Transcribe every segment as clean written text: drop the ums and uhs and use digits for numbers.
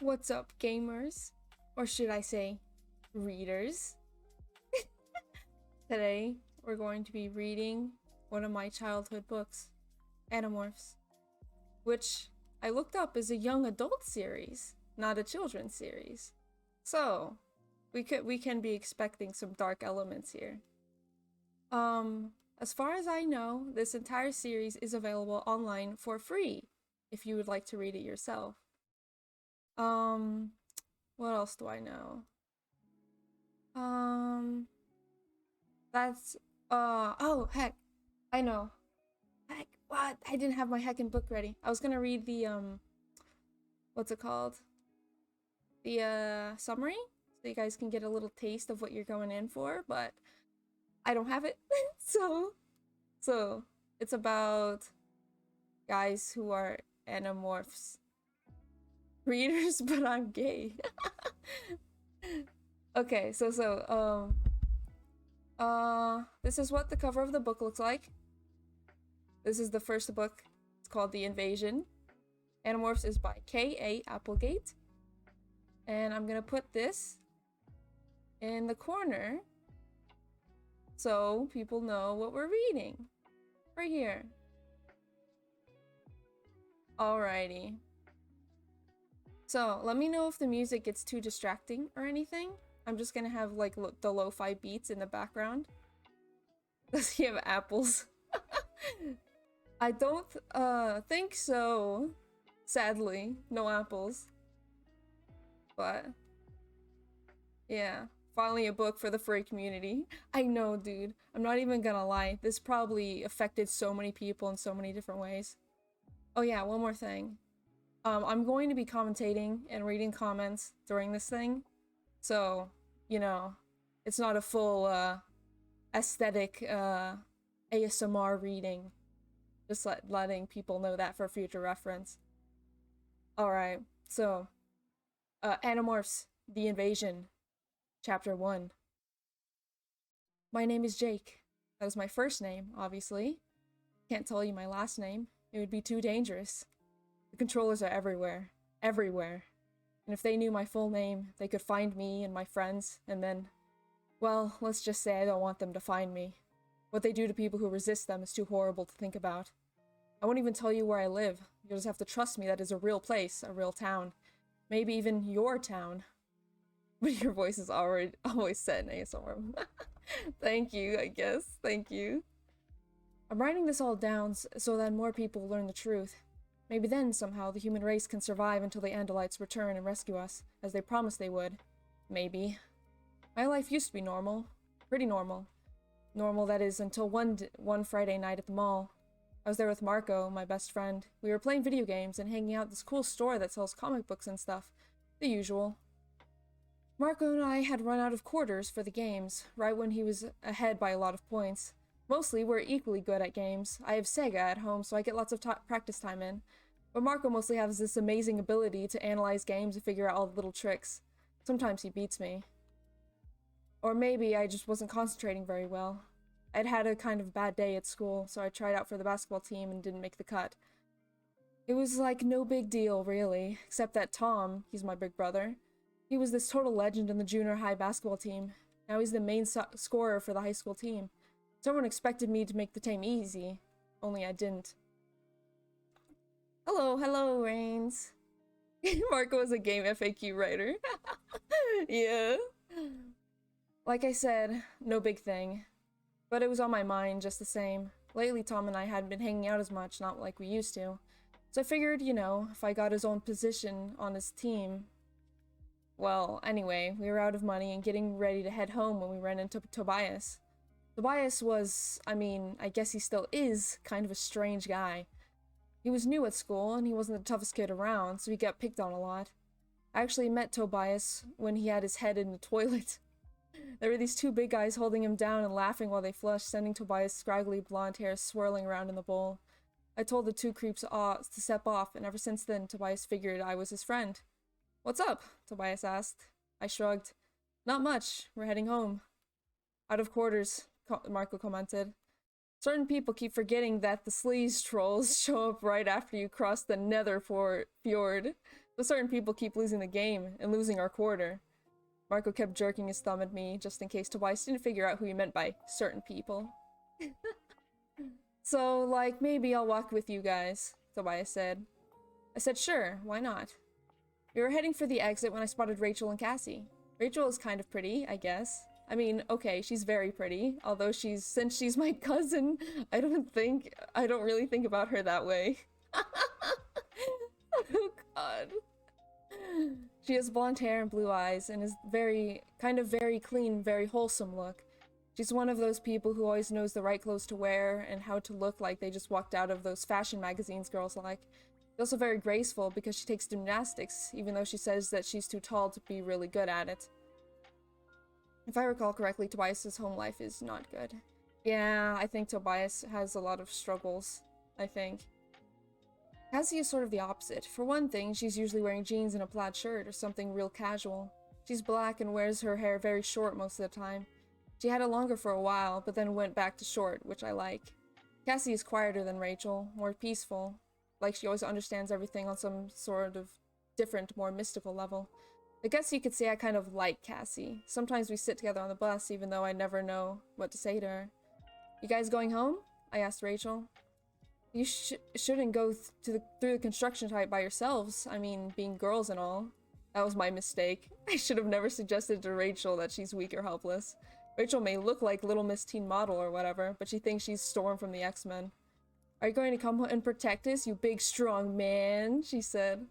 What's up, gamers? Or should I say, readers? Today, we're going to be reading one of my childhood books, Animorphs, which I looked up as a young adult series, not a children's series. So, we can be expecting some dark elements here. As far as I know, this entire series is available online for free if you would like to read it yourself. What else do I know? That's, oh, heck, I know. Heck, what? I didn't have my heckin' book ready. I was gonna read the, what's it called? The, summary? So you guys can get a little taste of what you're going in for, but I don't have it. So, it's about guys who are Animorphs. Readers, but I'm gay. Okay, this is what the cover of the book looks like. This is the first book. It's called The Invasion. Animorphs is by K.A. Applegate. And I'm gonna put this in the corner so people know what we're reading. Right here. Alrighty. So, let me know if the music gets too distracting or anything. I'm just gonna have, like, the lo-fi beats in the background. Does he have apples? I don't, think so. Sadly, no apples. But, yeah. Finally a book for the furry community. I know, dude. I'm not even gonna lie. This probably affected so many people in so many different ways. Oh yeah, one more thing. I'm going to be commentating and reading comments during this thing. So, you know, it's not a full, aesthetic, ASMR reading. Just letting people know that for future reference. Alright, so, Animorphs, The Invasion, Chapter 1. My name is Jake. That is my first name, obviously. Can't tell you my last name. It would be too dangerous. The controllers are everywhere. Everywhere. And if they knew my full name, they could find me and my friends, and then... well, let's just say I don't want them to find me. What they do to people who resist them is too horrible to think about. I won't even tell you where I live. You'll just have to trust me that is a real place, a real town. Maybe even your town. But your voice is always set in ASMR. Thank you, I guess. Thank you. I'm writing this all down so that more people learn the truth. Maybe then, somehow, the human race can survive until the Andalites return and rescue us, as they promised they would. Maybe. My life used to be normal. Pretty normal. Normal, that is, until one Friday night at the mall. I was there with Marco, my best friend. We were playing video games and hanging out at this cool store that sells comic books and stuff. The usual. Marco and I had run out of quarters for the games, right when he was ahead by a lot of points. Mostly, we're equally good at games. I have Sega at home, so I get lots of practice time in. But Marco mostly has this amazing ability to analyze games and figure out all the little tricks. Sometimes he beats me. Or maybe I just wasn't concentrating very well. I'd had a kind of bad day at school, so I tried out for the basketball team and didn't make the cut. It was like no big deal, really, except that Tom, he's my big brother, he was this total legend in the junior high basketball team. Now he's the main scorer for the high school team. Someone expected me to make the team easy, only I didn't. Hello, Reigns. Marco is a game FAQ writer. Yeah. Like I said, no big thing. But it was on my mind just the same. Lately, Tom and I hadn't been hanging out as much, not like we used to. So I figured, you know, if I got his own position on his team... Well, anyway, we were out of money and getting ready to head home when we ran into Tobias. Tobias was, I mean, I guess he still is, kind of a strange guy. He was new at school, and he wasn't the toughest kid around, so he got picked on a lot. I actually met Tobias when he had his head in the toilet. There were these two big guys holding him down and laughing while they flushed, sending Tobias' scraggly blonde hair swirling around in the bowl. I told the two creeps to step off, and ever since then, Tobias figured I was his friend. "What's up?" Tobias asked. I shrugged. "Not much. We're heading home." "Out of quarters," Marco commented. Certain people keep forgetting that the sleaze trolls show up right after you cross the Nether Fjord. But certain people keep losing the game and losing our quarter. Marco kept jerking his thumb at me just in case Tobias didn't figure out who he meant by certain people. So, like, maybe I'll walk with you guys, Tobias said. I said, sure, why not? We were heading for the exit when I spotted Rachel and Cassie. Rachel is kind of pretty, I guess. I mean, okay, she's very pretty, although since she's my cousin, I don't really think about her that way. Oh god. She has blonde hair and blue eyes and is very clean, very wholesome look. She's one of those people who always knows the right clothes to wear and how to look like they just walked out of those fashion magazines girls like. She's also very graceful because she takes gymnastics, even though she says that she's too tall to be really good at it. If I recall correctly, Tobias's home life is not good. Yeah, I think Tobias has a lot of struggles, I think. Cassie is sort of the opposite. For one thing, she's usually wearing jeans and a plaid shirt or something real casual. She's black and wears her hair very short most of the time. She had it longer for a while, but then went back to short, which I like. Cassie is quieter than Rachel, more peaceful. Like she always understands everything on some sort of different, more mystical level. I guess you could say I kind of like Cassie. Sometimes we sit together on the bus, even though I never know what to say to her. You guys going home? I asked Rachel. You shouldn't go through the construction site by yourselves. I mean, being girls and all. That was my mistake. I should have never suggested to Rachel that she's weak or helpless. Rachel may look like Little Miss Teen Model or whatever, but she thinks she's Storm from the X-Men. Are you going to come and protect us, you big strong man? She said.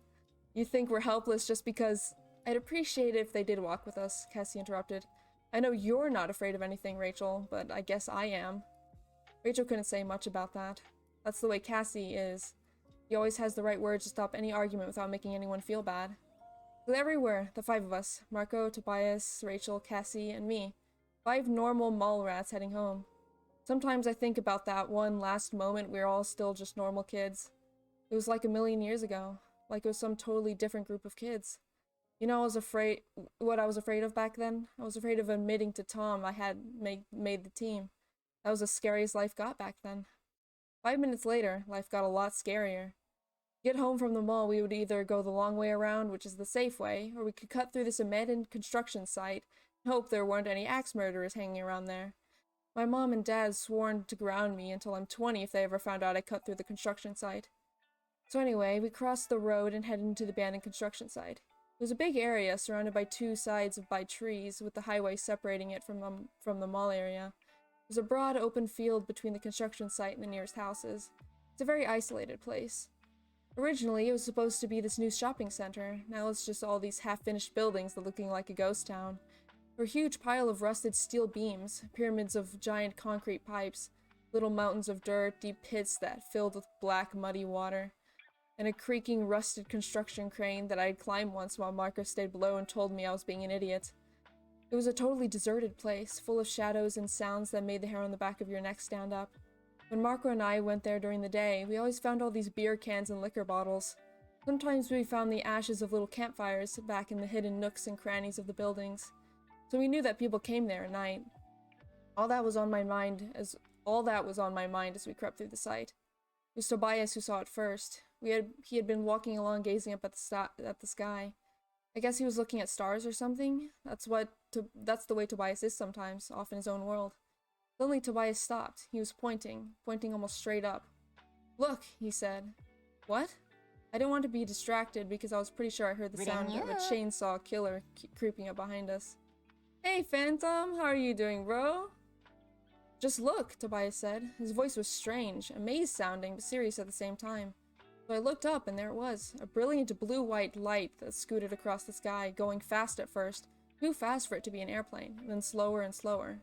You think we're helpless just because... I'd appreciate it if they did walk with us, Cassie interrupted. I know you're not afraid of anything, Rachel, but I guess I am. Rachel couldn't say much about that. That's the way Cassie is. He always has the right words to stop any argument without making anyone feel bad. So there we were, the 5 of us. Marco, Tobias, Rachel, Cassie, and me. 5 normal mall rats heading home. Sometimes I think about that one last moment we were all still just normal kids. It was like a million years ago. Like it was some totally different group of kids. You know, what I was afraid of back then? I was afraid of admitting to Tom I had made the team. That was the scariest life got back then. 5 minutes later, life got a lot scarier. To get home from the mall, we would either go the long way around, which is the safe way, or we could cut through this abandoned construction site and hope there weren't any axe murderers hanging around there. My mom and dad sworn to ground me until I'm 20 if they ever found out I cut through the construction site. So anyway, we crossed the road and headed into the abandoned construction site. It was a big area surrounded by 2 sides by trees, with the highway separating it from the mall area. There's a broad open field between the construction site and the nearest houses. It's a very isolated place. Originally, it was supposed to be this new shopping center. Now it's just all these half-finished buildings that looking like a ghost town. There are a huge pile of rusted steel beams, pyramids of giant concrete pipes, little mountains of dirt, deep pits that filled with black, muddy water, and a creaking, rusted construction crane that I'd climbed once while Marco stayed below and told me I was being an idiot. It was a totally deserted place, full of shadows and sounds that made the hair on the back of your neck stand up. When Marco and I went there during the day, we always found all these beer cans and liquor bottles. Sometimes we found the ashes of little campfires back in the hidden nooks and crannies of the buildings. So we knew that people came there at night. All that was on my mind as we crept through the site. It was Tobias who saw it first. He had been walking along gazing up at the sky. I guess he was looking at stars or something. That's the way Tobias is sometimes, off in his own world. Suddenly Tobias stopped. He was pointing almost straight up. Look, he said. What? I didn't want to be distracted because I was pretty sure I heard the sound of a chainsaw killer creeping up behind us. Hey, Phantom, how are you doing, bro? Just look, Tobias said. His voice was strange, amazed sounding, but serious at the same time. So I looked up, and there it was, a brilliant blue-white light that scooted across the sky, going fast at first, too fast for it to be an airplane, and then slower and slower.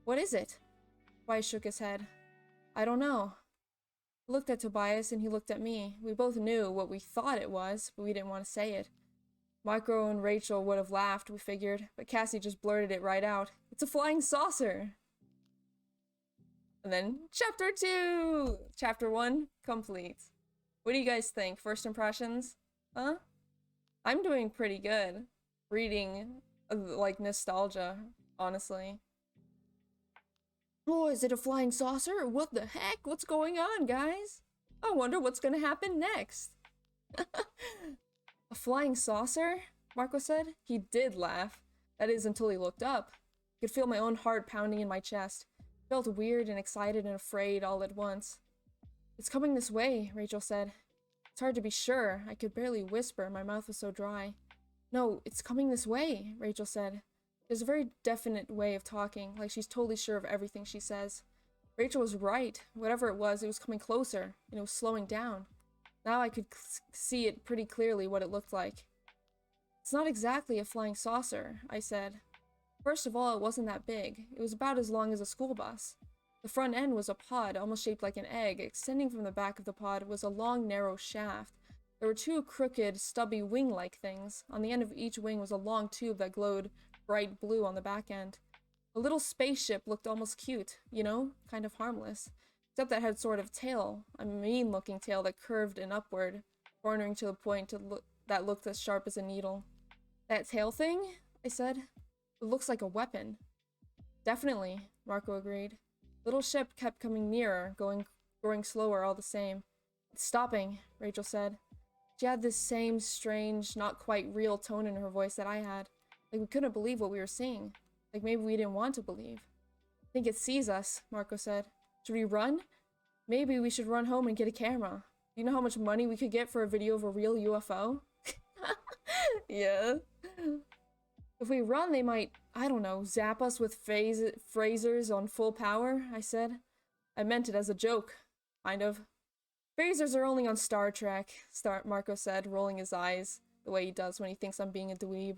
What is it? Tobias shook his head. I don't know. I looked at Tobias, and he looked at me. We both knew what we thought it was, but we didn't want to say it. Marco and Rachel would have laughed, we figured, but Cassie just blurted it right out. It's a flying saucer! And then, Chapter 2! Chapter 1, complete. What do you guys think? First impressions? Huh? I'm doing pretty good. Reading, like, nostalgia, honestly. Oh, is it a flying saucer? What the heck? What's going on, guys? I wonder what's gonna happen next. A flying saucer? Marco said. He did laugh. That is, until he looked up. I could feel my own heart pounding in my chest. I felt weird and excited and afraid all at once. It's coming this way, Rachel said. It's hard to be sure. I could barely whisper. My mouth was so dry. No, it's coming this way, Rachel said. There's a very definite way of talking, like she's totally sure of everything she says. Rachel was right. Whatever it was coming closer, and it was slowing down. Now I could see it pretty clearly what it looked like. It's not exactly a flying saucer, I said. First of all, it wasn't that big. It was about as long as a school bus. The front end was a pod, almost shaped like an egg. Extending from the back of the pod was a long, narrow shaft. There were two crooked, stubby wing-like things. On the end of each wing was a long tube that glowed bright blue on the back end. A little spaceship looked almost cute, you know, kind of harmless. Except that it had sort of tail, a mean-looking tail that curved and upward, cornering to the point that looked as sharp as a needle. That tail thing? I said. It looks like a weapon. Definitely, Marco agreed. Little ship kept coming nearer, growing slower all the same. It's stopping, Rachel said. She had this same strange, not quite real tone in her voice that I had. Like we couldn't believe what we were seeing. Like maybe we didn't want to believe. I think it sees us, Marco said. Should we run? Maybe we should run home and get a camera. Do you know how much money we could get for a video of a real UFO? Yeah. If we run, they might, I don't know, zap us with phasers on full power, I said. I meant it as a joke. Kind of. Phasers are only on Star Trek, Marco said, rolling his eyes the way he does when he thinks I'm being a dweeb.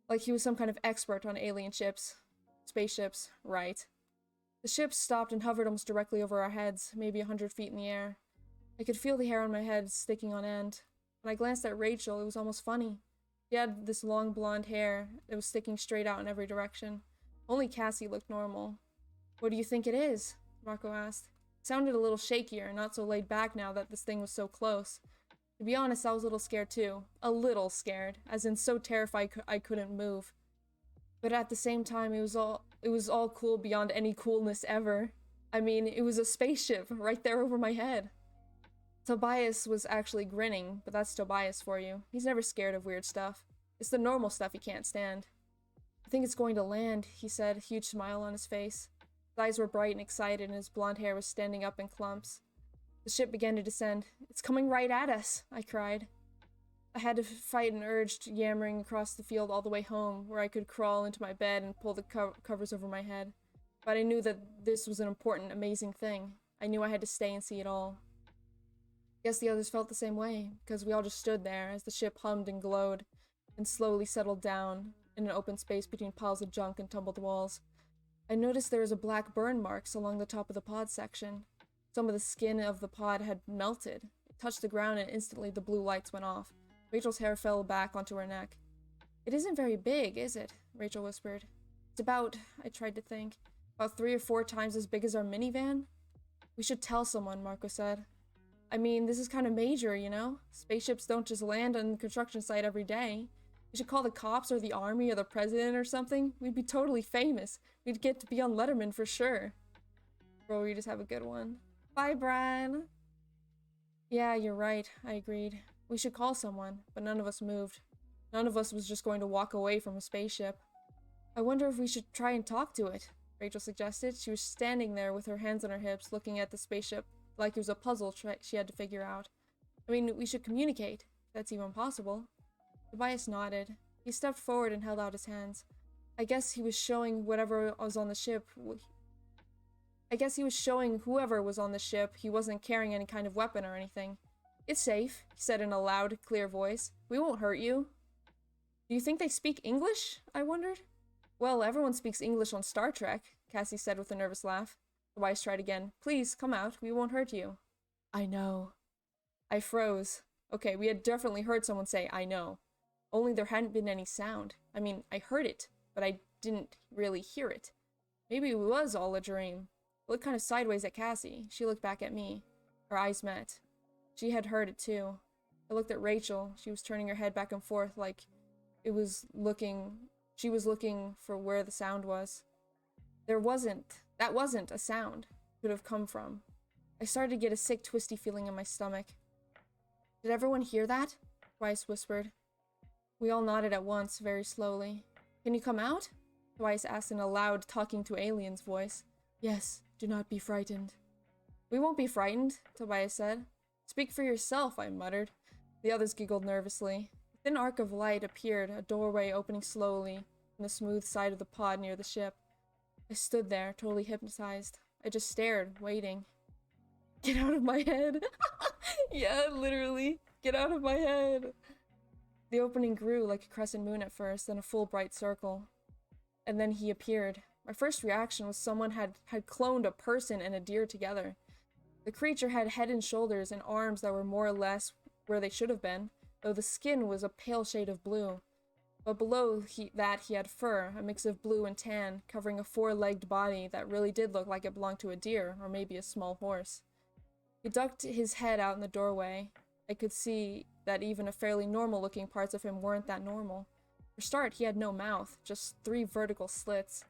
Like he was some kind of expert on alien ships. Spaceships, right. The ship stopped and hovered almost directly over our heads, maybe 100 feet in the air. I could feel the hair on my head sticking on end. When I glanced at Rachel, it was almost funny. She had this long blonde hair that was sticking straight out in every direction. Only Cassie looked normal. What do you think it is? Marco asked. It sounded a little shakier, not so laid back now that this thing was so close. To be honest, I was a little scared too. A little scared, as in so terrified I couldn't move. But at the same time, it was all cool beyond any coolness ever. I mean, it was a spaceship right there over my head. Tobias was actually grinning, but that's Tobias for you. He's never scared of weird stuff. It's the normal stuff he can't stand. I think it's going to land, he said, a huge smile on his face. His eyes were bright and excited, and his blonde hair was standing up in clumps. The ship began to descend. It's coming right at us, I cried. I had to fight an urge yammering across the field all the way home, where I could crawl into my bed and pull the covers over my head. But I knew that this was an important, amazing thing. I knew I had to stay and see it all. Guess the others felt the same way, because we all just stood there as the ship hummed and glowed, and slowly settled down in an open space between piles of junk and tumbled walls. I noticed there was a black burn marks along the top of the pod section. Some of the skin of the pod had melted. It touched the ground and instantly the blue lights went off. Rachel's hair fell back onto her neck. It isn't very big, is it? Rachel whispered. It's about, I tried to think, about 3 or 4 times as big as our minivan? We should tell someone, Marco said. I mean, this is kind of major, you know? Spaceships don't just land on the construction site every day. We should call the cops or the army or the president or something. We'd be totally famous. We'd get to be on Letterman for sure. Bro, you just have a good one. Bye, Brian. Yeah, you're right, I agreed. We should call someone, but none of us moved. None of us was just going to walk away from a spaceship. I wonder if we should try and talk to it, Rachel suggested. She was standing there with her hands on her hips, looking at the spaceship like it was a puzzle she had to figure out. I mean, we should communicate, if that's even possible. Tobias nodded. He stepped forward and held out his hands. I guess he was showing whoever was on the ship he wasn't carrying any kind of weapon or anything. It's safe, he said in a loud, clear voice. We won't hurt you. Do you think they speak English? I wondered. Well, everyone speaks English on Star Trek, Cassie said with a nervous laugh. Tobias tried again. Please, come out. We won't hurt you. I know. I froze. Okay, we had definitely heard someone say, I know. Only there hadn't been any sound. I mean, I heard it, but I didn't really hear it. Maybe it was all a dream. I looked kind of sideways at Cassie. She looked back at me. Our eyes met. She had heard it too. I looked at Rachel. She was turning her head back and forth like she was looking for where the sound was. That wasn't a sound it could have come from. I started to get a sick, twisty feeling in my stomach. Did everyone hear that? Tobias whispered. We all nodded at once, very slowly. Can you come out? Tobias asked in a loud, talking to aliens voice. Yes, do not be frightened. We won't be frightened, Tobias said. Speak for yourself, I muttered. The others giggled nervously. A thin arc of light appeared, a doorway opening slowly in the smooth side of the pod near the ship. I stood there, totally hypnotized. I just stared, waiting. Get out of my head! Yeah, literally. Get out of my head! The opening grew like a crescent moon at first, then a full bright circle. And then he appeared. My first reaction was someone had cloned a person and a deer together. The creature had head and shoulders and arms that were more or less where they should have been, though the skin was a pale shade of blue. But below he had fur, a mix of blue and tan, covering a four-legged body that really did look like it belonged to a deer, or maybe a small horse. He ducked his head out in the doorway. I could see that even a fairly normal-looking parts of him weren't that normal. For start, he had no mouth, just 3 vertical slits.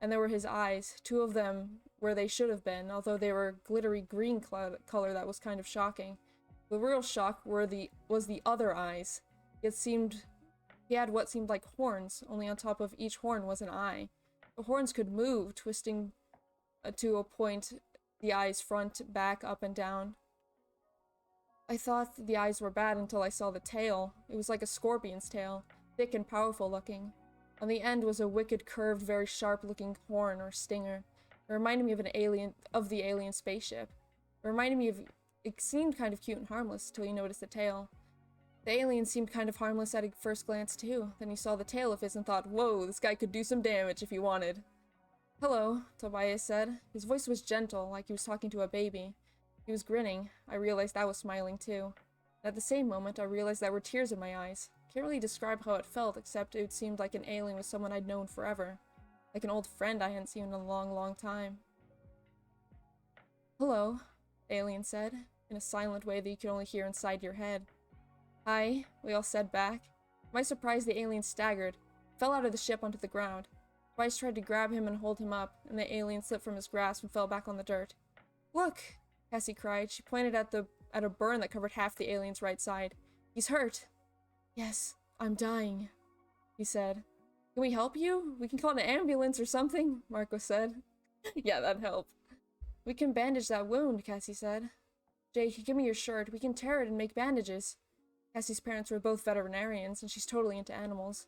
And there were his eyes, 2 of them where they should have been, although they were glittery green color that was kind of shocking. The real shock was the other eyes. He had what seemed like horns, only on top of each horn was an eye. The horns could move, twisting to a point the eyes front, back, up, and down. I thought the eyes were bad until I saw the tail. It was like a scorpion's tail, thick and powerful looking. On the end was a wicked, curved, very sharp-looking horn or stinger. It reminded me of the alien spaceship. It seemed kind of cute and harmless till you noticed the tail. The alien seemed kind of harmless at a first glance too. Then you saw the tail of his and thought, whoa, this guy could do some damage if he wanted. Hello, Tobias said. His voice was gentle, like he was talking to a baby. He was grinning. I realized I was smiling too. At the same moment, I realized there were tears in my eyes. Can't really describe how it felt, except it seemed like an alien was someone I'd known forever. Like an old friend I hadn't seen in a long, long time. Hello, the alien said, in a silent way that you could only hear inside your head. Hi, we all said back. To my surprise, the alien staggered, fell out of the ship onto the ground. Twice tried to grab him and hold him up, and the alien slipped from his grasp and fell back on the dirt. Look, Cassie cried. She pointed at a burn that covered half the alien's right side. He's hurt. Yes, I'm dying, he said. Can we help you? We can call an ambulance or something, Marco said. Yeah, that'd help. We can bandage that wound, Cassie said. Jake, give me your shirt. We can tear it and make bandages. Cassie's parents were both veterinarians, and she's totally into animals.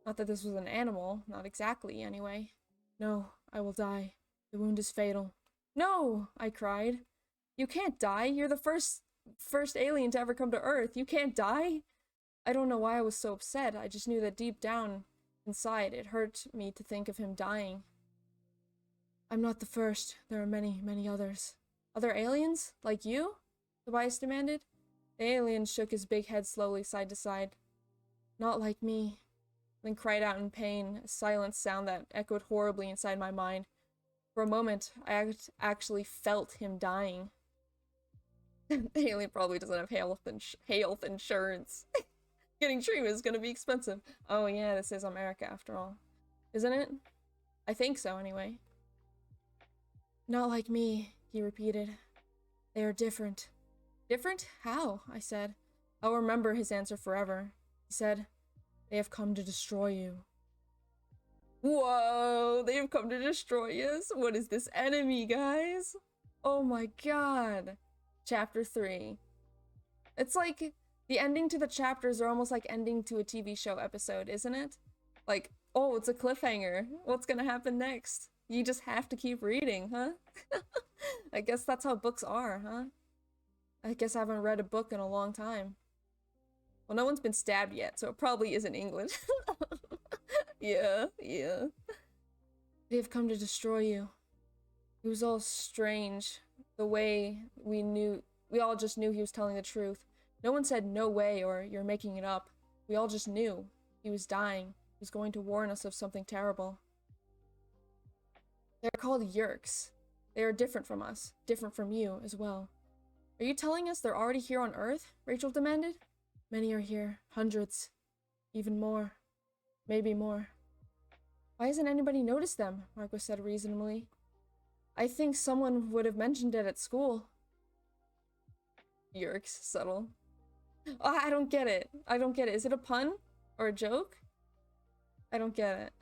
Not that this was an animal, not exactly, anyway. No, I will die. The wound is fatal. No, I cried. You can't die. You're the first alien to ever come to Earth. You can't die. I don't know why I was so upset. I just knew that deep down inside it hurt me to think of him dying. I'm not the first. There are many, many others. Other aliens? Like you? Tobias demanded. The alien shook his big head slowly side to side. Not like me. Then cried out in pain, a silent sound that echoed horribly inside my mind. For a moment, I actually felt him dying. The alien probably doesn't have health insurance. Getting treatment is gonna be expensive. Oh yeah, this is America after all. Isn't it? I think so, anyway. Not like me, he repeated. They are different. Different? How? I said. I'll remember his answer forever. He said, they have come to destroy you. Whoa, they have come to destroy us? What is this enemy, guys? Oh my god. Chapter 3. It's like, the ending to the chapters are almost like ending to a TV show episode, isn't it? Like, oh, it's a cliffhanger. What's gonna happen next? You just have to keep reading, huh? I guess that's how books are, huh? I guess I haven't read a book in a long time. Well, no one's been stabbed yet, so it probably isn't English. Yeah. They have come to destroy you. It was all strange. The way we all just knew he was telling the truth. No one said no way or you're making it up. We all just knew. He was dying. He was going to warn us of something terrible. They're called Yeerks. They are different from us. Different from you as well. Are you telling us they're already here on Earth? Rachel demanded. Many are here. Hundreds. Even more. Maybe more. Why hasn't anybody noticed them? Marco said reasonably. I think someone would have mentioned it at school. Yeerks, subtle. Oh, I don't get it. I don't get it. Is it a pun? Or a joke? I don't get it.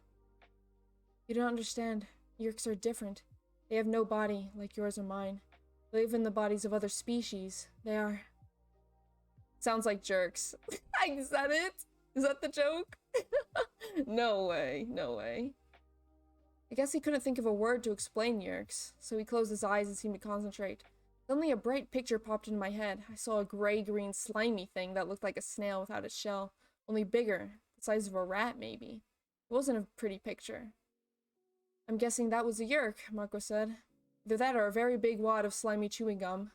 You don't understand. Yeerks are different. They have no body, like yours or mine. They live in the bodies of other species. They are... Sounds like jerks. I said it! Is that the joke? No way. No way. I guess he couldn't think of a word to explain Yeerks, so he closed his eyes and seemed to concentrate. Suddenly a bright picture popped into my head. I saw a gray-green slimy thing that looked like a snail without its shell, only bigger, the size of a rat maybe. It wasn't a pretty picture. I'm guessing that was a Yeerk, Marco said. Either that or a very big wad of slimy chewing gum.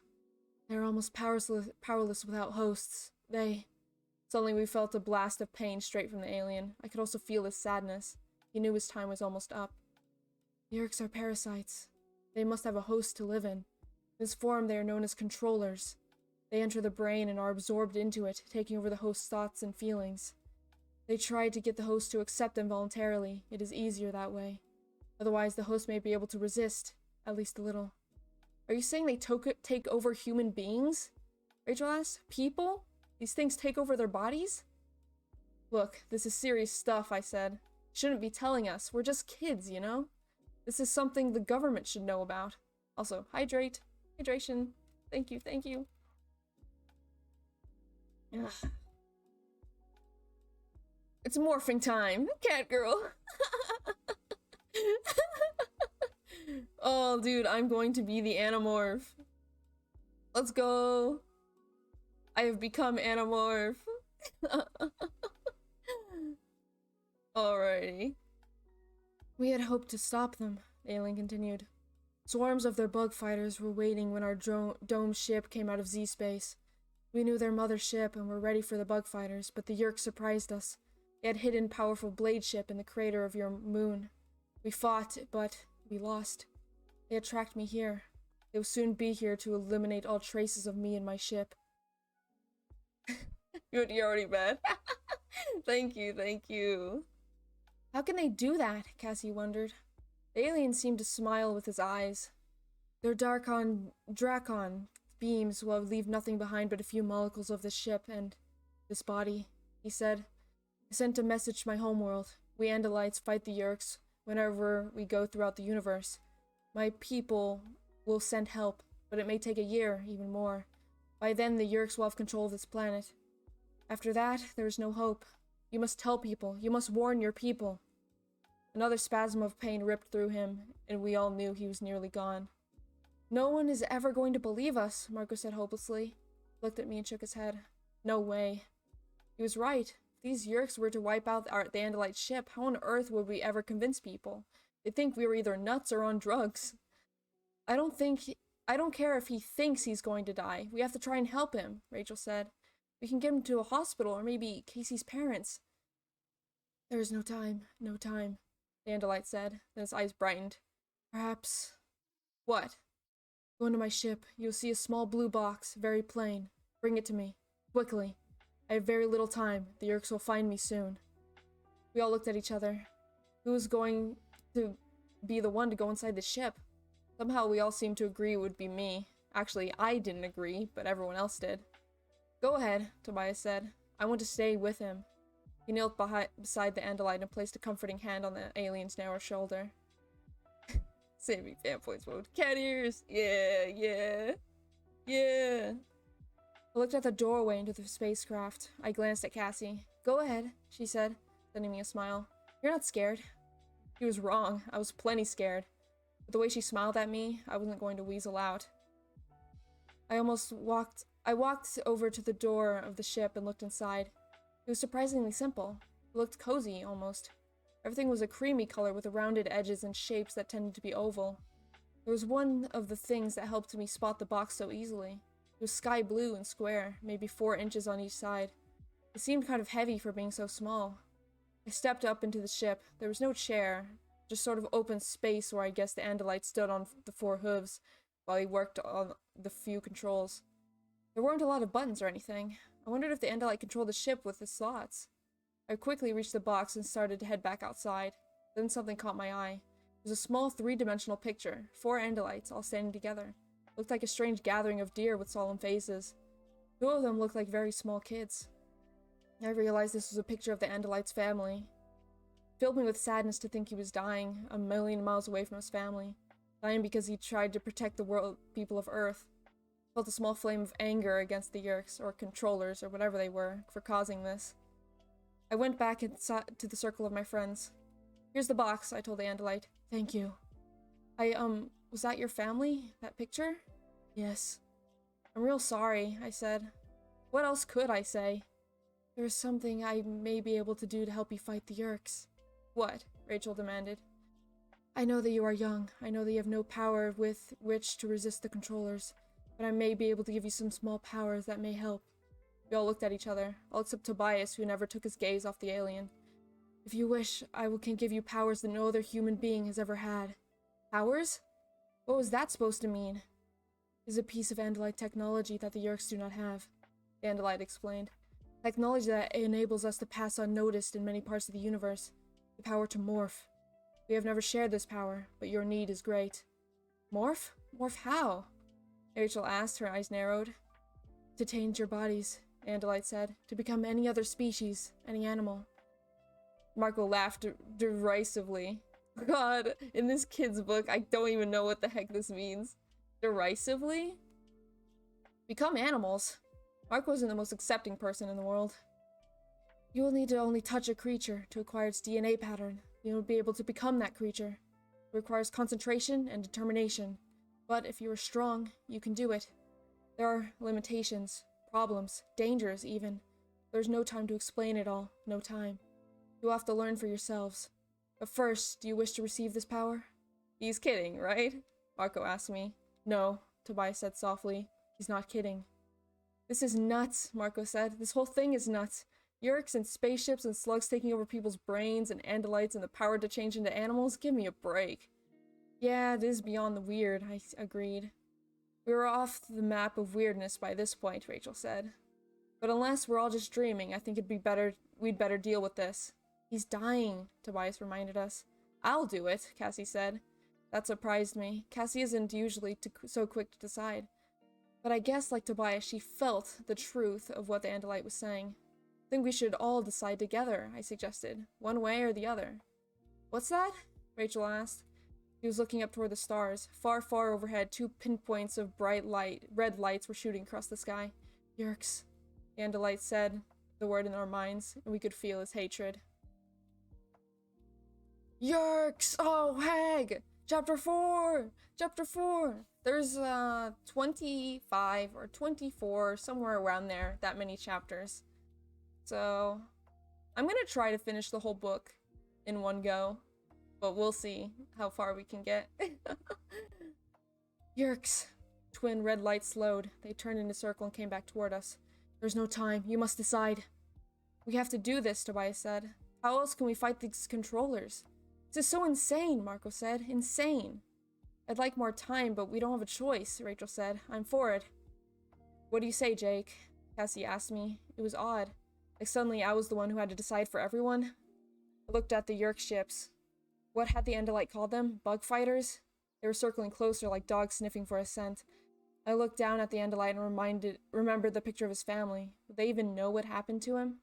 They're almost powerless without hosts. Suddenly we felt a blast of pain straight from the alien. I could also feel his sadness. He knew his time was almost up. Yeerks are parasites. They must have a host to live in. In this form, they are known as controllers. They enter the brain and are absorbed into it, taking over the host's thoughts and feelings. They try to get the host to accept them voluntarily. It is easier that way. Otherwise, the host may be able to resist, at least a little. Are you saying they take over human beings? Rachel asked. People? These things take over their bodies? Look, this is serious stuff, I said. Shouldn't be telling us. We're just kids, you know? This is something the government should know about. Also, hydrate. Hydration. Thank you, thank you. Ugh. It's morphing time, cat girl. Oh, dude, I'm going to be the Anamorph. Let's go. I have become Animorph. Alrighty. We had hoped to stop them, the alien continued. Swarms of their bug fighters were waiting when our dome ship came out of Z-space. We knew their mother ship and were ready for the bug fighters, but the Yeerks surprised us. They had hidden powerful blade ship in the crater of your moon. We fought, but we lost. They had tracked me here. They will soon be here to eliminate all traces of me and my ship. You're already bad. Thank you, thank you. How can they do that? Cassie wondered. The alien seemed to smile with his eyes. Their Drakon beams will leave nothing behind but a few molecules of this ship and this body, he said. I sent a message to my homeworld. We Andalites fight the Yeerks whenever we go throughout the universe. My people will send help, but it may take a year, even more. By then, the Yeerks will have control of this planet. After that, there is no hope. You must tell people. You must warn your people. Another spasm of pain ripped through him, and we all knew he was nearly gone. No one is ever going to believe us, Marco said hopelessly. He looked at me and shook his head. No way. He was right. If these Yeerks were to wipe out the Andalite ship, how on earth would we ever convince people? They'd think we were either nuts or on drugs. I don't care if he thinks he's going to die. We have to try and help him, Rachel said. We can get him to a hospital, or maybe Casey's parents. There is no time, no time, the Andalite said. Then his eyes brightened. Perhaps... What? Go into my ship. You'll see a small blue box, very plain. Bring it to me. Quickly. I have very little time. The Yeerks will find me soon. We all looked at each other. Who was going to be the one to go inside the ship? Somehow we all seemed to agree it would be me. Actually, I didn't agree, but everyone else did. Go ahead, Tobias said. I want to stay with him. He knelt beside the Andalite and placed a comforting hand on the alien's narrow shoulder. Saving fan points mode. Cat ears! Yeah, yeah, yeah. I looked at the doorway into the spacecraft. I glanced at Cassie. Go ahead, she said, sending me a smile. You're not scared. He was wrong. I was plenty scared. But the way she smiled at me, I wasn't going to weasel out. I walked over to the door of the ship and looked inside. It was surprisingly simple. It looked cozy, almost. Everything was a creamy color with rounded edges and shapes that tended to be oval. There was one of the things that helped me spot the box so easily. It was sky blue and square, maybe 4 inches on each side. It seemed kind of heavy for being so small. I stepped up into the ship. There was no chair, just sort of open space where I guess the Andalite stood on the 4 hooves while he worked on the few controls. There weren't a lot of buttons or anything. I wondered if the Andalite controlled the ship with his slots. I quickly reached the box and started to head back outside. Then something caught my eye. It was a small 3-dimensional picture, 4 Andalites all standing together. It looked like a strange gathering of deer with solemn faces. Two of them looked like very small kids. I realized this was a picture of the Andalite's family. It filled me with sadness to think he was dying, a million miles away from his family. Dying because he tried to protect the world, people of Earth. I felt a small flame of anger against the Yeerks, or controllers, or whatever they were, for causing this. I went back to the circle of my friends. Here's the box, I told the Andalite. Thank you. Was that your family? That picture? Yes. I'm real sorry, I said. What else could I say? There is something I may be able to do to help you fight the Yeerks. What? Rachel demanded. I know that you are young. I know that you have no power with which to resist the controllers, but I may be able to give you some small powers that may help. We all looked at each other, all except Tobias, who never took his gaze off the alien. If you wish, can give you powers that no other human being has ever had. Powers? What was that supposed to mean? It is a piece of Andalite technology that the Yeerks do not have, the Andalite explained. Technology that enables us to pass unnoticed in many parts of the universe. The power to morph. We have never shared this power, but your need is great. Morph? Morph how? Rachel asked, her eyes narrowed. To change your bodies, Andalite said. To become any other species, any animal. Marco laughed derisively. God, in this kid's book, I don't even know what the heck this means. Derisively? Become animals. Marco isn't the most accepting person in the world. You will need to only touch a creature to acquire its DNA pattern. You will be able to become that creature. It requires concentration and determination. But if you are strong, you can do it. There are limitations, problems, dangers even. There's no time to explain it all. No time. You'll have to learn for yourselves. But first, do you wish to receive this power? He's kidding, right? Marco asked me. No, Tobias said softly. He's not kidding. This is nuts, Marco said. This whole thing is nuts. Yeerks and spaceships and slugs taking over people's brains and Andalites and the power to change into animals? Give me a break. Yeah, it is beyond the weird, I agreed. We were off the map of weirdness by this point, Rachel said. But unless we're all just dreaming, I think we'd better deal with this. He's dying, Tobias reminded us. I'll do it, Cassie said. That surprised me. Cassie isn't usually so quick to decide. But I guess, like Tobias, she felt the truth of what the Andalite was saying. I think we should all decide together, I suggested. One way or the other. What's that? Rachel asked. She was looking up toward the stars. Far, far overhead, two pinpoints of bright red lights were shooting across the sky. Yeerks, the Andalite said the word in our minds, and we could feel his hatred. Yeerks! Oh, heck! Chapter 4! Chapter 4! There's 25 or 24, somewhere around there, that many chapters. So, I'm gonna try to finish the whole book in one go, but we'll see how far we can get. Yeerks! Twin red lights slowed. They turned in a circle and came back toward us. There's no time. You must decide. We have to do this, Tobias said. How else can we fight these controllers? This is so insane, Marco said. Insane. I'd like more time, but we don't have a choice, Rachel said. I'm for it. What do you say, Jake? Cassie asked me. It was odd. Like suddenly I was the one who had to decide for everyone. I looked at the Yeerk ships. What had the Andalite called them? Bug fighters? They were circling closer like dogs sniffing for a scent. I looked down at the Andalite and remembered the picture of his family. Would they even know what happened to him?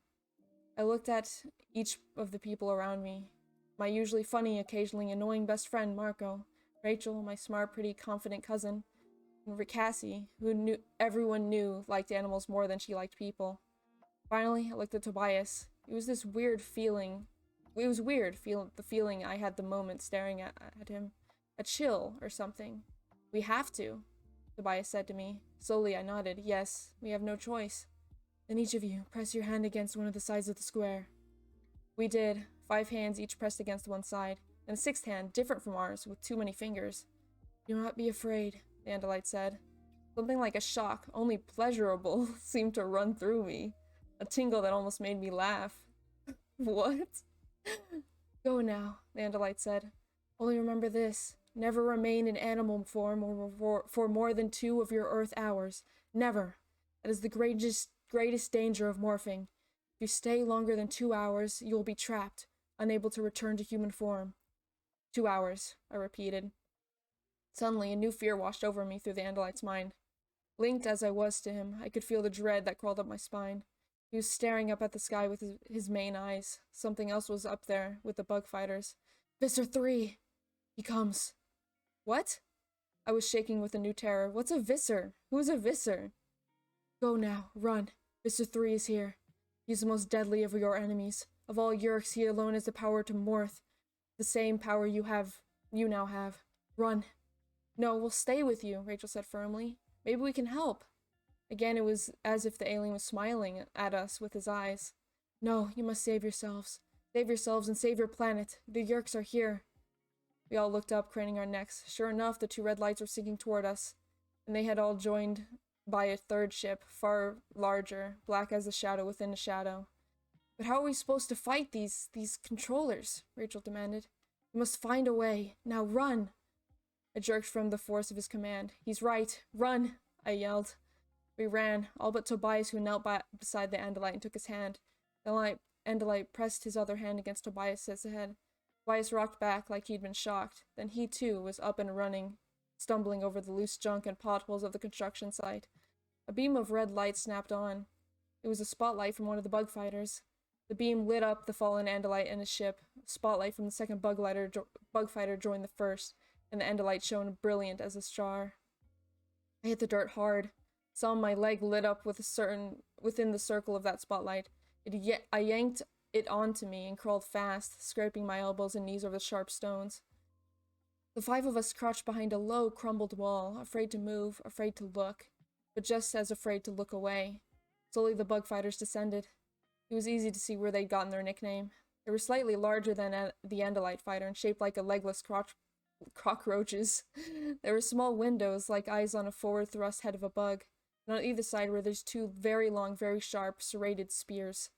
I looked at each of the people around me. My usually funny, occasionally annoying best friend, Marco. Rachel, my smart, pretty, confident cousin. And Cassie, who everyone knew liked animals more than she liked people. Finally, I looked at Tobias. It was this weird feeling. It was weird, the feeling I had the moment staring at him. A chill or something. We have to, Tobias said to me. Slowly I nodded. Yes, we have no choice. Then each of you, press your hand against one of the sides of the square. We did. 5 hands each pressed against one side, and a 6th hand, different from ours, with too many fingers. Do not be afraid, the Andalite said. Something like a shock, only pleasurable, seemed to run through me. A tingle that almost made me laugh. What? Go now, the Andalite said. Only remember this. Never remain in animal form for more than 2 of your Earth hours. Never. That is the greatest danger of morphing. If you stay longer than 2 hours, you will be trapped, unable to return to human form. 2 hours, I repeated. Suddenly, a new fear washed over me through the Andalite's mind. Linked as I was to him, I could feel the dread that crawled up my spine. He was staring up at the sky with his main eyes. Something else was up there with the bug fighters. Visser 3! He comes. What? I was shaking with a new terror. What's a Visser? Who's a Visser? Go now. Run. Visser 3 is here. He is the most deadly of your enemies. Of all Yeerks, he alone has the power to morph. The same power you now have. Run. No, we'll stay with you, Rachel said firmly. Maybe we can help. Again, it was as if the alien was smiling at us with his eyes. No, you must save yourselves. Save yourselves and save your planet. The Yeerks are here. We all looked up, craning our necks. Sure enough, the two red lights were sinking toward us, and they had all joined by a third ship, far larger, black as a shadow within a shadow. But how are we supposed to fight these controllers? Rachel demanded. We must find a way. Now run! I jerked from the force of his command. He's right. Run! I yelled. We ran, all but Tobias, who knelt beside the Andalite and took his hand. The Andalite pressed his other hand against Tobias's head. Tobias rocked back like he'd been shocked. Then he, too, was up and running, stumbling over the loose junk and potholes of the construction site. A beam of red light snapped on. It was a spotlight from one of the bug fighters. The beam lit up the fallen Andalite and his ship. A spotlight from the second bug fighter joined the first, and the Andalite shone brilliant as a star. I hit the dirt hard. Saw my leg lit up within the circle of that spotlight. I yanked it onto me and crawled fast, scraping my elbows and knees over the sharp stones. The five of us crouched behind a low, crumbled wall, afraid to move, afraid to look, but just as afraid to look away. Slowly the bug fighters descended. It was easy to see where they'd gotten their nickname. They were slightly larger than the Andalite fighter and shaped like a legless cockroaches. There were small windows, like eyes on a forward thrust head of a bug, and on either side were these two very long, very sharp, serrated spears.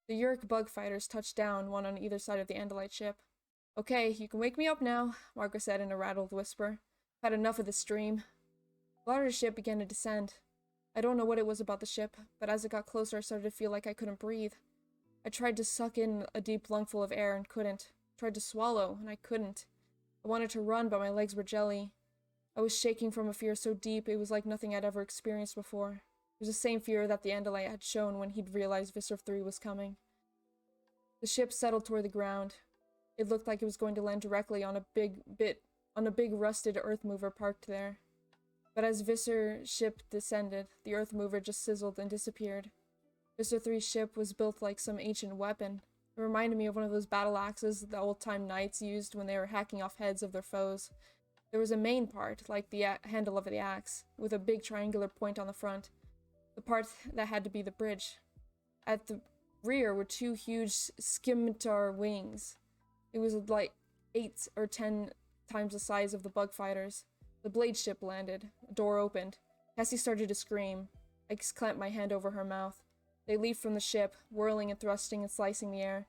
The Yeerk bug fighters touched down, one on either side of the Andalite ship. Okay, you can wake me up now, Marco said in a rattled whisper. I've had enough of this dream. The larger ship began to descend. I don't know what it was about the ship, but as it got closer I started to feel like I couldn't breathe. I tried to suck in a deep lungful of air and couldn't. Tried to swallow, and I couldn't. I wanted to run, but my legs were jelly. I was shaking from a fear so deep it was like nothing I'd ever experienced before. It was the same fear that the Andalite had shown when he'd realized Visser 3 was coming. The ship settled toward the ground. It looked like it was going to land directly on a big rusted earth mover parked there. But as Visser's ship descended, the earth mover just sizzled and disappeared. Visser 3's ship was built like some ancient weapon. It reminded me of one of those battle axes the old-time knights used when they were hacking off heads of their foes. There was a main part, like the handle of the axe, with a big triangular point on the front. The part that had to be the bridge. At the rear were two huge scimitar wings. It was like 8 or 10 times the size of the bug fighters. The blade ship landed. A door opened. Cassie started to scream. I clamped my hand over her mouth. They leaped from the ship, whirling and thrusting and slicing the air.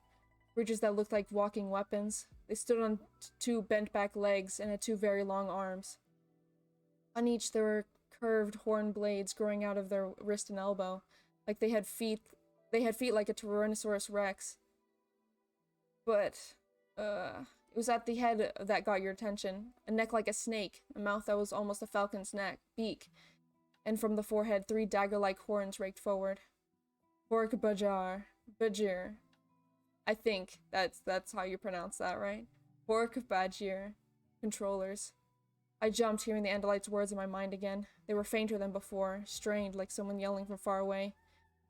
Bridges that looked like walking weapons. They stood on two bent-back legs and had two very long arms. On each there were curved horn blades growing out of their wrist and elbow, like they had feet like a Tyrannosaurus Rex. But, it was at the head that got your attention. A neck like a snake, a mouth that was almost a falcon's beak, and from the forehead 3 dagger-like horns raked forward. Pork Bajir. I think that's how you pronounce that, right? Pork Bajir. Controllers. I jumped, hearing the Andalite's words in my mind again. They were fainter than before, strained like someone yelling from far away.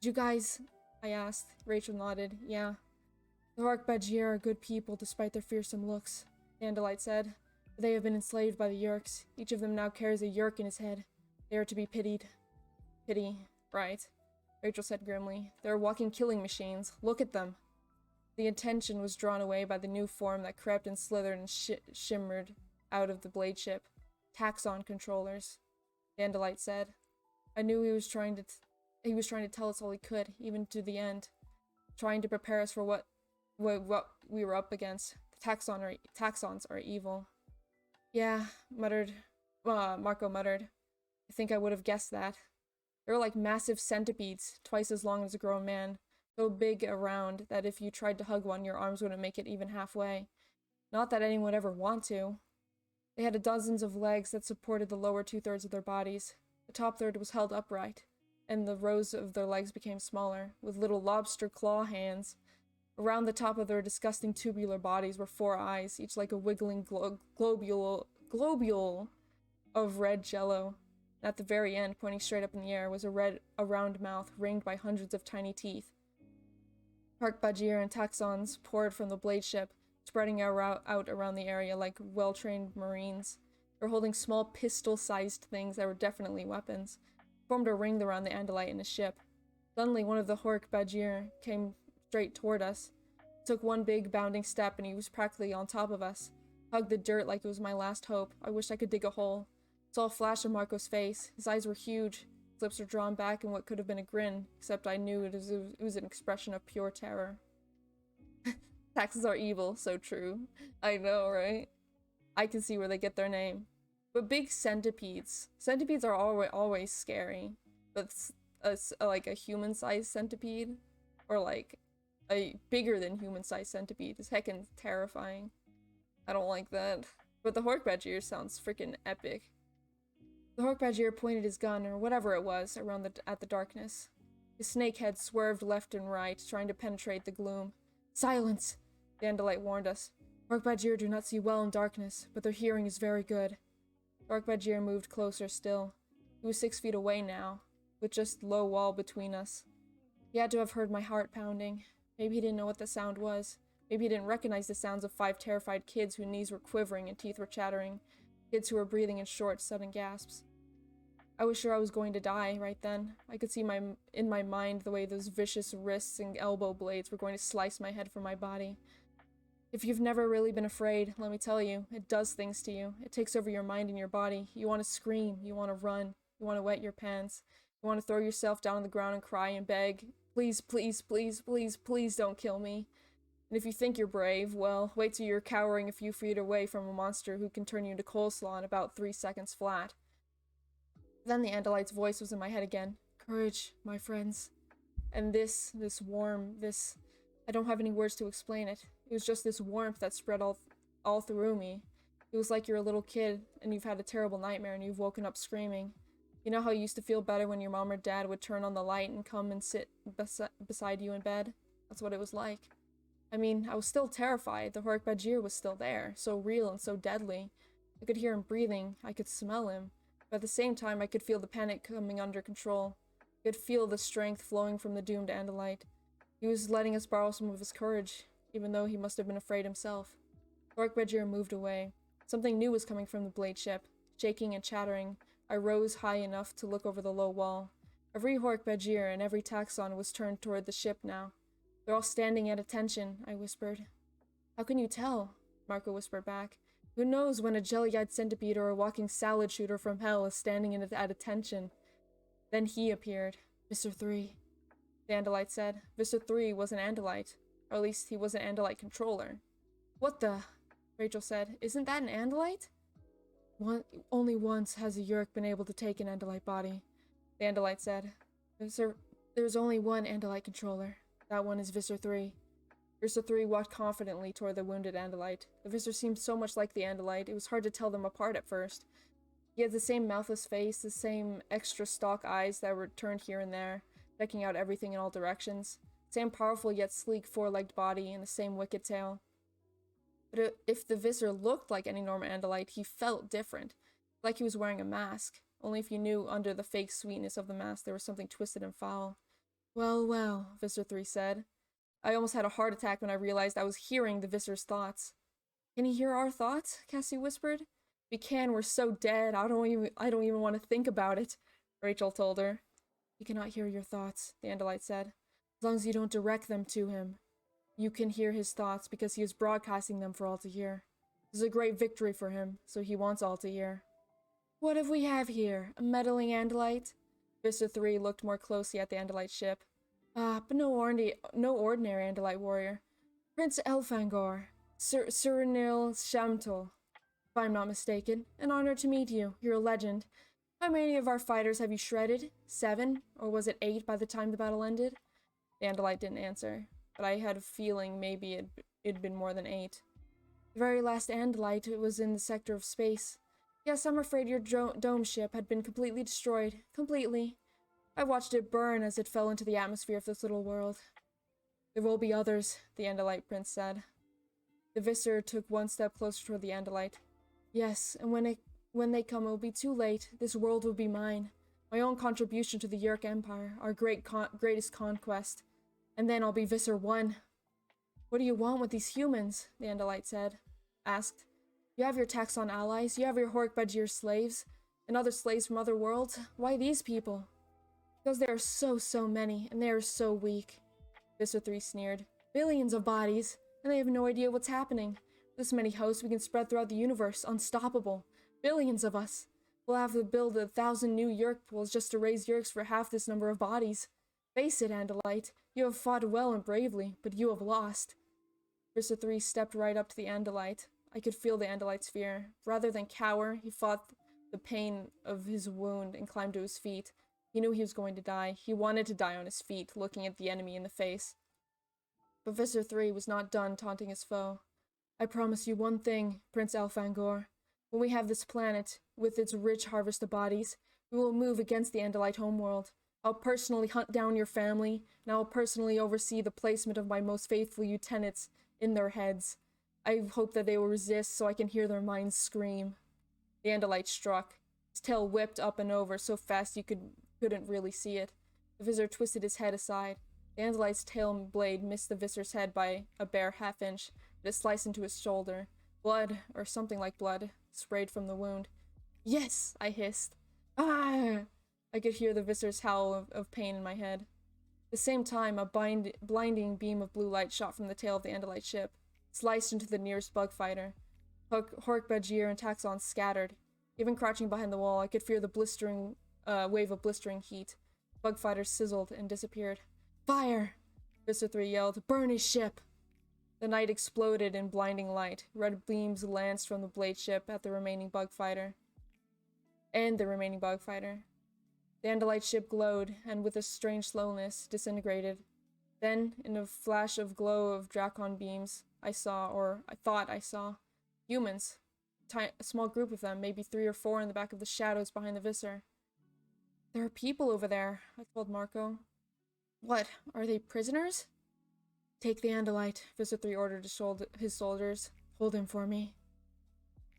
Did you guys? I asked. Rachel nodded. Yeah. The Pork Bajir are good people despite their fearsome looks, the Andalite said. They have been enslaved by the Yeerks. Each of them now carries a Yeerk in his head. They are to be pitied. Pity. Right. Rachel said grimly. They're walking killing machines. Look at them. The attention was drawn away by the new form that crept and slithered and shimmered out of the blade ship. Taxon controllers, the Andalite said. I knew he was trying to tell us all he could, even to the end. Trying to prepare us for what we were up against. The Taxons are evil. Yeah, Marco muttered. I think I would have guessed that. They were like massive centipedes, twice as long as a grown man, so big around that if you tried to hug one, your arms wouldn't make it even halfway. Not that anyone would ever want to. They had dozens of legs that supported the lower 2/3 of their bodies. The top third was held upright, and the rows of their legs became smaller, with little lobster claw hands. Around the top of their disgusting tubular bodies were 4 eyes, each like a wiggling globule of red jello. And at the very end, pointing straight up in the air, was a round mouth ringed by hundreds of tiny teeth. Hark-Bajir and taxons poured from the blade ship, spreading out around the area like well-trained marines. They were holding small pistol-sized things that were definitely weapons, formed a ring around the Andalite in his ship. Suddenly, one of the Hark-Bajir came straight toward us. He took one big bounding step, and he was practically on top of us. Hugged the dirt like it was my last hope. I wished I could dig a hole. Saw a flash of Marco's face. His eyes were huge. His lips were drawn back in what could have been a grin, except I knew it was an expression of pure terror. Taxes are evil, so true. I know, right? I can see where they get their name. But big centipedes. Centipedes are always scary. But like a human-sized centipede, or like a bigger than human-sized centipede, is heckin' terrifying. I don't like that. But the Hark-Bajir sounds freaking epic. The Hark-Bajir pointed his gun, or whatever it was, at the darkness. His snake head swerved left and right, trying to penetrate the gloom. Silence! The Andalite warned us. Hark-Bajir do not see well in darkness, but their hearing is very good. Hark-Bajir moved closer still. He was 6 feet away now, with just low wall between us. He had to have heard my heart pounding. Maybe he didn't know what the sound was. Maybe he didn't recognize the sounds of 5 terrified kids whose knees were quivering and teeth were chattering. Kids who were breathing in short, sudden gasps. I was sure I was going to die right then. I could see in my mind the way those vicious wrists and elbow blades were going to slice my head from my body. If you've never really been afraid, let me tell you, it does things to you. It takes over your mind and your body. You want to scream. You want to run. You want to wet your pants. You want to throw yourself down on the ground and cry and beg, please, please, please, please, please don't kill me. And if you think you're brave, well, wait till you're cowering a few feet away from a monster who can turn you into coleslaw in about 3 seconds flat. Then the Andalite's voice was in my head again. Courage, my friends. And this warm, I don't have any words to explain it. It was just this warmth that spread all through me. It was like you're a little kid, and you've had a terrible nightmare, and you've woken up screaming. You know how you used to feel better when your mom or dad would turn on the light and come and sit beside you in bed? That's what it was like. I mean, I was still terrified. The Hark-Bajir was still there, so real and so deadly. I could hear him breathing. I could smell him. But at the same time, I could feel the panic coming under control. I could feel the strength flowing from the doomed Andalite. He was letting us borrow some of his courage, even though he must have been afraid himself. Hark-Bajir moved away. Something new was coming from the blade ship. Shaking and chattering, I rose high enough to look over the low wall. Every Hark-Bajir and every taxon was turned toward the ship now. They're all standing at attention, I whispered. How can you tell? Marco whispered back. Who knows when a jelly-eyed centipede or a walking salad shooter from hell is standing at attention? Then he appeared. Mr. 3. The Andalite said. Mr. 3 was an Andalite. Or at least he was an Andalite controller. What the? Rachel said. Isn't that an Andalite? Only once has a Yeerk been able to take an Andalite body. The Andalite said. There's only one Andalite controller. That one is Visser 3. Visser 3 walked confidently toward the wounded Andalite. The Visser seemed so much like the Andalite, it was hard to tell them apart at first. He had the same mouthless face, the same extra stalk eyes that were turned here and there, checking out everything in all directions. Same powerful yet sleek 4-legged body, and the same wicked tail. But if the Visser looked like any normal Andalite, he felt different. Like he was wearing a mask. Only if you knew under the fake sweetness of the mask there was something twisted and foul. Well, well, Visser 3 said. I almost had a heart attack when I realized I was hearing the Visser's thoughts. Can he hear our thoughts? Cassie whispered. If he can, we're so dead. I don't even want to think about it, Rachel told her. He cannot hear your thoughts, the Andalite said. As long as you don't direct them to him. You can hear his thoughts because he is broadcasting them for all to hear. This is a great victory for him, so he wants all to hear. What have we here? A meddling Andalite? Visser 3 looked more closely at the Andalite ship. Ah, but no ordinary Andalite warrior. Prince Elfangor, Surinil Shamtul, if I'm not mistaken. An honor to meet you. You're a legend. How many of our fighters have you shredded? 7? Or was it 8 by the time the battle ended? The Andalite didn't answer, but I had a feeling maybe it'd been more than 8. The very last Andalite was in the sector of space. Yes, I'm afraid your dome ship had been completely destroyed. Completely. I watched it burn as it fell into the atmosphere of this little world. There will be others, the Andalite prince said. The Visser took one step closer toward the Andalite. Yes, and when they come, it will be too late. This world will be mine. My own contribution to the Yeerk Empire, our greatest conquest. And then I'll be Visser 1. What do you want with these humans? The Andalite asked. You have your Taxon allies, you have your Hork-Bajir slaves, and other slaves from other worlds. Why these people? Because there are so many, and they are so weak. Visser 3 sneered. Billions of bodies, and they have no idea what's happening. This many hosts we can spread throughout the universe, unstoppable. Billions of us. We'll have to build 1,000 new Yeerk pools just to raise Yeerks for half this number of bodies. Face it, Andalite, you have fought well and bravely, but you have lost. Visser 3 stepped right up to the Andalite. I could feel the Andalite's fear. Rather than cower, he fought the pain of his wound and climbed to his feet. He knew he was going to die. He wanted to die on his feet, looking at the enemy in the face. But Visser 3 was not done taunting his foe. I promise you one thing, Prince Alfangor. When we have this planet, with its rich harvest of bodies, we will move against the Andalite homeworld. I'll personally hunt down your family, and I'll personally oversee the placement of my most faithful lieutenants in their heads. I hope that they will resist so I can hear their minds scream. The Andalite struck. His tail whipped up and over so fast you couldn't really see it. The Visser twisted his head aside. The Andalite's tail blade missed the Visser's head by a bare half-inch, but it sliced into his shoulder. Blood, or something like blood, sprayed from the wound. Yes! I hissed. Ah! I could hear the Visser's howl of pain in my head. At the same time, a blinding beam of blue light shot from the tail of the Andalite ship, sliced into the nearest bug fighter. Hork-Bajir and Taxon scattered. Even crouching behind the wall, I could feel the blistering wave of blistering heat. Bug fighters sizzled and disappeared. Fire! Visser 3 yelled. Burn his ship! The night exploded in blinding light. Red beams lanced from the blade ship at the remaining bug fighter. The Andalite ship glowed, and with a strange slowness, disintegrated. Then, in a flash of glow of Dracon beams, I thought I saw, humans. A small group of them, maybe 3 or 4 in the back of the shadows behind the Visser. There are people over there, I told Marco. What, are they prisoners? Take the Andalite, Visser 3 ordered his soldiers. Hold him for me.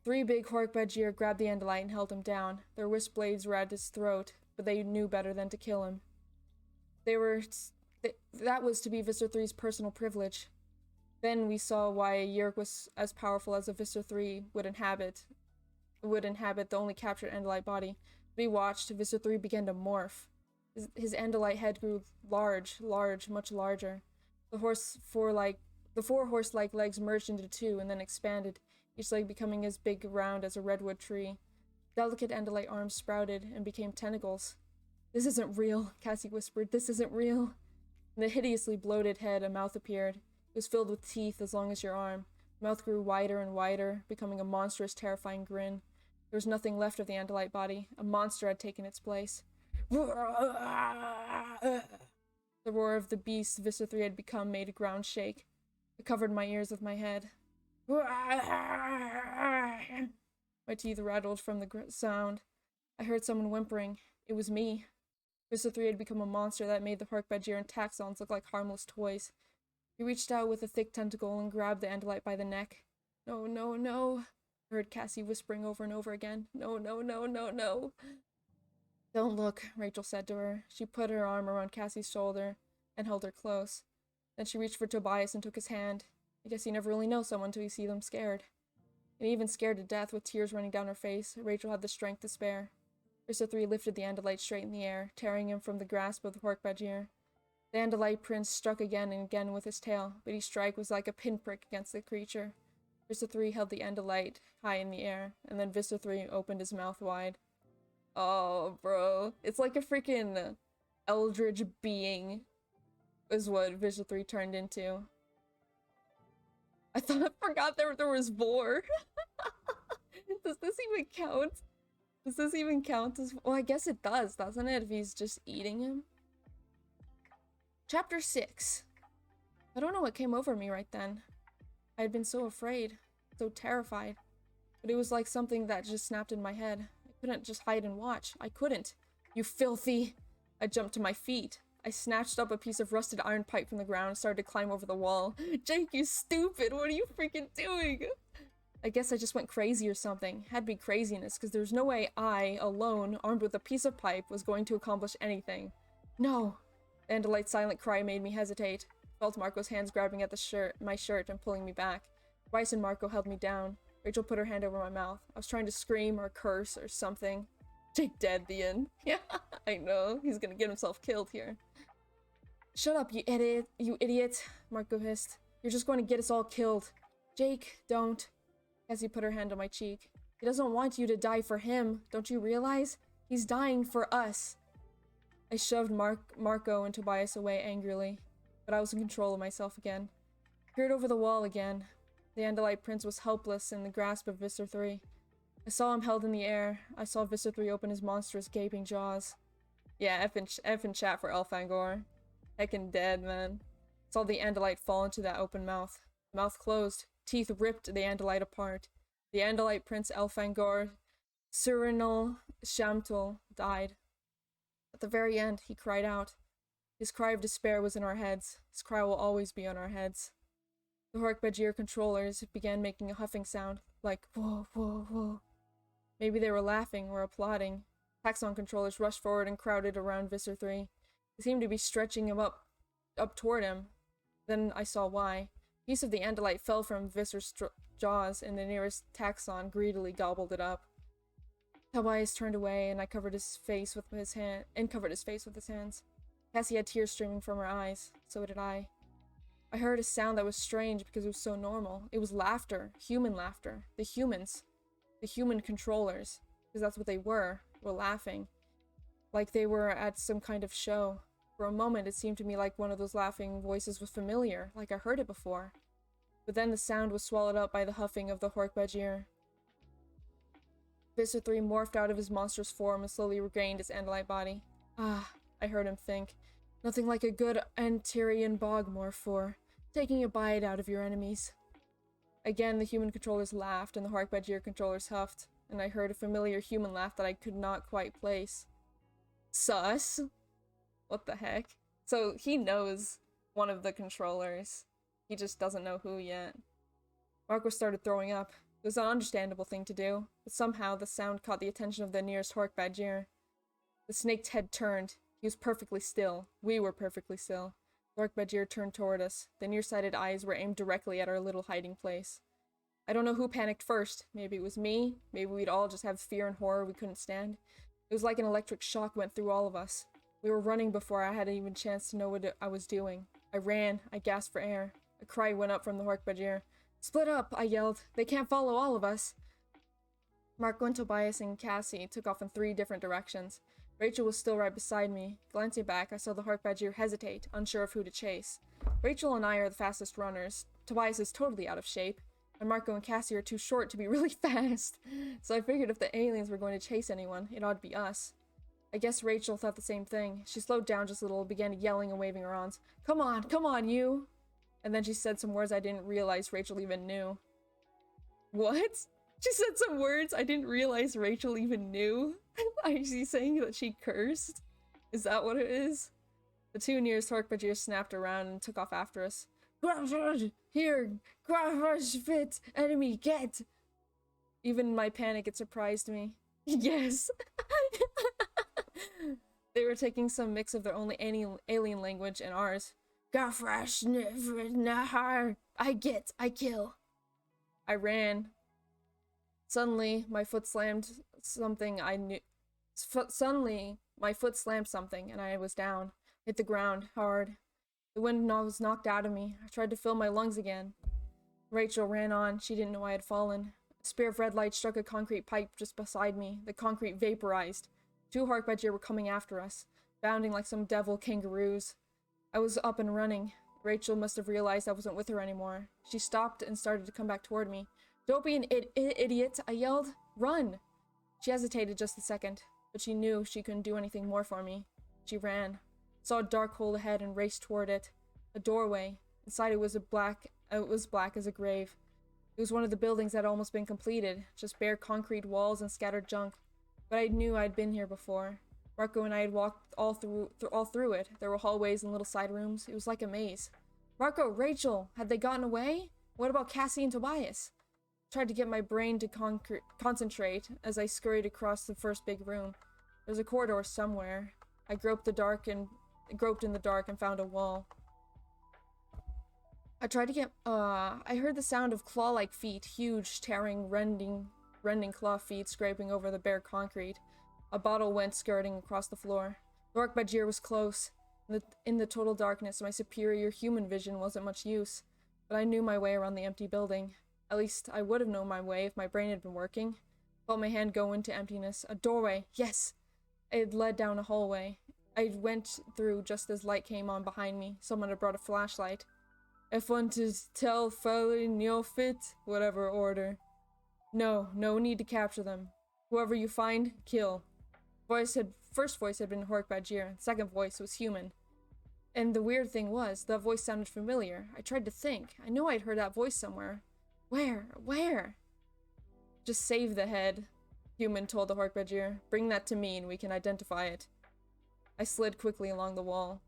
3 big Hork-Bajir grabbed the Andalite and held him down. Their whisk blades were at his throat, but they knew better than to kill him. That was to be Visser 3's personal privilege. Then we saw why a Yeerk was as powerful as a Visser 3 would inhabit the only captured Andalite body. We watched, Visser 3 began to morph. His Andalite head grew large, much larger. The 4 horse-like legs merged into 2 and then expanded, each leg becoming as big round as a redwood tree. Delicate Andalite arms sprouted and became tentacles. This isn't real, Cassie whispered. This isn't real. In the hideously bloated head, a mouth appeared. It was filled with teeth as long as your arm. The mouth grew wider and wider, becoming a monstrous, terrifying grin. There was nothing left of the Andalite body. A monster had taken its place. The roar of the beast Visser 3 had become made the ground shake. It covered my ears with my head. My teeth rattled from the sound. I heard someone whimpering. It was me. Visser 3 had become a monster that made the Hork-Bajir and Taxons look like harmless toys. He reached out with a thick tentacle and grabbed the Andalite by the neck. No, no, no. I heard Cassie whispering over and over again. No, no, no, no, no. Don't look, Rachel said to her. She put her arm around Cassie's shoulder and held her close. Then she reached for Tobias and took his hand. I guess you never really know someone till you see them scared. And even scared to death with tears running down her face, Rachel had the strength to spare. Visser 3 lifted the Andalite straight in the air, tearing him from the grasp of the Hork-Bajir. The Andalite prince struck again and again with his tail, but each strike was like a pinprick against the creature. Visser 3 held the Andalite high in the air, and then Visser 3 opened his mouth wide. Oh, bro. It's like a freaking eldritch being is what Visser 3 turned into. I forgot there was Vor. Does this even count? Does this even count as... Well, I guess it does, doesn't it? If he's just eating him. Chapter 6. I don't know what came over me right then. I had been so afraid. So terrified. but it was like something that just snapped in my head. I couldn't just hide and watch. I couldn't. You filthy! I jumped to my feet. I snatched up a piece of rusted iron pipe from the ground and started to climb over the wall. Jake, you stupid! What are you freaking doing? I guess I just went crazy or something. Had to be craziness, because there's no way I, alone, armed with a piece of pipe, was going to accomplish anything. No! The Andalite's silent cry made me hesitate. I felt Marco's hands grabbing at my shirt and pulling me back. Bryce and Marco held me down. Rachel put her hand over my mouth. I was trying to scream or curse or something. Jake dead, the end. Yeah, I know. He's gonna get himself killed here. Shut up, you idiot, Marco hissed. You're just going to get us all killed. Jake, don't. Cassie put her hand on my cheek. He doesn't want you to die for him, don't you realize? He's dying for us. I shoved Marco and Tobias away angrily, but I was in control of myself again. Peered over the wall again. The Andalite prince was helpless in the grasp of Visser 3. I saw him held in the air. I saw Visser 3 open his monstrous gaping jaws. Yeah, F in chat for Elfangor. Heckin' dead, man. Saw the Andalite fall into that open mouth. Mouth closed. Teeth ripped the Andalite apart. The Andalite prince Elfangor Surinal Shamtul died. At the very end, he cried out. His cry of despair was in our heads. His cry will always be on our heads. The Hork-Bajir controllers began making a huffing sound, like whoa, whoa, whoa. Maybe they were laughing or applauding. Taxon controllers rushed forward and crowded around Visser 3. They seemed to be stretching him up toward him. Then I saw why. A piece of the Andalite fell from Visser's jaws, and the nearest Taxon greedily gobbled it up. Tobias turned away, and I covered his face with his hands. Cassie had tears streaming from her eyes. So did I. I heard a sound that was strange because it was so normal. It was laughter. Human laughter. The humans. The human controllers. Because that's what they were laughing. Like they were at some kind of show. For a moment, it seemed to me like one of those laughing voices was familiar, like I heard it before. But then the sound was swallowed up by the huffing of the Hork-Bajir. Visser 3 morphed out of his monstrous form and slowly regained his Andalite body. Ah, I heard him think. Nothing like a good Antirian bog morph for taking a bite out of your enemies. Again, the human controllers laughed and the Hork-Bajir controllers huffed, and I heard a familiar human laugh that I could not quite place. Sus? What the heck? So he knows one of the controllers. He just doesn't know who yet. Marco started throwing up. It was an understandable thing to do, but somehow the sound caught the attention of the nearest Hork-Bajir. The snake's head turned. He was perfectly still. We were perfectly still. The Hork-Bajir turned toward us. The nearsighted eyes were aimed directly at our little hiding place. I don't know who panicked first. Maybe it was me. Maybe we'd all just have fear and horror we couldn't stand. It was like an electric shock went through all of us. We were running before I had even a chance to know what I was doing. I ran. I gasped for air. A cry went up from the Hork-Bajir. Split up, I yelled. They can't follow all of us. Marco and Tobias and Cassie took off in 3 different directions. Rachel was still right beside me. Glancing back, I saw the Hork-Bajir hesitate, unsure of who to chase. Rachel and I are the fastest runners. Tobias is totally out of shape. And Marco and Cassie are too short to be really fast. So I figured if the aliens were going to chase anyone, it ought to be us. I guess Rachel thought the same thing. She slowed down just a little, began yelling and waving her arms. Come on, you! And then she said some words I didn't realize Rachel even knew. What? She said some words I didn't realize Rachel even knew? Is she saying that she cursed? Is that what it is? The 2 nearest Hork-Bajir snapped around and took off after us. Here! Fit! Enemy, get! Even in my panic, it surprised me. Yes! They were taking some mix of their own alien language and ours. I kill. I ran. Suddenly, my foot slammed something and I was down. Hit the ground, hard. The wind was knocked out of me. I tried to fill my lungs again. Rachel ran on. She didn't know I had fallen. A spear of red light struck a concrete pipe just beside me. The concrete vaporized. 2 Hork-Bajir were coming after us, bounding like some devil kangaroos. I was up and running. Rachel must have realized I wasn't with her anymore. She stopped and started to come back toward me. Don't be an idiot, I yelled. Run! She hesitated just a second, but she knew she couldn't do anything more for me. She ran. Saw a dark hole ahead and raced toward it. A doorway. Inside it was black as a grave. It was one of the buildings that had almost been completed, just bare concrete walls and scattered junk. But I knew I'd been here before. Marco and I had walked all through it. There were hallways and little side rooms. It was like a maze. Marco, Rachel, had they gotten away? What about Cassie and Tobias? I tried to get my brain to concentrate as I scurried across the first big room. There was a corridor somewhere. I groped in the dark and found a wall. I tried to get, I heard the sound of claw-like feet, huge, tearing, rending claw feet scraping over the bare concrete. A bottle went skirting across the floor. The Archbajir was close. In the total darkness, my superior human vision wasn't much use, but I knew my way around the empty building. At least, I would have known my way if my brain had been working. Felt my hand go into emptiness. A doorway! Yes! It led down a hallway. I went through just as light came on behind me. Someone had brought a flashlight. If one to tell Feli Neophyt, whatever order. No need to capture them. Whoever you find, kill. First voice had been Hork-Bajir, second voice was human. And the weird thing was, that voice sounded familiar. I tried to think. I knew I'd heard that voice somewhere. Where? Just save the head, human told the Hork-Bajir. Bring that to me and we can identify it. I slid quickly along the wall.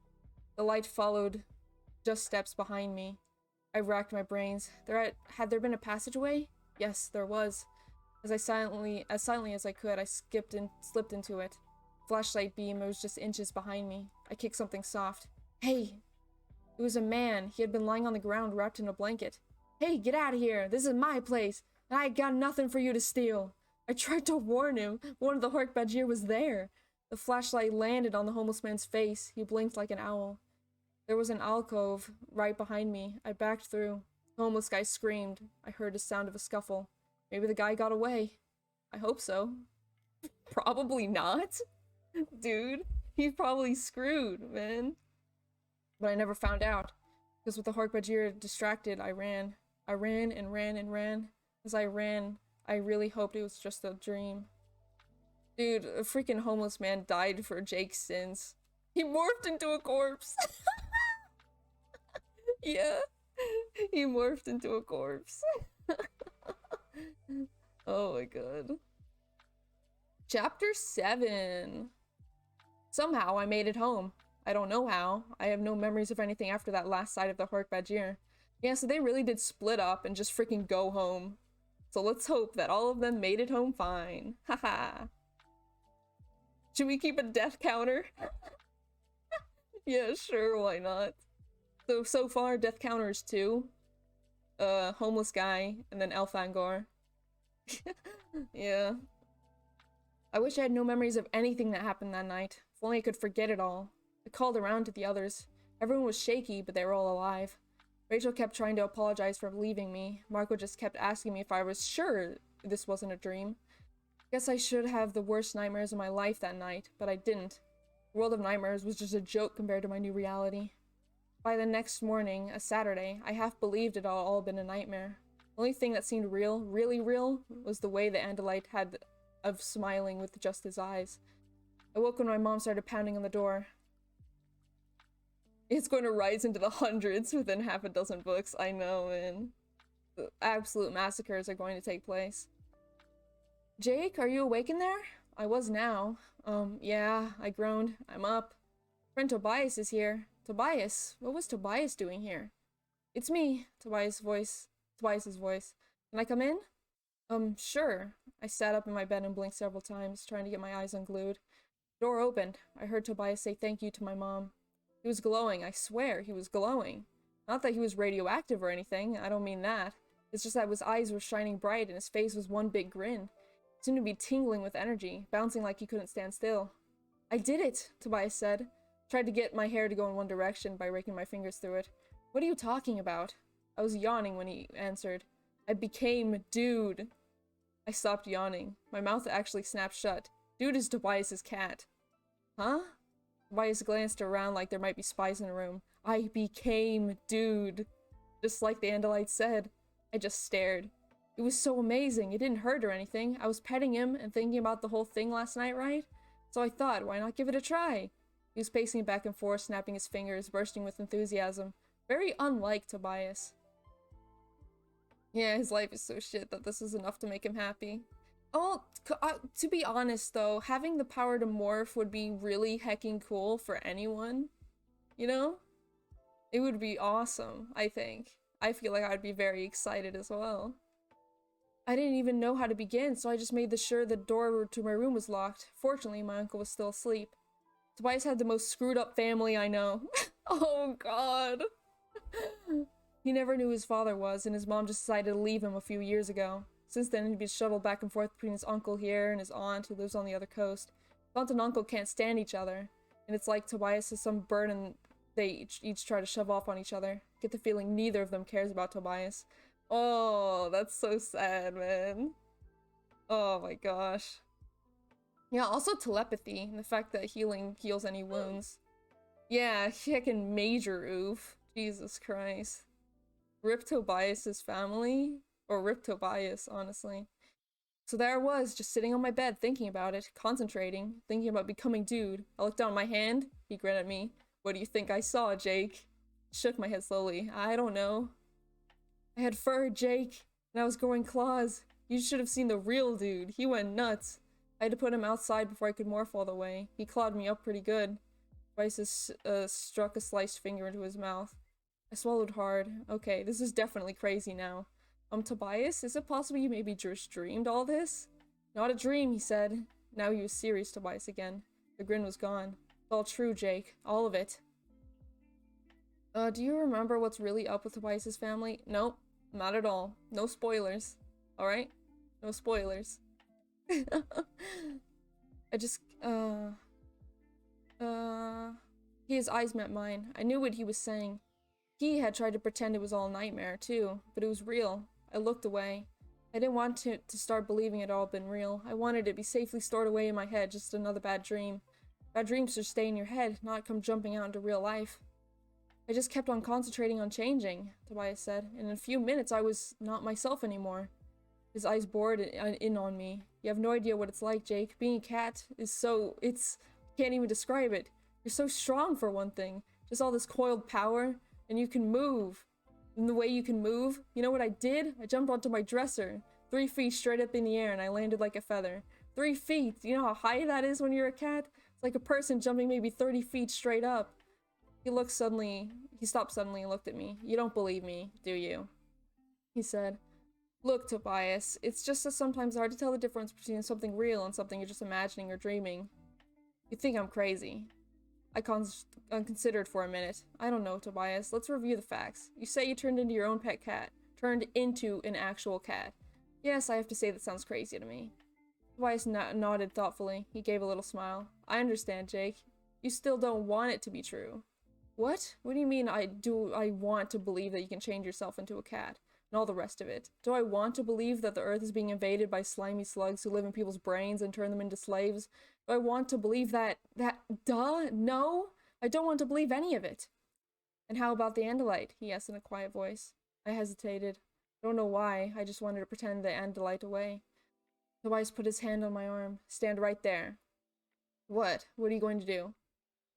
The light followed just steps behind me. I racked my brains. Had there been a passageway? Yes, there was. As silently as I could, I slipped into it. Flashlight beam was just inches behind me. I kicked something soft. Hey! It was a man. He had been lying on the ground wrapped in a blanket. Hey, get out of here! This is my place, and I got nothing for you to steal! I tried to warn him. One of the Hork-Bajir was there. The flashlight landed on the homeless man's face. He blinked like an owl. There was an alcove right behind me. I backed through. The homeless guy screamed. I heard the sound of a scuffle. Maybe the guy got away. I hope so. Probably not. Dude, he's probably screwed, man. But I never found out. Because with the Hork-Bajir distracted, I ran. I ran and ran and ran. As I ran, I really hoped it was just a dream. Dude, a freaking homeless man died for Jake's sins. He morphed into a corpse. Yeah, he morphed into a corpse. Oh my god. Chapter 7. Somehow I made it home. I don't know how. I have no memories of anything after that last sight of the Hork-Bajir. Yeah, so they really did split up and just freaking go home. So let's hope that all of them made it home fine. Haha. Should we keep a death counter? Yeah, sure, why not? So far, death counter is 2. Homeless guy, and then Elfangor. Yeah. I wish I had no memories of anything that happened that night. If only I could forget it all. I called around to the others. Everyone was shaky, but they were all alive. Rachel kept trying to apologize for leaving me. Marco just kept asking me if I was sure this wasn't a dream. Guess I should have the worst nightmares of my life that night, but I didn't. The world of nightmares was just a joke compared to my new reality. By the next morning, a Saturday, I half believed it all been a nightmare. The only thing that seemed real, really real, was the way the Andalite had of smiling with just his eyes. I woke when my mom started pounding on the door. It's going to rise into the hundreds within half a dozen books, I know, man. The absolute massacres are going to take place. Jake, are you awake in there? I was now. Yeah, I groaned. I'm up. Friend Tobias is here. Tobias? What was Tobias doing here? It's me, Tobias' voice. Can I come in? Sure. I sat up in my bed and blinked several times, trying to get my eyes unglued. The door opened. I heard Tobias say thank you to my mom. He was glowing, I swear, he was glowing. Not that he was radioactive or anything, I don't mean that. It's just that his eyes were shining bright and his face was one big grin. He seemed to be tingling with energy, bouncing like he couldn't stand still. I did it, Tobias said. Tried to get my hair to go in one direction by raking my fingers through it. What are you talking about? I was yawning when he answered. I became Dude. I stopped yawning. My mouth actually snapped shut. Dude is Tobias's cat. Huh? Tobias glanced around like there might be spies in the room. I became Dude. Just like the Andalite said. I just stared. It was so amazing. It didn't hurt or anything. I was petting him and thinking about the whole thing last night, right? So I thought, why not give it a try? He was pacing back and forth, snapping his fingers, bursting with enthusiasm. Very unlike Tobias. Yeah, his life is so shit that this is enough to make him happy. Oh, to be honest though, having the power to morph would be really hecking cool for anyone, you know? It would be awesome, I think. I feel like I'd be very excited as well. I didn't even know how to begin, so I just made sure the door to my room was locked. Fortunately, my uncle was still asleep. Tobias had the most screwed up family I know. Oh god. He never knew who his father was, and his mom just decided to leave him a few years ago. Since then, he'd been shuttled back and forth between his uncle here and his aunt who lives on the other coast. His aunt and uncle can't stand each other, and it's like Tobias is some burden they each try to shove off on each other. Get the feeling neither of them cares about Tobias. Oh, that's so sad, man. Oh my gosh. Yeah, also telepathy, and the fact that healing heals any wounds. Yeah, heckin' major oof. Jesus Christ. Rip Tobias's family? Or Rip Tobias, honestly. So there I was, just sitting on my bed, thinking about it, concentrating, thinking about becoming dude. I looked down at my hand. He grinned at me. What do you think I saw, Jake? Shook my head slowly. I don't know. I had fur, Jake, and I was growing claws. You should have seen the real dude. He went nuts. I had to put him outside before I could morph all the way. He clawed me up pretty good. Bryce struck a sliced finger into his mouth. I swallowed hard. Okay, this is definitely crazy now. Tobias, is it possible you maybe just dreamed all this? Not a dream, he said. Now he was serious, Tobias again. The grin was gone. It's all true, Jake. All of it. Do you remember what's really up with Tobias's family? Nope, not at all. No spoilers. Alright? No spoilers. I just, his eyes met mine. I knew what he was saying. He had tried to pretend it was all a nightmare, too, but it was real. I looked away. I didn't want to start believing it all been real. I wanted it to be safely stored away in my head, just another bad dream. Bad dreams should stay in your head, not come jumping out into real life. I just kept on concentrating on changing, Tobias said, and in a few minutes I was not myself anymore. His eyes bored in on me. You have no idea what it's like, Jake. Being a cat is so... can't even describe it. You're so strong, for one thing. Just all this coiled power, and you can move. And the way you can move, you know what I did? I jumped onto my dresser, 3 feet straight up in the air, and I landed like a feather. 3 feet! You know how high that is when you're a cat? It's like a person jumping maybe 30 feet straight up. He stopped suddenly and looked at me. You don't believe me, do you? He said, Look, Tobias, it's just that sometimes hard to tell the difference between something real and something you're just imagining or dreaming. You think I'm crazy. I considered for a minute. I don't know, Tobias. Let's review the facts. You say you turned into your own pet cat. Turned into an actual cat. Yes, I have to say that sounds crazy to me. Tobias nodded thoughtfully. He gave a little smile. I understand, Jake. You still don't want it to be true. What? What do you mean I want to believe that you can change yourself into a cat? And all the rest of it. Do I want to believe that the earth is being invaded by slimy slugs who live in people's brains and turn them into slaves? Do I want to believe that duh? No? I don't want to believe any of it. And how about the Andalite? He asked in a quiet voice. I hesitated. I don't know why. I just wanted to pretend the Andalite away. Tobias put his hand on my arm. Stand right there. What? What are you going to do?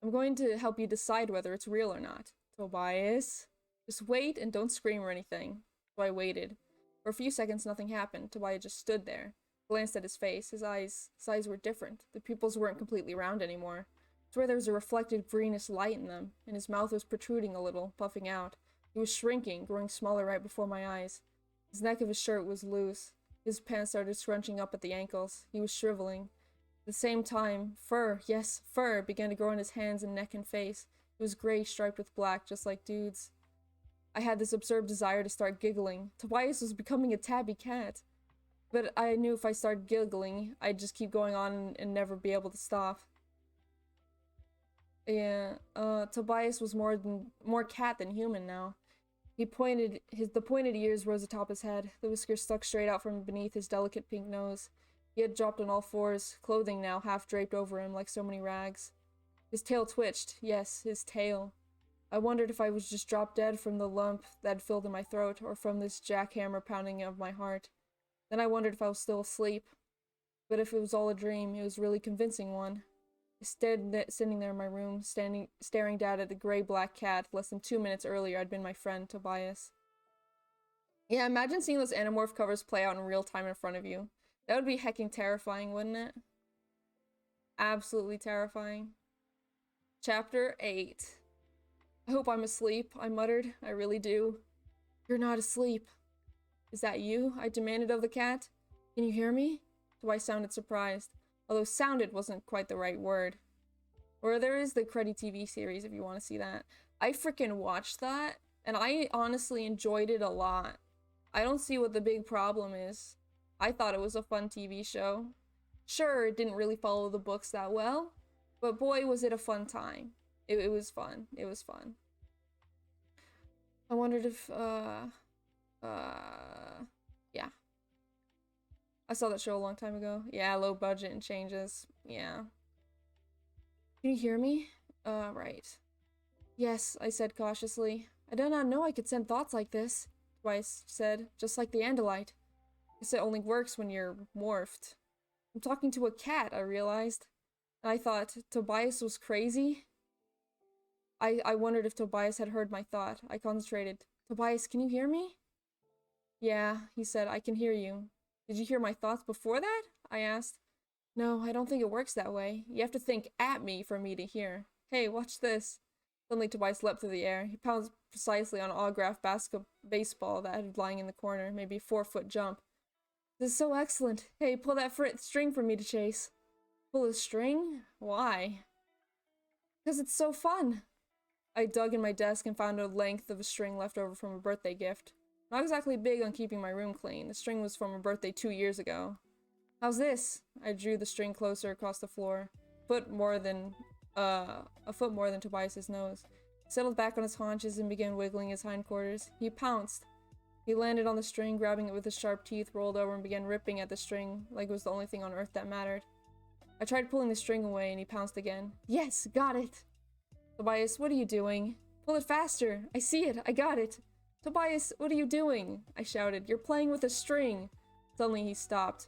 I'm going to help you decide whether it's real or not. Tobias? Just wait and don't scream or anything. So I waited. For a few seconds nothing happened. Tobias just stood there. Glanced at his face. His eyes were different. The pupils weren't completely round anymore. I swear there was a reflected greenish light in them, and his mouth was protruding a little, puffing out. He was shrinking, growing smaller right before my eyes. His neck of his shirt was loose. His pants started scrunching up at the ankles. He was shriveling. At the same time, fur, yes, fur, began to grow on his hands and neck and face. It was gray striped with black, just like dudes. I had this absurd desire to start giggling. Tobias was becoming a tabby cat. But I knew if I started giggling, I'd just keep going on and never be able to stop. Yeah, Tobias was more cat than human now. The pointed ears rose atop his head. The whiskers stuck straight out from beneath his delicate pink nose. He had dropped on all fours, clothing now half draped over him like so many rags. His tail twitched. Yes, his tail. I wondered if I was just drop dead from the lump that had filled in my throat, or from this jackhammer pounding of my heart. Then I wondered if I was still asleep. But if it was all a dream, it was a really convincing one. I sitting there in my room, staring down at the gray-black cat. Less than 2 minutes earlier, I'd been my friend, Tobias. Yeah, imagine seeing those Animorph covers play out in real time in front of you. That would be hecking terrifying, wouldn't it? Absolutely terrifying. Chapter 8. I hope I'm asleep, I muttered. I really do. You're not asleep. Is that you? I demanded of the cat. Can you hear me? Dwight sounded surprised, although sounded wasn't quite the right word. Or there is the cruddy TV series if you want to see that. I freaking watched that, and I honestly enjoyed it a lot. I don't see what the big problem is. I thought it was a fun TV show. Sure, it didn't really follow the books that well, but boy, was it a fun time. It was fun. It was fun. I wondered if, yeah. I saw that show a long time ago. Yeah, low budget and changes. Yeah. Can you hear me? Right. Yes, I said cautiously. I did not know I could send thoughts like this, Twice said, just like the Andalite. Guess it only works when you're morphed. I'm talking to a cat, I realized. And I thought Tobias was crazy. I wondered if Tobias had heard my thought. I concentrated. Tobias, can you hear me? Yeah, he said, I can hear you. Did you hear my thoughts before that? I asked. No, I don't think it works that way. You have to think at me for me to hear. Hey, watch this. Suddenly Tobias leapt through the air. He pounced precisely on an autographed baseball that had been lying in the corner, maybe a 4-foot jump. This is so excellent. Hey, pull that string for me to chase. Pull a string? Why? Because it's so fun. I dug in my desk and found a length of a string left over from a birthday gift. Not exactly big on keeping my room clean. The string was from a birthday 2 years ago. How's this? I drew the string closer across the floor. A foot more than Tobias's nose. He settled back on his haunches and began wiggling his hindquarters. He pounced. He landed on the string, grabbing it with his sharp teeth, rolled over and began ripping at the string like it was the only thing on earth that mattered. I tried pulling the string away and he pounced again. Yes, got it! Tobias, what are you doing? Pull it faster! I see it! I got it! Tobias, what are you doing? I shouted. You're playing with a string! Suddenly he stopped.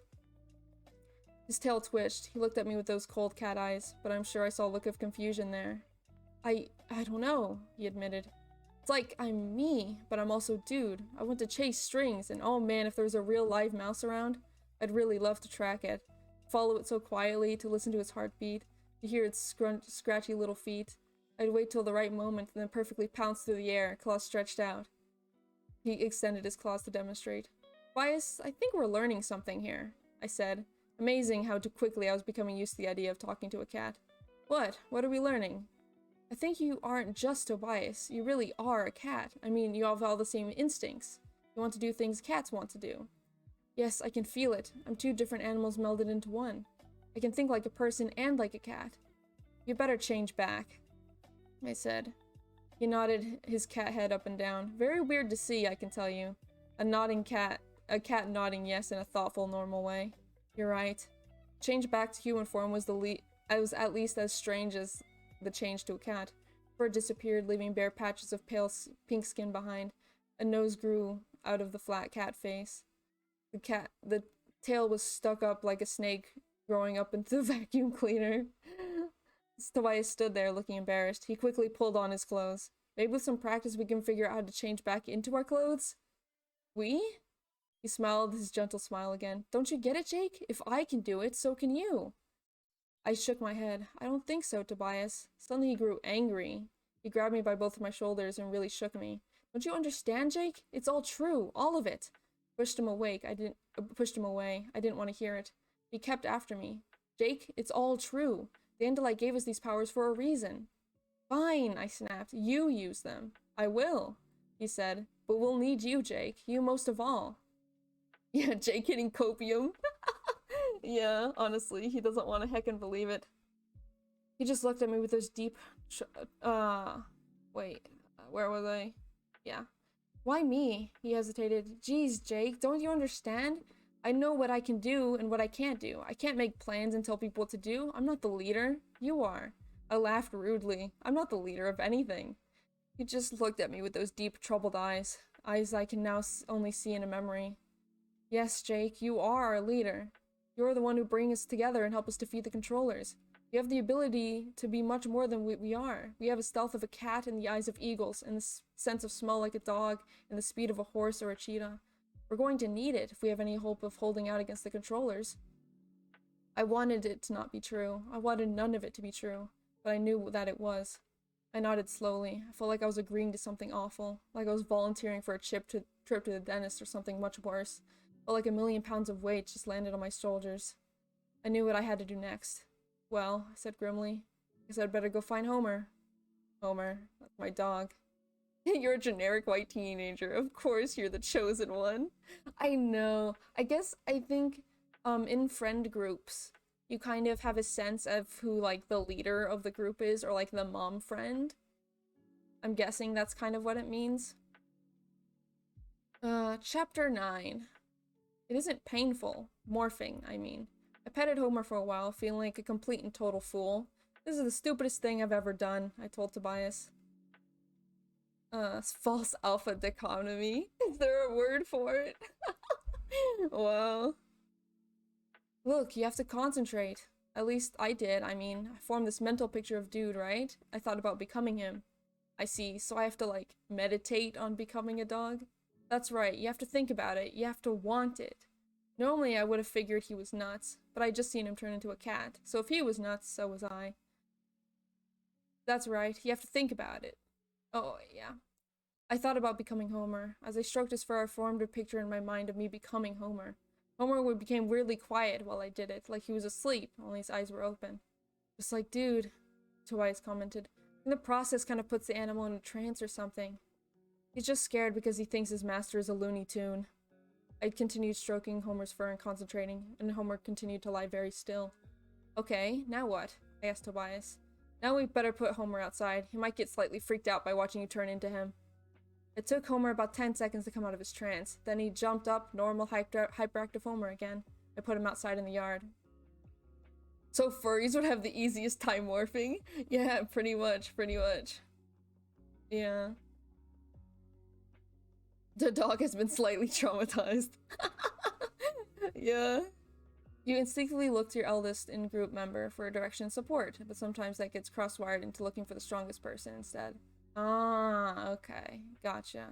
His tail twitched. He looked at me with those cold cat eyes, but I'm sure I saw a look of confusion there. I don't know, he admitted. It's like I'm me, but I'm also dude. I want to chase strings, and oh man, if there was a real live mouse around, I'd really love to track it. Follow it so quietly, to listen to its heartbeat, to hear its scratchy little feet. I'd wait till the right moment, and then perfectly pounce through the air, claws stretched out. He extended his claws to demonstrate. Bias, I think we're learning something here, I said. Amazing how quickly I was becoming used to the idea of talking to a cat. What? What are we learning? I think you aren't just Tobias. You really are a cat. I mean, you have all the same instincts. You want to do things cats want to do. Yes, I can feel it. I'm 2 different animals melded into one. I can think like a person and like a cat. You better change back, I said. He nodded his cat head up and down. Very weird to see, I can tell you. A cat nodding yes in a thoughtful, normal way. You're right. Change back to human form was at least as strange as the change to a cat. Fur disappeared, leaving bare patches of pale pink skin behind. A nose grew out of the flat cat face. The tail was stuck up like a snake growing up into the vacuum cleaner. Tobias stood there looking embarrassed. He quickly pulled on his clothes. Maybe with some practice we can figure out how to change back into our clothes? We? He smiled his gentle smile again. Don't you get it, Jake? If I can do it, so can you. I shook my head. I don't think so, Tobias. Suddenly he grew angry. He grabbed me by both of my shoulders and really shook me. Don't you understand, Jake? It's all true. All of it. Pushed him away. I didn't want to hear it. He kept after me. Jake, it's all true. The Andalite gave us these powers for a reason. Fine, I snapped. You use them. I will, he said. But we'll need you, Jake. You most of all. Yeah, Jake hitting copium. Yeah, honestly, he doesn't want to heckin' believe it. He just looked at me with those deep, wait, where was I? Yeah. Why me? He hesitated. Geez, Jake, don't you understand? I know what I can do and what I can't do. I can't make plans and tell people what to do. I'm not the leader. You are. I laughed rudely. I'm not the leader of anything. He just looked at me with those deep, troubled eyes. Eyes I can now only see in a memory. Yes, Jake, you are our leader. You're the one who brings us together and help us defeat the controllers. You have the ability to be much more than we are. We have a stealth of a cat and the eyes of eagles, and the sense of smell like a dog, and the speed of a horse or a cheetah. We're going to need it if we have any hope of holding out against the controllers. I wanted it to not be true. I wanted none of it to be true, but I knew that it was. I nodded slowly. I felt like I was agreeing to something awful, like I was volunteering for a trip to the dentist or something much worse. Felt like 1,000,000 pounds of weight just landed on my shoulders. I knew what I had to do next. Well, I said grimly, I guess I'd better go find Homer. Homer, that's my dog. You're a generic white teenager. Of course you're the chosen one. I know. I think in friend groups, you kind of have a sense of who, like, the leader of the group is, or, like, the mom friend. I'm guessing that's kind of what it means. Chapter 9. It isn't painful. Morphing, I mean. I petted Homer for a while, feeling like a complete and total fool. This is the stupidest thing I've ever done, I told Tobias. False alpha dichotomy. Is there a word for it? Wow. Look, you have to concentrate. At least I did. I mean, I formed this mental picture of dude, right? I thought about becoming him. I see, so I have to, like, meditate on becoming a dog? That's right, you have to think about it. You have to want it. Normally I would have figured he was nuts, but I'd just seen him turn into a cat, so if he was nuts, so was I. That's right, you have to think about it. Oh, yeah. I thought about becoming Homer. As I stroked his fur, I formed a picture in my mind of me becoming Homer. Homer became weirdly quiet while I did it, like he was asleep, only his eyes were open. Just like, dude, Tobias commented. And the process kind of puts the animal in a trance or something. He's just scared because he thinks his master is a Looney Tune. I continued stroking Homer's fur and concentrating, and Homer continued to lie very still. Okay, now what? I asked Tobias. Now we better put Homer outside. He might get slightly freaked out by watching you turn into him. It took Homer about 10 seconds to come out of his trance. Then he jumped up, normal, hyperactive Homer again. I put him outside in the yard. So furries would have the easiest time morphing? Yeah, pretty much. Yeah. The dog has been slightly traumatized. Yeah. You instinctively look to your eldest in-group member for direction and support, but sometimes that gets cross-wired into looking for the strongest person instead. Ah, okay. Gotcha.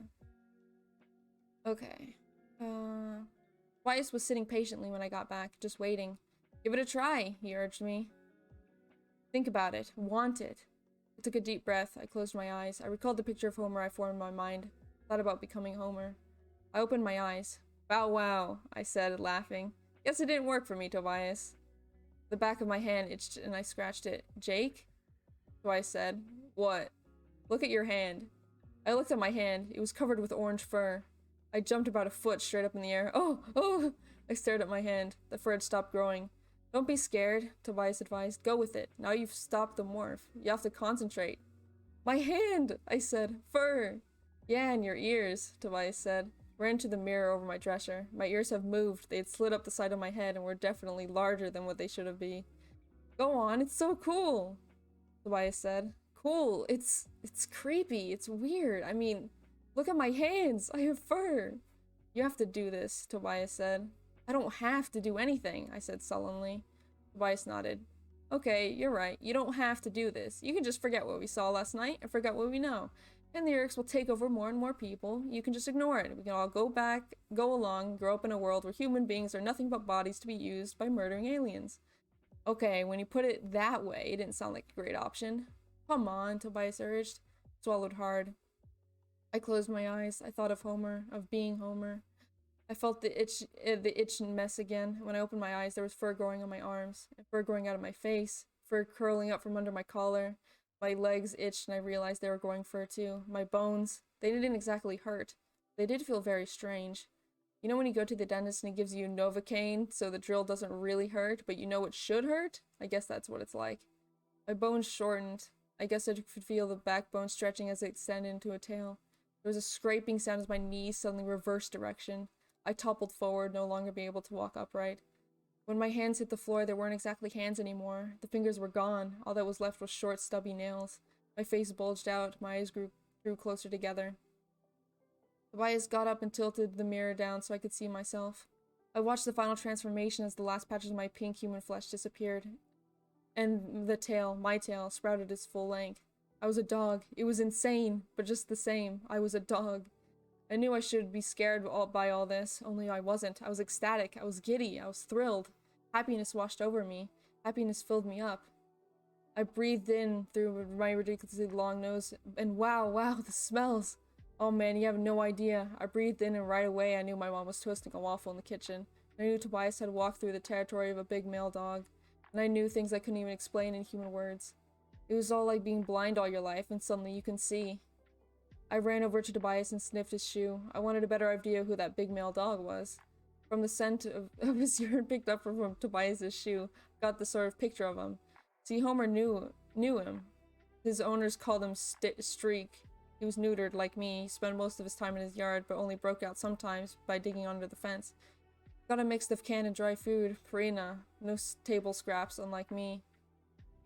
Okay. Tobias was sitting patiently when I got back, just waiting. Give it a try, he urged me. Think about it. Want it. I took a deep breath. I closed my eyes. I recalled the picture of Homer I formed in my mind. Thought about becoming Homer. I opened my eyes. Bow wow, I said, laughing. Guess it didn't work for me, Tobias. The back of my hand itched and I scratched it. Jake? Tobias said. What? Look at your hand. I looked at my hand. It was covered with orange fur. I jumped about a foot straight up in the air. Oh! I stared at my hand. The fur had stopped growing. Don't be scared, Tobias advised. Go with it. Now you've stopped the morph. You have to concentrate. My hand, I said. Fur. Yeah, and your ears, Tobias said. Ran to the mirror over my dresser. My ears have moved. They had slid up the side of my head and were definitely larger than what they should have been. Go on, it's so cool, Tobias said. Cool, it's creepy, it's weird. I mean, look at my hands, I have fur. You have to do this, Tobias said. I don't have to do anything, I said sullenly. Tobias nodded. Okay, you're right, you don't have to do this. You can just forget what we saw last night and forget what we know. And the Erics will take over more and more people. You can just ignore it. We can all go along, grow up in a world where human beings are nothing but bodies to be used by murdering aliens. Okay, when you put it that way, it didn't sound like a great option. Come on, Tobias urged. Swallowed hard. I closed my eyes. I thought of Homer, of being Homer. I felt the itch and mess again. When I opened my eyes, there was fur growing on my arms, and fur growing out of my face, fur curling up from under my collar. My legs itched and I realized they were growing fur too. My bones, they didn't exactly hurt. They did feel very strange. You know when you go to the dentist and he gives you Novocaine so the drill doesn't really hurt, but you know it should hurt? I guess that's what it's like. My bones shortened. I guess I could feel the backbone stretching as it extended into a tail. There was a scraping sound as my knees suddenly reversed direction. I toppled forward, no longer being able to walk upright. When my hands hit the floor, they weren't exactly hands anymore. The fingers were gone. All that was left was short, stubby nails. My face bulged out. My eyes grew closer together. Tobias got up and tilted the mirror down so I could see myself. I watched the final transformation as the last patches of my pink human flesh disappeared. And the tail, my tail, sprouted its full length. I was a dog. It was insane, but just the same, I was a dog. I I knew I should be scared by all this, only I wasn't. I was ecstatic, I was giddy, I was thrilled. Happiness washed over me. Happiness filled me up. I breathed in through my ridiculously long nose, and wow, the smells! Oh man, you have no idea. I breathed in and right away I knew my mom was toasting a waffle in the kitchen. I knew Tobias had walked through the territory of a big male dog. And I knew things I couldn't even explain in human words. It was all like being blind all your life, and suddenly you can see. I ran over to Tobias and sniffed his shoe. I wanted a better idea who that big male dog was. From the scent of his urine picked up from Tobias's shoe, got the sort of picture of him. See, Homer knew him. His owners called him Streak. He was neutered like me. He spent most of his time in his yard, but only broke out sometimes by digging under the fence. Got a mix of canned and dry food, Purina, no table scraps, unlike me.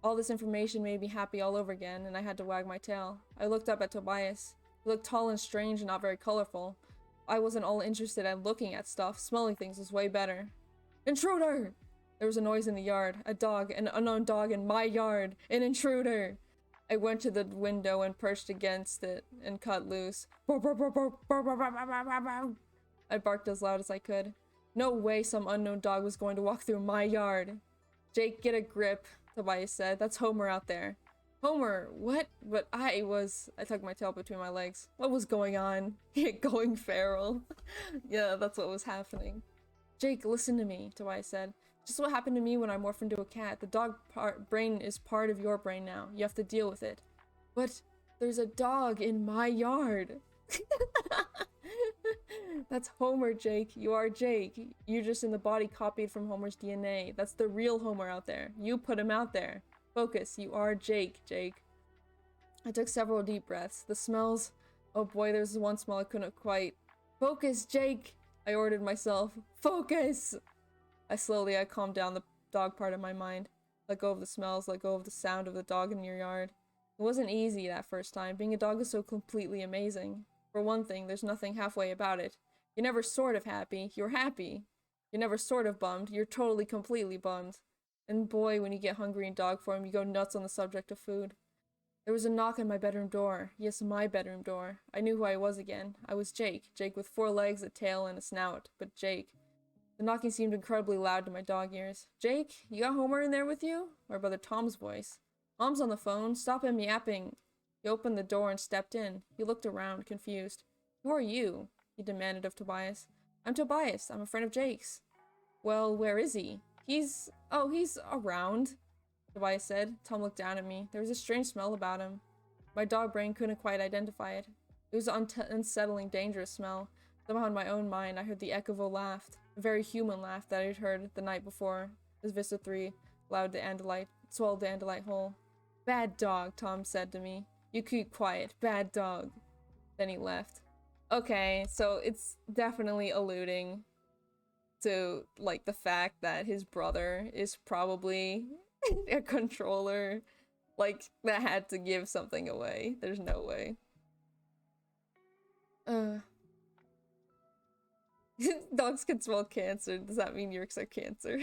All this information made me happy all over again, and I had to wag my tail. I looked up at Tobias. He looked tall and strange and not very colorful. I wasn't all interested in looking at stuff. Smelling things was way better. Intruder! There was a noise in the yard. A dog, an unknown dog in my yard. An intruder! I went to the window and perched against it and cut loose. I barked as loud as I could. No way some unknown dog was going to walk through my yard. Jake, get a grip, Tobias said. That's Homer out there. Homer, what? But I tucked my tail between my legs. What was going on? Going feral. Yeah, that's what was happening. Jake, listen to me, Tobias said. Just what happened to me when I morphed into a cat. The dog brain is part of your brain now. You have to deal with it. But there's a dog in my yard. That's Homer, Jake. You are Jake. You're just in the body copied from Homer's DNA. That's the real Homer out there. You put him out there. Focus. You are Jake, Jake. I took several deep breaths. The smells... Oh boy, there's one smell I couldn't quite... Focus, Jake! I ordered myself. Focus! I calmed down the dog part of my mind. Let go of the smells, let go of the sound of the dog in your yard. It wasn't easy that first time. Being a dog is so completely amazing. For one thing, there's nothing halfway about it. You're never sort of happy, you're happy. You're never sort of bummed, you're totally completely bummed. And boy, when you get hungry in dog form, you go nuts on the subject of food. There was a knock on my bedroom door. Yes, my bedroom door. I knew who I was again. I was Jake. Jake with 4 legs, a tail, and a snout. But Jake. The knocking seemed incredibly loud to my dog ears. Jake, you got Homer in there with you? My brother Tom's voice. Mom's on the phone. Stop him yapping. He opened the door and stepped in. He looked around, confused. Who are you? He demanded of Tobias. I'm Tobias. I'm a friend of Jake's. Well, where is he? He's around, Tobias said. Tom looked down at me. There was a strange smell about him. My dog brain couldn't quite identify it. It was an unsettling, dangerous smell. Somehow in my own mind, I heard the echo laugh. A very human laugh that I'd heard the night before, as Vista 3 swallowed the Andalite whole. Bad dog, Tom said to me. You keep quiet. Bad dog. Then he left. Okay, so it's definitely alluding to, like, the fact that his brother is probably a controller. Like, that had to give something away. There's no way. Dogs can smell cancer. Does that mean Yerks are cancer?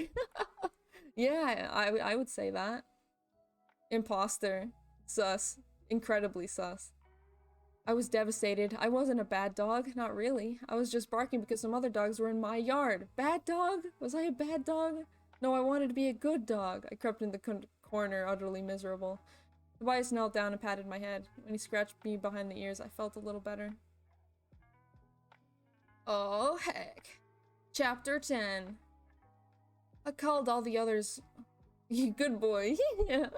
Yeah, I would say that. Imposter. Sus. Incredibly sus. I was devastated. I wasn't a bad dog. Not really. I was just barking because some other dogs were in my yard. Bad dog? Was I a bad dog? No, I wanted to be a good dog. I crept in the corner, utterly miserable. Tobias knelt down and patted my head. When he scratched me behind the ears, I felt a little better. Oh, heck. Chapter 10. I called all the others... Good boy. Yeah.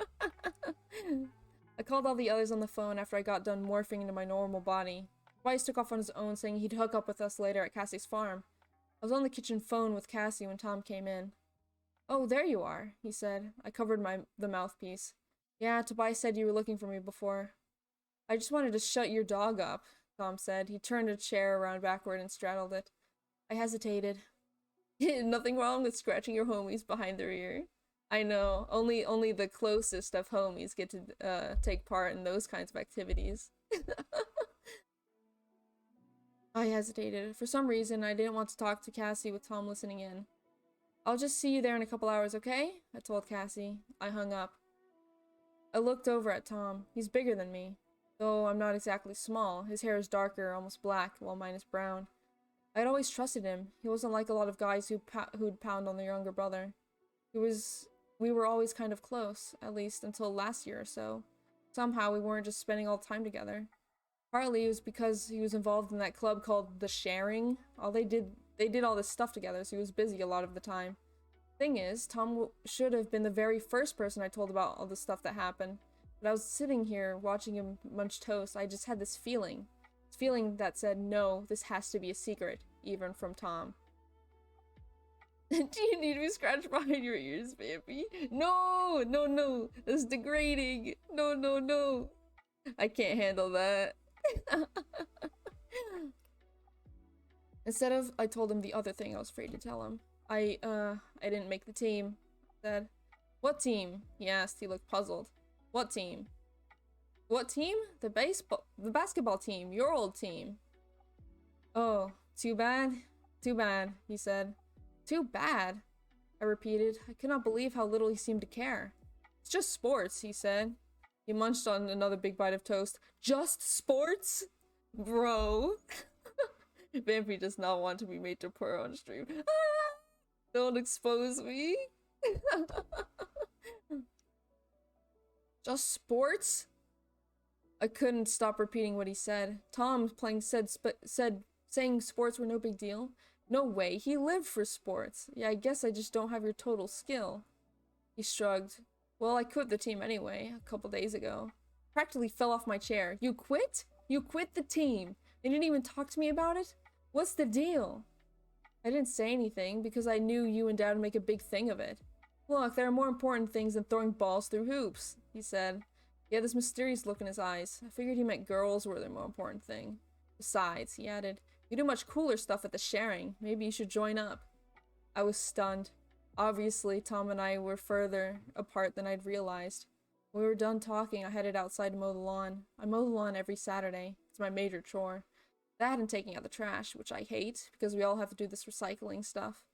I called all the others on the phone after I got done morphing into my normal body. Tobias took off on his own, saying he'd hook up with us later at Cassie's farm. I was on the kitchen phone with Cassie when Tom came in. Oh, there you are, he said. I covered the mouthpiece. Yeah, Tobias said you were looking for me before. I just wanted to shut your dog up, Tom said. He turned a chair around backward and straddled it. I hesitated. Nothing wrong with scratching your homies behind their ear. I know, only the closest of homies get to take part in those kinds of activities. I hesitated. For some reason, I didn't want to talk to Cassie with Tom listening in. I'll just see you there in a couple hours, okay? I told Cassie. I hung up. I looked over at Tom. He's bigger than me. Though I'm not exactly small, his hair is darker, almost black, while mine is brown. I'd always trusted him. He wasn't like a lot of guys who'd pound on their younger brother. We were always kind of close, at least until last year or so. Somehow we weren't just spending all the time together. Partly it was because he was involved in that club called The Sharing. They did all this stuff together, so he was busy a lot of the time. Thing is, Tom should have been the very first person I told about all the stuff that happened. But I was sitting here watching him munch toast. I just had this feeling. This feeling that said, no, this has to be a secret, even from Tom. Do you need to be scratched behind your ears, baby? No, no, no. That's degrading. No, no, no. I can't handle that. Instead, I told him the other thing I was afraid to tell him. I didn't make the team. I said, what team? He asked. He looked puzzled. What team? What team? The basketball team. Your old team. Oh, too bad. Too bad, he said. Too bad, I repeated. I could not believe how little he seemed to care. It's just sports, he said. He munched on another big bite of toast. Just sports? Bro. Vampy does not want to be made to purr on stream. Ah! Don't expose me. Just sports? I couldn't stop repeating what he said. Tom saying sports were no big deal. No way, he lived for sports. Yeah, I guess I just don't have your total skill. He shrugged. Well, I quit the team anyway, a couple days ago. Practically fell off my chair. You quit? You quit the team. They didn't even talk to me about it? What's the deal? I didn't say anything because I knew you and Dad would make a big thing of it. Look, there are more important things than throwing balls through hoops, he said. He had this mysterious look in his eyes. I figured he meant girls were the more important thing. Besides, he added, you do much cooler stuff at the Sharing. Maybe you should join up. I was stunned. Obviously, Tom and I were further apart than I'd realized. When we were done talking, I headed outside to mow the lawn. I mow the lawn every Saturday. It's my major chore. That and taking out the trash, which I hate, because we all have to do this recycling stuff.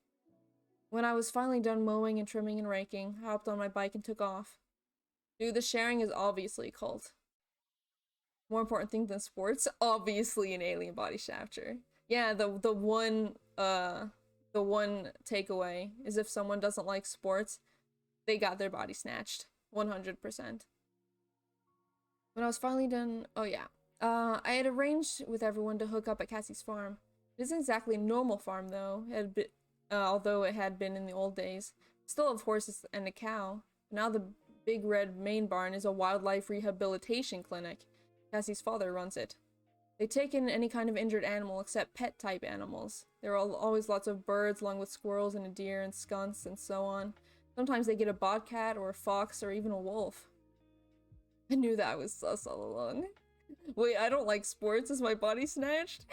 When I was finally done mowing and trimming and raking, I hopped on my bike and took off. Dude, the Sharing is obviously a cult. More important thing than sports? Obviously an alien body snatcher. Yeah, the one takeaway is if someone doesn't like sports, they got their body snatched. 100%. When I was finally done, oh yeah. I had arranged with everyone to hook up at Cassie's farm. It isn't exactly a normal farm though, although it had been in the old days. Still have horses and a cow. Now the big red main barn is a wildlife rehabilitation clinic. Cassie's father runs it. They take in any kind of injured animal except pet-type animals. There are always lots of birds along with squirrels and a deer and skunks and so on. Sometimes they get a bobcat or a fox or even a wolf. I knew that was sus all along. Wait, I don't like sports. Is my body snatched?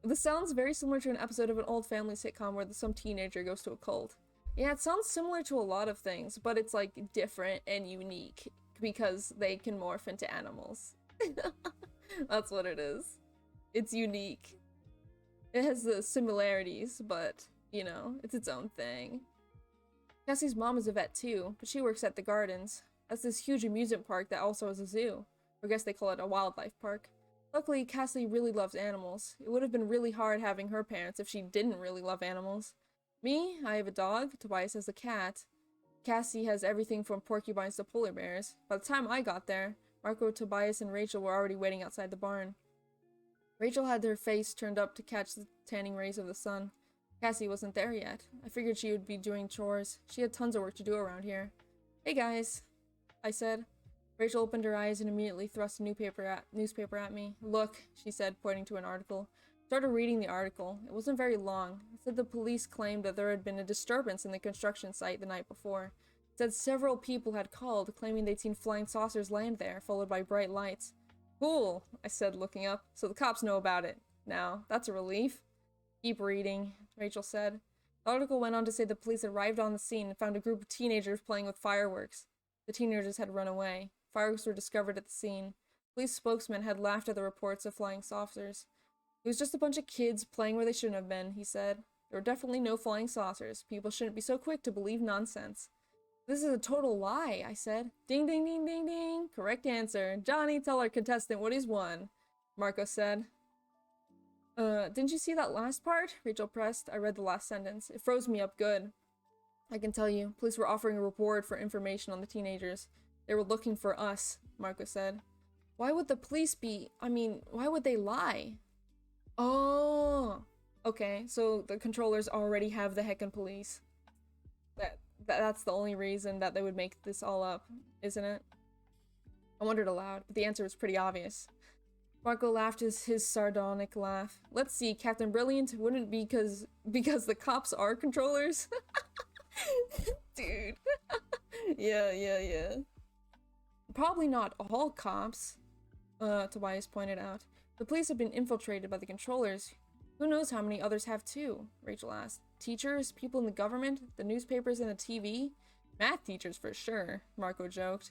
This sounds very similar to an episode of an old family sitcom where some teenager goes to a cult. Yeah, it sounds similar to a lot of things, but it's like different and unique because they can morph into animals. That's what it is. It's unique. It has the similarities, but, you know, it's its own thing. Cassie's mom is a vet too, but she works at the gardens. That's this huge amusement park that also has a zoo. Or I guess they call it a wildlife park. Luckily, Cassie really loves animals. It would have been really hard having her parents if she didn't really love animals. Me, I have a dog. Tobias has a cat. Cassie has everything from porcupines to polar bears. By the time I got there, Marco, Tobias, and Rachel were already waiting outside the barn. Rachel had her face turned up to catch the tanning rays of the sun. Cassie wasn't there yet. I figured she would be doing chores. She had tons of work to do around here. Hey guys, I said. Rachel opened her eyes and immediately thrust a newspaper at me. Look, she said, pointing to an article. I started reading the article. It wasn't very long. It said the police claimed that there had been a disturbance in the construction site the night before. It said several people had called, claiming they'd seen flying saucers land there, followed by bright lights. Cool, I said, looking up. So the cops know about it. Now, that's a relief. Keep reading, Rachel said. The article went on to say the police arrived on the scene and found a group of teenagers playing with fireworks. The teenagers had run away. Fireworks were discovered at the scene. Police spokesman had laughed at the reports of flying saucers. It was just a bunch of kids playing where they shouldn't have been, he said. There were definitely no flying saucers. People shouldn't be so quick to believe nonsense. This is a total lie, I said. Ding, ding, ding, ding, ding. Correct answer. Johnny, tell our contestant what he's won, Marco said. Didn't you see that last part? Rachel pressed. I read the last sentence. It froze me up good. I can tell you, police were offering a reward for information on the teenagers. They were looking for us, Marco said. Why would the police be... I mean, why would they lie? Oh... Okay, so the controllers already have the heckin' police. That's the only reason that they would make this all up, isn't it? I wondered aloud, but the answer was pretty obvious. Marco laughed his sardonic laugh. Let's see, Captain Brilliant wouldn't be because the cops are controllers? Dude. Yeah. Probably not all cops, Tobias pointed out. The police have been infiltrated by the controllers. Who knows how many others have too? Rachel asked. Teachers, people in the government, the newspapers and the TV? Math teachers for sure, Marco joked.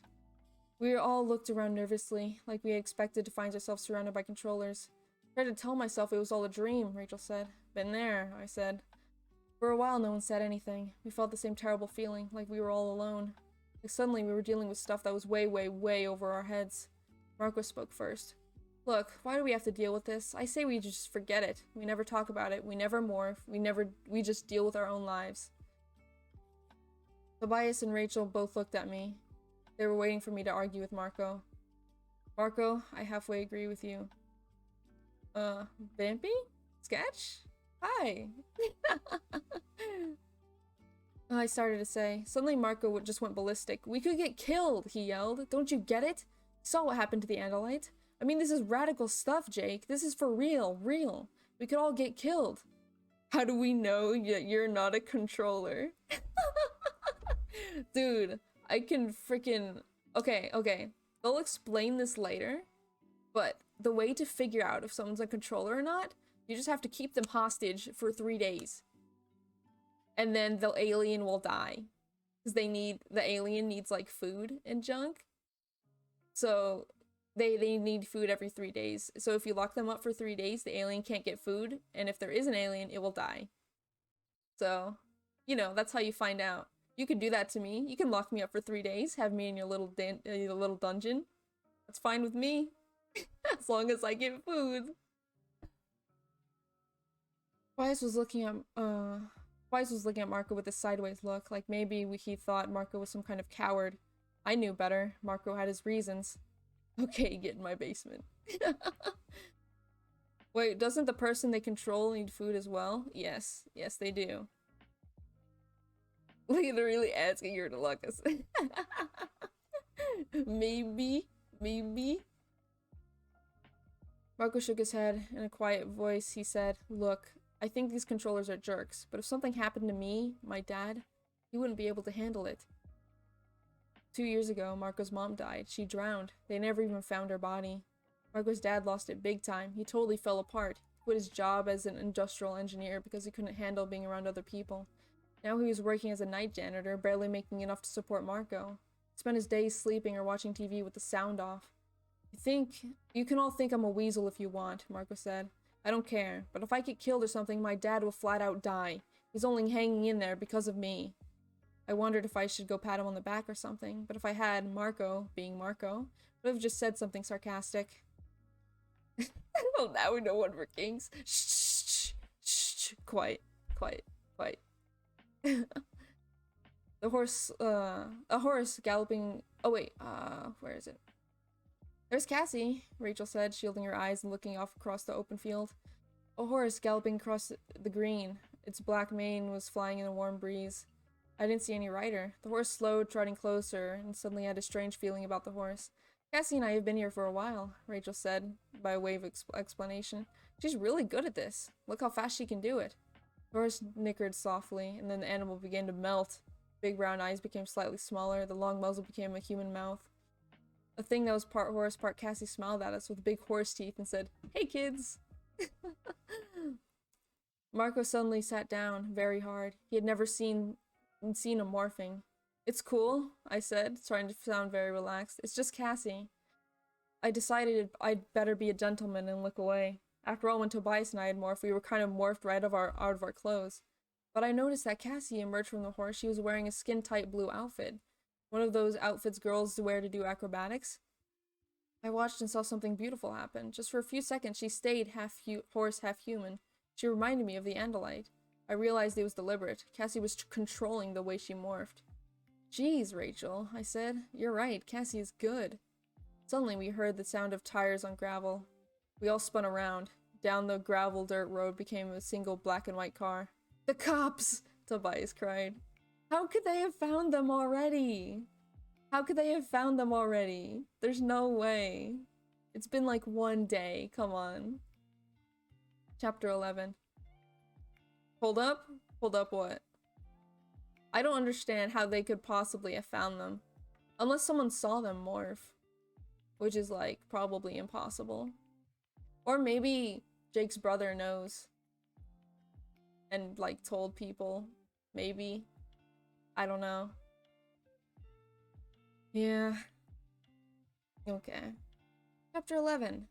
We all looked around nervously, like we had expected to find ourselves surrounded by controllers. I tried to tell myself it was all a dream, Rachel said. Been there, I said. For a while no one said anything. We felt the same terrible feeling, like we were all alone. Like suddenly we were dealing with stuff that was way, way, way over our heads. Marco spoke first. Look, why do we have to deal with this? I say we just forget it. We never talk about it. We never morph. We just deal with our own lives. Tobias and Rachel both looked at me. They were waiting for me to argue with Marco. Marco, I halfway agree with you. Vampy? Sketch? Hi. I started to say. Suddenly Marco just went ballistic. We could get killed, he yelled. Don't you get it? You saw what happened to the Andalite. I mean, this is radical stuff, Jake. This is for real. We could all get killed. How do we know you're not a controller? Dude, I can freaking... Okay. They'll explain this later, but the way to figure out if someone's a controller or not, you just have to keep them hostage for 3 days. And then the alien will die. Because the alien needs, like, food and junk. So... They need food every 3 days. So if you lock them up for 3 days, the alien can't get food. And if there is an alien, it will die. So, you know, that's how you find out. You can do that to me. You can lock me up for 3 days. Have me in your little dungeon. That's fine with me. As long as I get food. Tobias was looking at Marco with a sideways look. Like maybe he thought Marco was some kind of coward. I knew better. Marco had his reasons. Okay, get in my basement. Wait, doesn't the person they control need food as well? Yes, they do. Like, they're really asking her to lock us. Maybe. Marco shook his head. In a quiet voice, he said, Look, I think these controllers are jerks, but if something happened to me, my dad, he wouldn't be able to handle it. 2 years ago, Marco's mom died. She drowned. They never even found her body. Marco's dad lost it big time. He totally fell apart. He quit his job as an industrial engineer because he couldn't handle being around other people. Now he was working as a night janitor, barely making enough to support Marco. He spent his days sleeping or watching TV with the sound off. You can all think I'm a weasel if you want, Marco said. I don't care, but if I get killed or something, my dad will flat out die. He's only hanging in there because of me. I wondered if I should go pat him on the back or something, but if I had, Marco, being Marco, would have just said something sarcastic. Well, now we know one for kings. Shh. Quiet. A horse galloping... Oh wait, where is it? There's Cassie, Rachel said, shielding her eyes and looking off across the open field. A horse galloping across the green. Its black mane was flying in a warm breeze. I didn't see any rider. The horse slowed, trotting closer, and suddenly I had a strange feeling about the horse. Cassie and I have been here for a while, Rachel said, by way of explanation. She's really good at this. Look how fast she can do it. The horse nickered softly, and then the animal began to melt. Big brown eyes became slightly smaller, the long muzzle became a human mouth. A thing that was part horse, part Cassie smiled at us with big horse teeth and said, Hey kids! Marco suddenly sat down, very hard. He had never seen him morphing. It's cool, I said, trying to sound very relaxed. It's just Cassie. I decided I'd better be a gentleman and look away. After all, when Tobias and I had morphed, we were kind of morphed right out of our clothes. But I noticed that Cassie emerged from the horse. She was wearing a skin-tight blue outfit. One of those outfits girls wear to do acrobatics. I watched and saw something beautiful happen. Just for a few seconds, she stayed half horse, half human. She reminded me of the Andalite. I realized it was deliberate. Cassie was controlling the way she morphed. Geez, Rachel, I said. You're right, Cassie is good. Suddenly we heard the sound of tires on gravel. We all spun around. Down the gravel dirt road became a single black and white car. The cops! Tobias cried. How could they have found them already? How could they have found them already? There's no way. It's been like one day, come on. Chapter 11. Hold up? Hold up what? I don't understand how they could possibly have found them. Unless someone saw them morph. Which is, like, probably impossible. Or maybe Jake's brother knows. And, like, told people. Maybe. I don't know. Yeah. Okay. Chapter 11.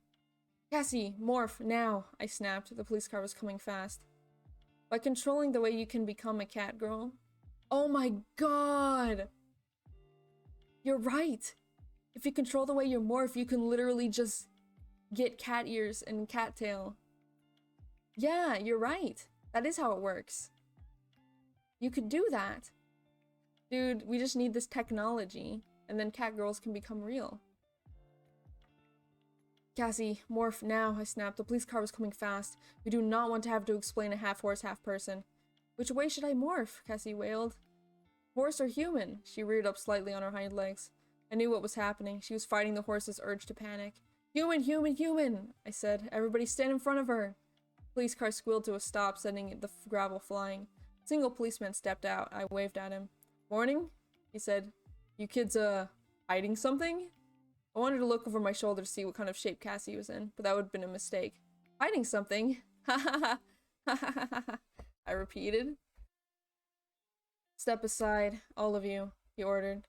Cassie, morph, now, I snapped. The police car was coming fast. By controlling the way you can become a cat girl. Oh my god! You're right! If you control the way you morph, you can literally just get cat ears and cat tail. Yeah, you're right. That is how it works. You could do that. Dude, we just need this technology, and then cat girls can become real. Cassie, morph now, I snapped. The police car was coming fast. We do not want to have to explain a half horse, half person. Which way should I morph? Cassie wailed. Horse or human? She reared up slightly on her hind legs. I knew what was happening. She was fighting the horse's urge to panic. Human, human, human, I said. Everybody stand in front of her. The police car squealed to a stop, sending the gravel flying. A single policeman stepped out. I waved at him. Morning? He said. You kids, hiding something? I wanted to look over my shoulder to see what kind of shape Cassie was in, but that would have been a mistake. Hiding something? Ha ha ha. Ha ha ha ha. I repeated. Step aside, all of you, he ordered.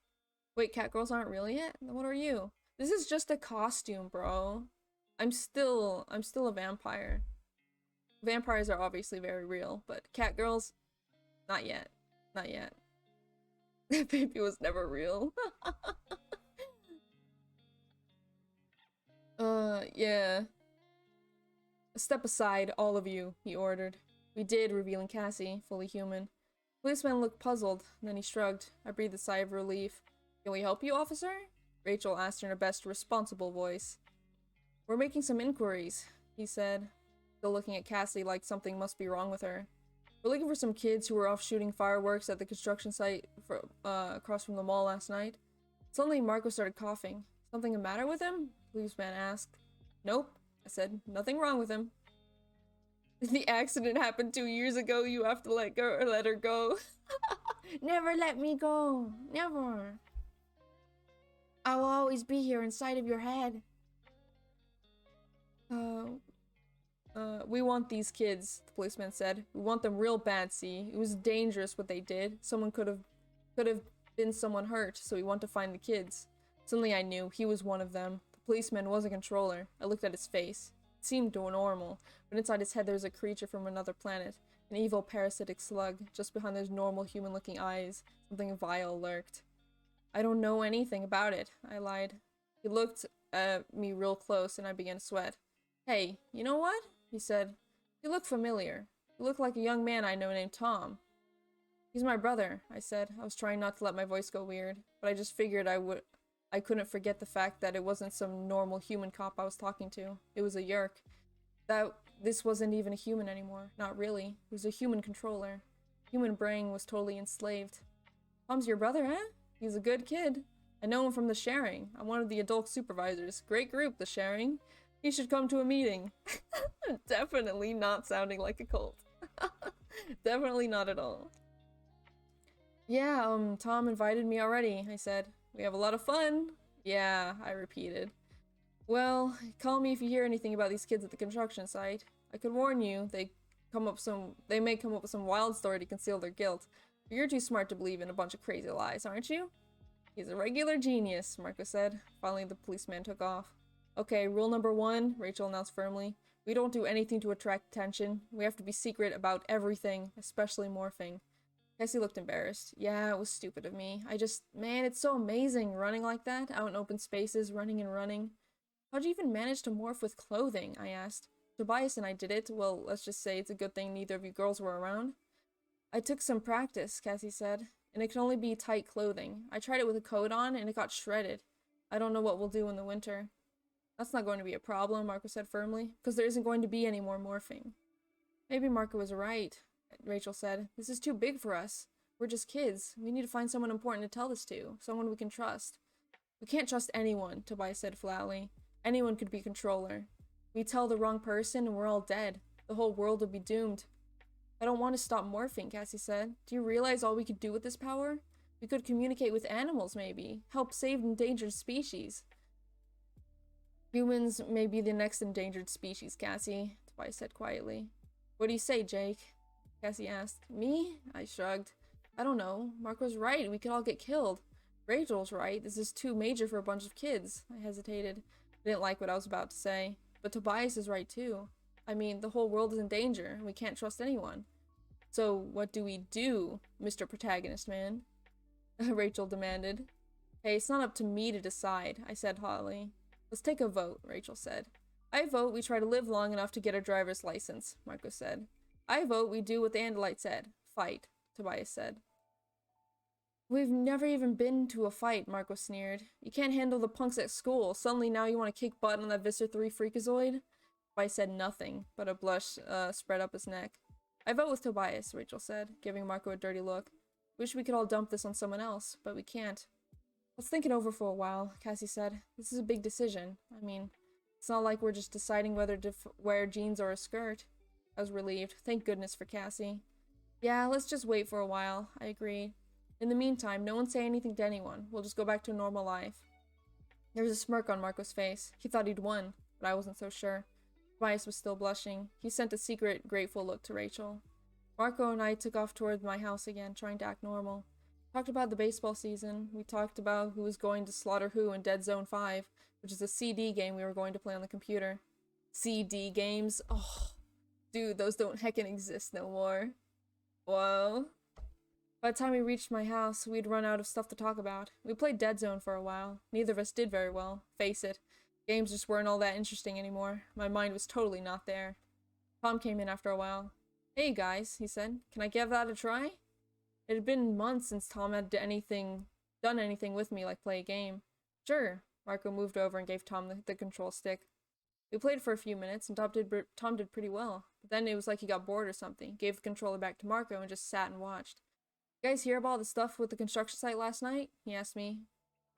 Wait, cat girls aren't real yet? Then what are you? This is just a costume, bro. I'm still a vampire. Vampires are obviously very real, but cat girls, not yet. Not yet. That baby was never real. Yeah. Step aside, all of you, he ordered. We did, revealing Cassie, fully human. Policeman looked puzzled, then he shrugged. I breathed a sigh of relief. Can we help you, officer? Rachel asked in her best responsible voice. We're making some inquiries, he said, still looking at Cassie like something must be wrong with her. We're looking for some kids who were off shooting fireworks at the construction site across from the mall last night. Suddenly, Marco started coughing. Something the matter with him? The policeman asked. Nope, I said. Nothing wrong with him. The accident happened 2 years ago. You have to let her go. Never let me go. Never. I will always be here inside of your head. We want these kids, the policeman said. We want them real bad, see? It was dangerous what they did. Someone could have been someone hurt, so we want to find the kids. Suddenly I knew he was one of them. The policeman was a controller. I looked at his face. It seemed normal, but inside his head there was a creature from another planet. An evil parasitic slug. Just behind those normal human-looking eyes, something vile lurked. I don't know anything about it, I lied. He looked at me real close and I began to sweat. Hey, you know what? He said. You look familiar. You look like a young man I know named Tom. He's my brother, I said. I was trying not to let my voice go weird, but I just figured I couldn't forget the fact that it wasn't some normal human cop I was talking to. It was a yerk. This wasn't even a human anymore. Not really. It was a human controller. Human brain was totally enslaved. Tom's your brother, eh? He's a good kid. I know him from the Sharing. I'm one of the adult supervisors. Great group, the Sharing. He should come to a meeting. Definitely not sounding like a cult. Definitely not at all. Yeah, Tom invited me already, I said. We have a lot of fun. Yeah, I repeated. Well, call me if you hear anything about these kids at the construction site. I could warn you, they may come up with some wild story to conceal their guilt. But you're too smart to believe in a bunch of crazy lies, aren't you? He's a regular genius, Marco said. Finally, the policeman took off. Okay, rule number 1, Rachel announced firmly. We don't do anything to attract attention. We have to be secret about everything, especially morphing. Cassie looked embarrassed. Yeah, it was stupid of me. Man, it's so amazing running like that, out in open spaces, running and running. How'd you even manage to morph with clothing? I asked. Tobias and I did it. Well, let's just say it's a good thing neither of you girls were around. I took some practice, Cassie said, and it can only be tight clothing. I tried it with a coat on, and it got shredded. I don't know what we'll do in the winter. That's not going to be a problem, Marco said firmly, because there isn't going to be any more morphing. Maybe Marco was right, Rachel said. This is too big for us. We're just kids. We need to find someone important to tell this to, someone we can trust. We can't trust anyone, Tobias said flatly. Anyone could be controller. We tell the wrong person and we're all dead. The whole world would be doomed. I don't want to stop morphing, Cassie said. Do you realize all we could do with this power? We could communicate with animals, maybe. Help save endangered species. Humans may be the next endangered species, Cassie, Tobias said quietly. What do you say, Jake? Cassie asked. Me? I shrugged. I don't know. Marco's right. We could all get killed. Rachel's right. This is too major for a bunch of kids. I hesitated. I didn't like what I was about to say. But Tobias is right, too. I mean, the whole world is in danger, and we can't trust anyone. So, what do we do, Mr. Protagonist Man? Rachel demanded. Hey, it's not up to me to decide, I said haughtily. Let's take a vote, Rachel said. I vote we try to live long enough to get a driver's license, Marco said. I vote we do what the Andalite said. Fight, Tobias said. We've never even been to a fight, Marco sneered. You can't handle the punks at school. Suddenly now you want to kick butt on that Visser 3 freakazoid? Tobias said nothing, but a blush spread up his neck. I vote with Tobias, Rachel said, giving Marco a dirty look. Wish we could all dump this on someone else, but we can't. Let's think it over for a while, Cassie said. This is a big decision. I mean, it's not like we're just deciding whether to wear jeans or a skirt. I was relieved. Thank goodness for Cassie. Yeah, let's just wait for a while, I agreed. In the meantime, no one say anything to anyone. We'll just go back to a normal life. There was a smirk on Marco's face. He thought he'd won, but I wasn't so sure. Tobias was still blushing. He sent a secret, grateful look to Rachel. Marco and I took off toward my house again, trying to act normal. Talked about the baseball season. We talked about who was going to slaughter who in Dead Zone 5, which is a CD game we were going to play on the computer. CD games? Oh, dude, those don't heckin' exist no more. Whoa. By the time we reached my house, we'd run out of stuff to talk about. We played Dead Zone for a while. Neither of us did very well. Face it. Games just weren't all that interesting anymore. My mind was totally not there. Tom came in after a while. Hey guys, he said. Can I give that a try? It had been months since Tom had done anything with me like play a game. Sure. Marco moved over and gave Tom the control stick. We played for a few minutes, and Tom did pretty well. But then it was like he got bored or something. Gave the controller back to Marco and just sat and watched. You guys hear about all the stuff with the construction site last night? He asked me.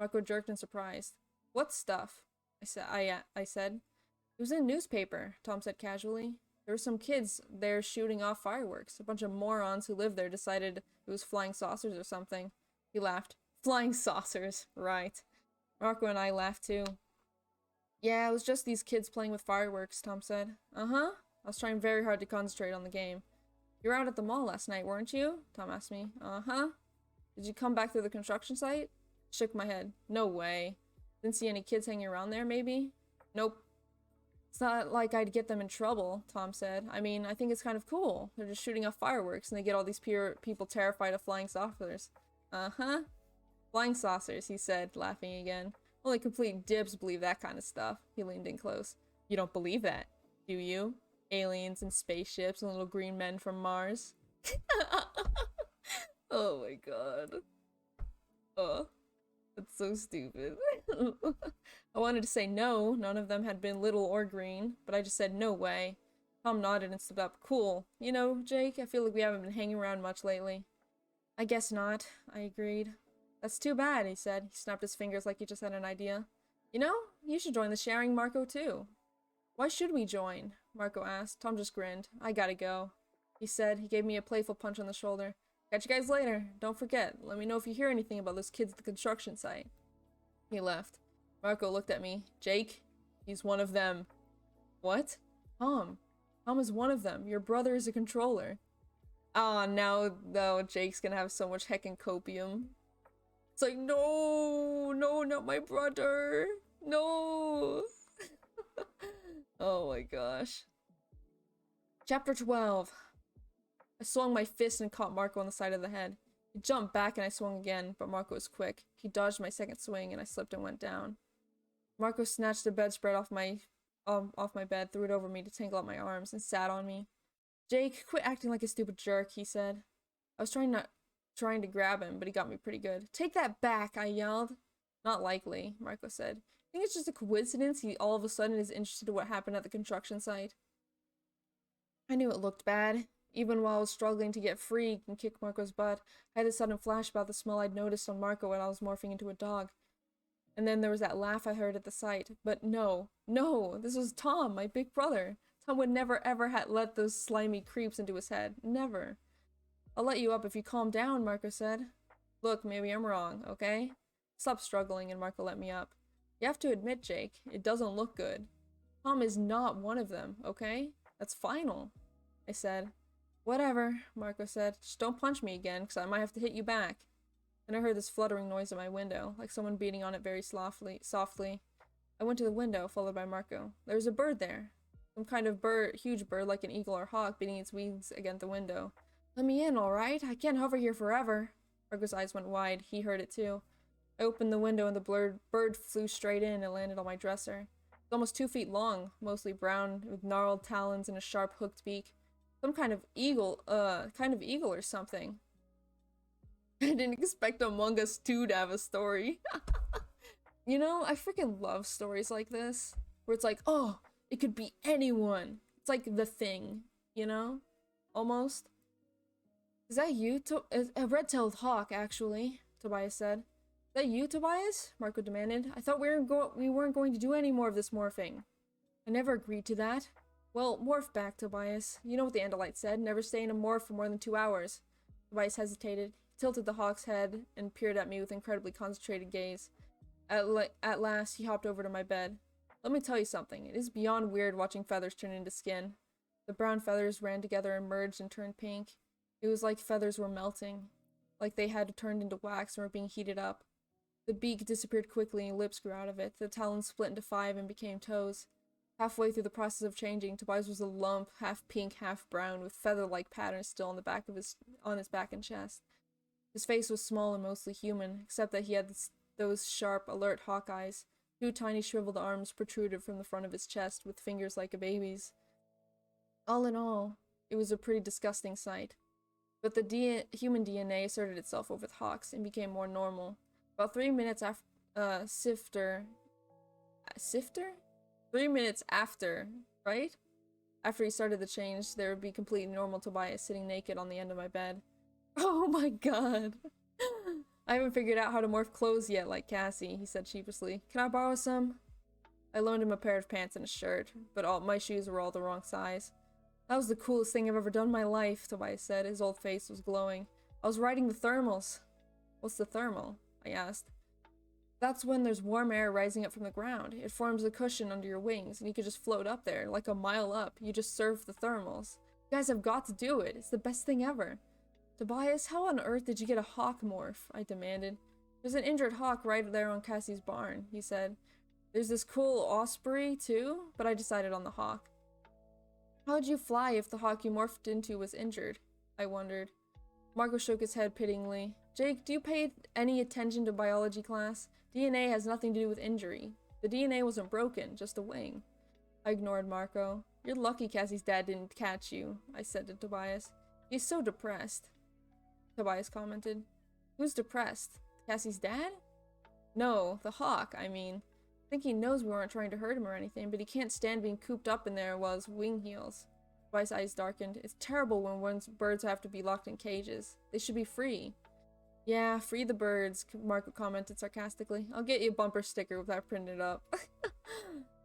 Marco jerked in surprise. What stuff? I said. It was in a newspaper, Tom said casually. There were some kids there shooting off fireworks. A bunch of morons who lived there decided it was flying saucers or something. He laughed. Flying saucers, right. Marco and I laughed too. Yeah, it was just these kids playing with fireworks, Tom said. Uh-huh. I was trying very hard to concentrate on the game. You were out at the mall last night, weren't you? Tom asked me. Uh-huh. Did you come back through the construction site? Shook my head. No way. Didn't see any kids hanging around there, maybe? Nope. It's not like I'd get them in trouble, Tom said. I mean, I think it's kind of cool. They're just shooting off fireworks and they get all these people terrified of flying saucers. Uh-huh. Flying saucers, he said, laughing again. Only complete dibs believe that kind of stuff. He leaned in close. You don't believe that, do you? Aliens and spaceships and little green men from Mars. Oh my god. Oh. That's so stupid. I wanted to say no, none of them had been little or green, but I just said no way. Tom nodded and stood up. Cool. You know, Jake, I feel like we haven't been hanging around much lately. I guess not, I agreed. That's too bad, he said. He snapped his fingers like he just had an idea. You know, you should join the sharing Marco too. Why should we join? Marco asked. Tom just grinned. I gotta go, he said. He gave me a playful punch on the shoulder. Catch you guys later. Don't forget, let me know if you hear anything about those kids at the construction site. He left. Marco looked at me. Jake? He's one of them. What? Tom. Tom is one of them. Your brother is a controller. Ah, now though, Jake's gonna have so much heckin' copium. It's like, no, no, not my brother. No. Oh my gosh. Chapter 12. I swung my fist and caught Marco on the side of the head. He jumped back and I swung again, but Marco was quick. He dodged my second swing and I slipped and went down. Marco snatched the bedspread off my bed, threw it over me to tangle up my arms, and sat on me. Jake, quit acting like a stupid jerk, he said. I was trying to grab him, but he got me pretty good. Take that back, I yelled. Not likely, Marco said. I think it's just a coincidence he all of a sudden is interested in what happened at the construction site. I knew it looked bad. Even while I was struggling to get free and kick Marco's butt, I had a sudden flash about the smell I'd noticed on Marco when I was morphing into a dog. And then there was that laugh I heard at the sight. But no, this was Tom, my big brother. Tom would never ever let those slimy creeps into his head. Never. I'll let you up if you calm down, Marco said. Look, maybe I'm wrong, okay? Stop struggling, and Marco let me up. You have to admit, Jake, it doesn't look good. Tom is not one of them, okay? That's final, I said. Whatever, Marco said. Just don't punch me again, because I might have to hit you back. Then I heard this fluttering noise at my window, like someone beating on it very softly. I went to the window, followed by Marco. There was a bird there. Some kind of bird, huge bird like an eagle or hawk, beating its wings against the window. Let me in, all right? I can't hover here forever. Marco's eyes went wide. He heard it too. I opened the window and the bird flew straight in and landed on my dresser. It was almost 2 feet long, mostly brown, with gnarled talons and a sharp hooked beak. Some kind of eagle or something. I didn't expect Among Us 2 to have a story. You know, I freaking love stories like this. Where it's like, oh, it could be anyone. It's like The Thing, you know? Almost. Is that you? A red-tailed hawk, actually, Tobias said. Is that you, Tobias? Marco demanded. I thought we weren't going to do any more of this morphing. I never agreed to that. Well, morph back, Tobias. You know what the Andalite said. Never stay in a morph for more than 2 hours. Tobias hesitated. He tilted the hawk's head and peered at me with incredibly concentrated gaze. At last, he hopped over to my bed. Let me tell you something. It is beyond weird watching feathers turn into skin. The brown feathers ran together and merged and turned pink. It was like feathers were melting. Like they had turned into wax and were being heated up. The beak disappeared quickly and lips grew out of it. The talons split into 5 and became toes. Halfway through the process of changing, Tobias was a lump, half pink, half brown, with feather-like patterns still on his back and chest. His face was small and mostly human, except that he had those sharp, alert hawk eyes. 2 tiny shriveled arms protruded from the front of his chest, with fingers like a baby's. All in all, it was a pretty disgusting sight. But the human DNA asserted itself over the hawks and became more normal. About 3 minutes after, Sifter? 3 minutes after, right? After he started the change, there would be completely normal Tobias sitting naked on the end of my bed. Oh my god. I haven't figured out how to morph clothes yet, like Cassie, he said sheepishly. Can I borrow some? I loaned him a pair of pants and a shirt, but all my shoes were all the wrong size. That was the coolest thing I've ever done in my life, Tobias said. His old face was glowing. I was riding the thermals. What's the thermal? I asked. That's when there's warm air rising up from the ground. It forms a cushion under your wings, and you can just float up there, like a mile up. You just surf the thermals. You guys have got to do it. It's the best thing ever. Tobias, how on earth did you get a hawk morph? I demanded. There's an injured hawk right there on Cassie's barn, he said. There's this cool osprey, too, but I decided on the hawk. How'd you fly if the hawk you morphed into was injured? I wondered. Marco shook his head pityingly. Jake, do you pay any attention to biology class? DNA has nothing to do with injury. The DNA wasn't broken, just a wing. I ignored Marco. You're lucky Cassie's dad didn't catch you, I said to Tobias. He's so depressed. Tobias commented. Who's depressed? Cassie's dad? No, the hawk, I mean. I think he knows we weren't trying to hurt him or anything, but he can't stand being cooped up in there while his wing heals. Tobias' eyes darkened. It's terrible when birds have to be locked in cages. They should be free. Yeah, free the birds, Marco commented sarcastically. I'll get you a bumper sticker with that printed up.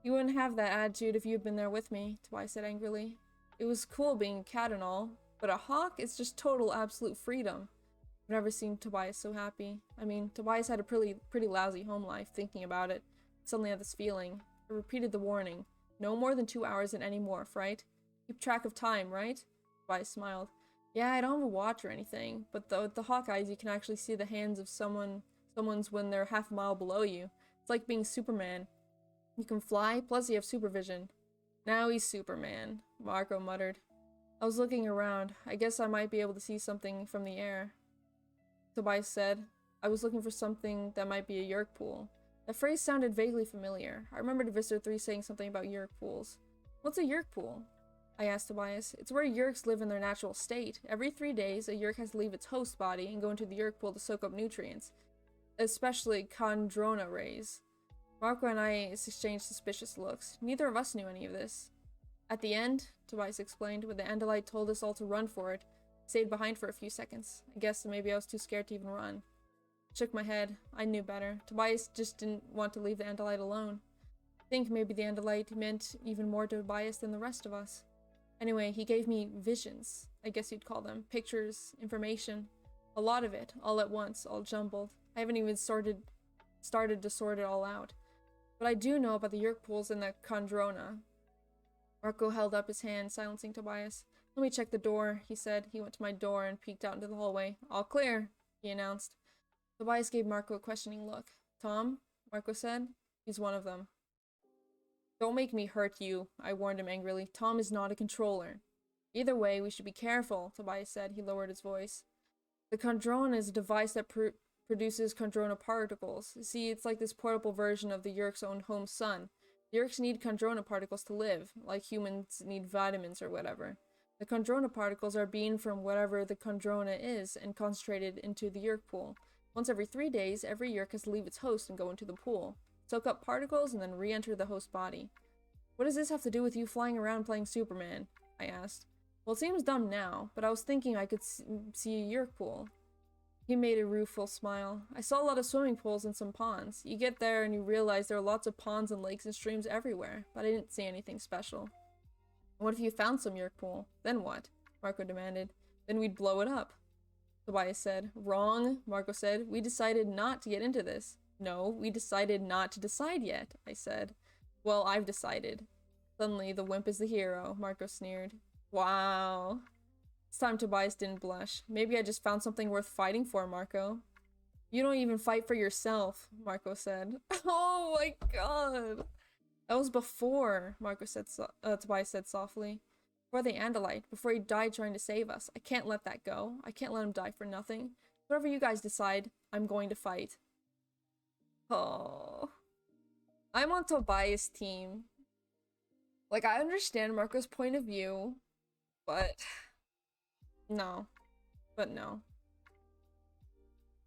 You wouldn't have that attitude if you had been there with me, Tobias said angrily. It was cool being a cat and all, but a hawk is just total absolute freedom. I've never seen Tobias so happy. I mean, Tobias had a pretty lousy home life, thinking about it. Suddenly had this feeling. I repeated the warning. No more than 2 hours in any morph, right? Keep track of time, right? Tobias smiled. Yeah, I don't have a watch or anything, but with the hawk eyes you can actually see the hands of someone's when they're half a mile below you. It's like being Superman. You can fly, plus you have supervision. Now he's Superman, Marco muttered. I was looking around. I guess I might be able to see something from the air. Tobias said. I was looking for something that might be a yerk pool. That phrase sounded vaguely familiar. I remembered Visitor 3 saying something about yerk pools. What's a yerk pool? I asked Tobias. It's where yerks live in their natural state. Every 3 days, a yerk has to leave its host body and go into the yerk pool to soak up nutrients, especially chondrona rays. Marco and I exchanged suspicious looks. Neither of us knew any of this. At the end, Tobias explained, when the Andalite told us all to run for it, I stayed behind for a few seconds. I guess maybe I was too scared to even run. I shook my head. I knew better. Tobias just didn't want to leave the Andalite alone. I think maybe the Andalite meant even more to Tobias than the rest of us. Anyway, he gave me visions, I guess you'd call them. Pictures, information. A lot of it, all at once, all jumbled. I haven't even started to sort it all out. But I do know about the yerk pools and the chondrona. Marco held up his hand, silencing Tobias. Let me check the door, he said. He went to my door and peeked out into the hallway. All clear, he announced. Tobias gave Marco a questioning look. Tom? Marco said. He's one of them. Don't make me hurt you, I warned him angrily. Tom is not a controller. Either way, we should be careful, Tobias said. He lowered his voice. The chondrona is a device that produces chondrona particles. See, it's like this portable version of the yerk's own home sun. The yerks need chondrona particles to live, like humans need vitamins or whatever. The chondrona particles are beamed from whatever the chondrona is and concentrated into the yerk pool. Once every 3 days, every yerk has to leave its host and go into the pool, soak up particles, and then re-enter the host body. What does this have to do with you flying around playing Superman? I asked. Well, it seems dumb now, but I was thinking I could see a yerk pool. He made a rueful smile. I saw a lot of swimming pools and some ponds. You get there and you realize there are lots of ponds and lakes and streams everywhere, but I didn't see anything special. What if you found some yerk pool? Then what? Marco demanded. Then we'd blow it up. Tobias said. Wrong, Marco said. We decided not to get into this. No, we decided not to decide yet, I said. Well, I've decided. Suddenly, the wimp is the hero, Marco sneered. Wow. This time Tobias didn't blush. Maybe I just found something worth fighting for, Marco. You don't even fight for yourself, Marco said. Oh my god. That was before, Tobias said softly. Before the Andalite, before he died trying to save us. I can't let that go. I can't let him die for nothing. Whatever you guys decide, I'm going to fight. Oh. I'm on Tobias' team. Like, I understand Marco's point of view, but no. But no.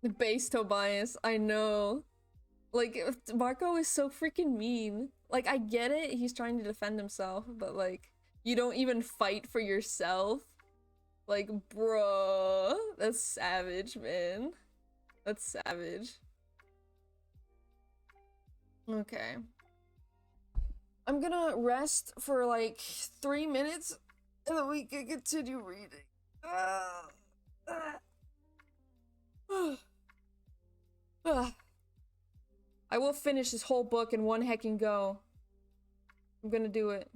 The base Tobias, I know. Like, Marco is so freaking mean. Like, I get it, he's trying to defend himself, but like, you don't even fight for yourself? Like, bruh. That's savage, man. That's savage. Okay. I'm gonna rest for like 3 minutes and then we can continue reading. I will finish this whole book in one heckin' go. I'm gonna do it.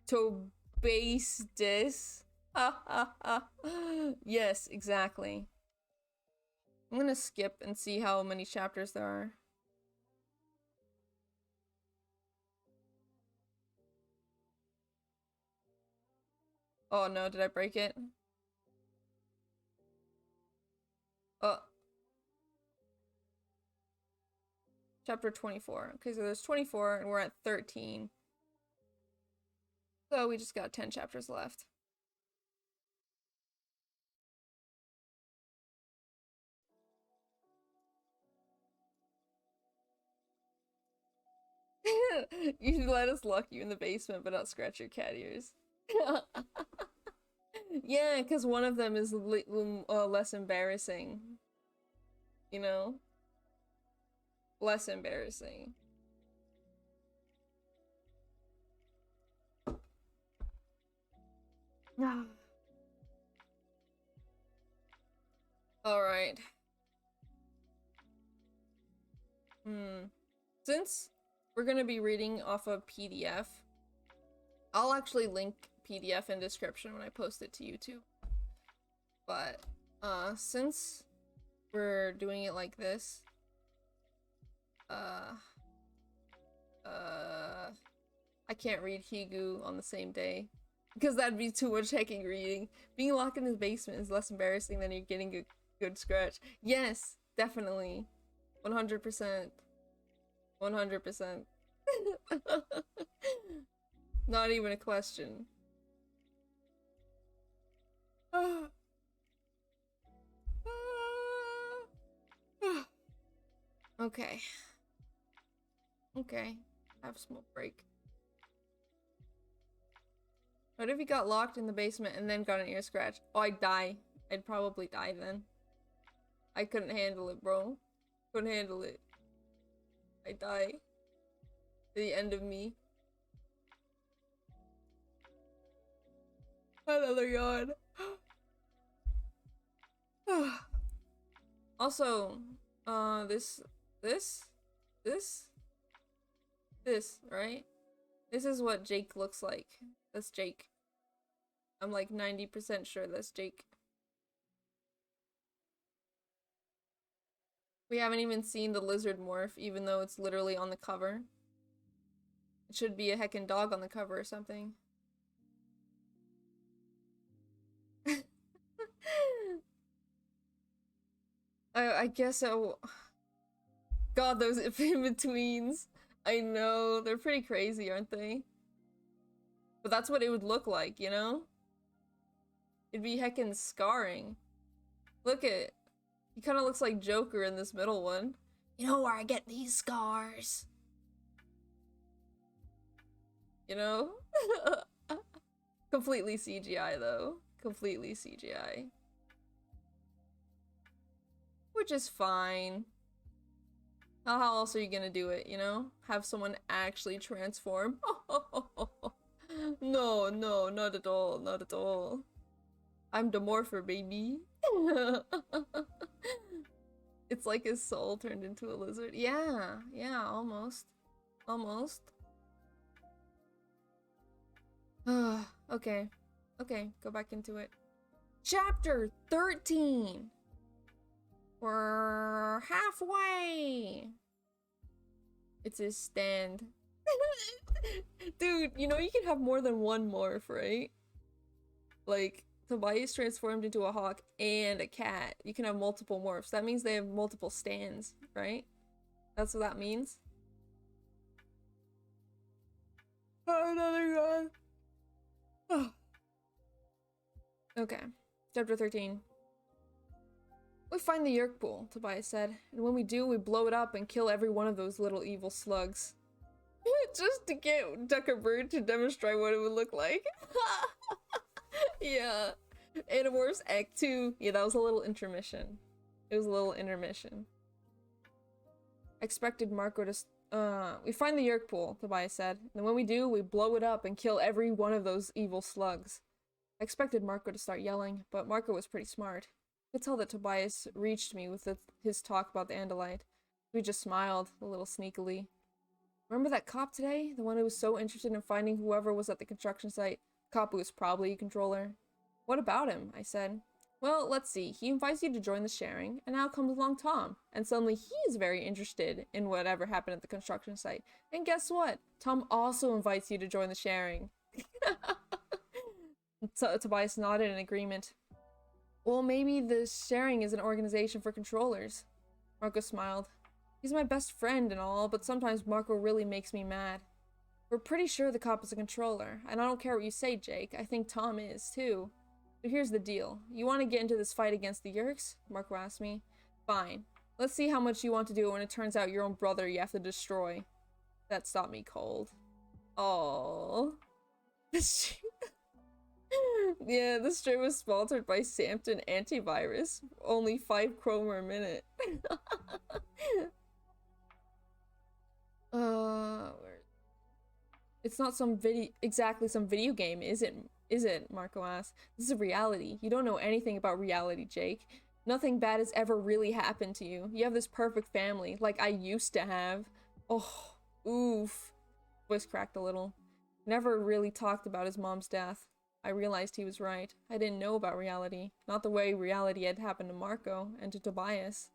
To base this. Yes, exactly. I'm gonna skip and see how many chapters there are. Oh no, did I break it? Chapter 24. Okay, so there's 24 and we're at 13. So we just got 10 chapters left. You should let us lock you in the basement but not scratch your cat ears. Yeah, because one of them is less embarrassing. You know? Less embarrassing. Alright. Since we're gonna be reading off a PDF, I'll actually link PDF in description when I post it to YouTube. But, since we're doing it like this, I can't read HEWWO on the same day. Because that'd be too much hecking reading. Being locked in his basement is less embarrassing than you getting a good scratch. Yes, definitely. 100%. 100%. Not even a question. Okay. Okay. Have a smoke break. What if he got locked in the basement and then got an ear scratch? Oh, I'd die. I'd probably die then. I couldn't handle it, bro. Couldn't handle it. I'd die. The end of me. Another yawn. Also, this, right? This is what Jake looks like. That's Jake. I'm like 90% sure that's Jake. We haven't even seen the lizard morph, even though it's literally on the cover. It should be a heckin' dog on the cover or something. I guess God, those in-betweens. I know, they're pretty crazy, aren't they? But that's what it would look like, you know? It'd be heckin' scarring. Look at, he kind of looks like Joker in this middle one. You know where I get these scars? You know? Completely CGI though. Completely CGI. Which is fine. How else are you gonna do it, you know? Have someone actually transform? No, no, not at all, not at all. I'm the morpher, baby. It's like his soul turned into a lizard. Yeah, yeah, almost. Almost. Okay. Okay, go back into it. Chapter 13! We're halfway! It's his stand. Dude, you know you can have more than one morph, right? Like, Tobias transformed into a hawk and a cat. You can have multiple morphs. That means they have multiple stands, right? That's what that means. Oh, another one. Okay, chapter 13. We find the Yerk pool, Tobias said, and when we do, we blow it up and kill every one of those little evil slugs. Just to get Duckerbird to demonstrate what it would look like. Yeah. Animorphs Act 2. Yeah, that was a little intermission. It was a little intermission. Expected Marco to... we find the Yerk pool, Tobias said, and when we do, we blow it up and kill every one of those evil slugs. I expected Marco to start yelling, but Marco was pretty smart. I could tell that Tobias reached me with his talk about the Andalite. We just smiled, a little sneakily. Remember that cop today? The one who was so interested in finding whoever was at the construction site? Cop who was probably a controller. What about him? I said. Well, let's see. He invites you to join the sharing, and now comes along Tom. And suddenly he's very interested in whatever happened at the construction site. And guess what? Tom also invites you to join the sharing. Tobias nodded in agreement. Well, maybe the sharing is an organization for controllers. Marco smiled. He's my best friend and all, but sometimes Marco really makes me mad. We're pretty sure the cop is a controller, and I don't care what you say, Jake. I think Tom is, too. But here's the deal. You want to get into this fight against the Yerks? Marco asked me. Fine. Let's see how much you want to do when it turns out your own brother you have to destroy. That stopped me cold. Aww. Yeah, this stream was sponsored by Sampton Antivirus. Only 5 chroma a minute. It's not some exactly some video game, is it? Marco asked. This is reality. You don't know anything about reality, Jake. Nothing bad has ever really happened to you. You have this perfect family, like I used to have. Oh, oof. Voice cracked a little. Never really talked about his mom's death. I realized he was right. I didn't know about reality. Not the way reality had happened to Marco and to Tobias.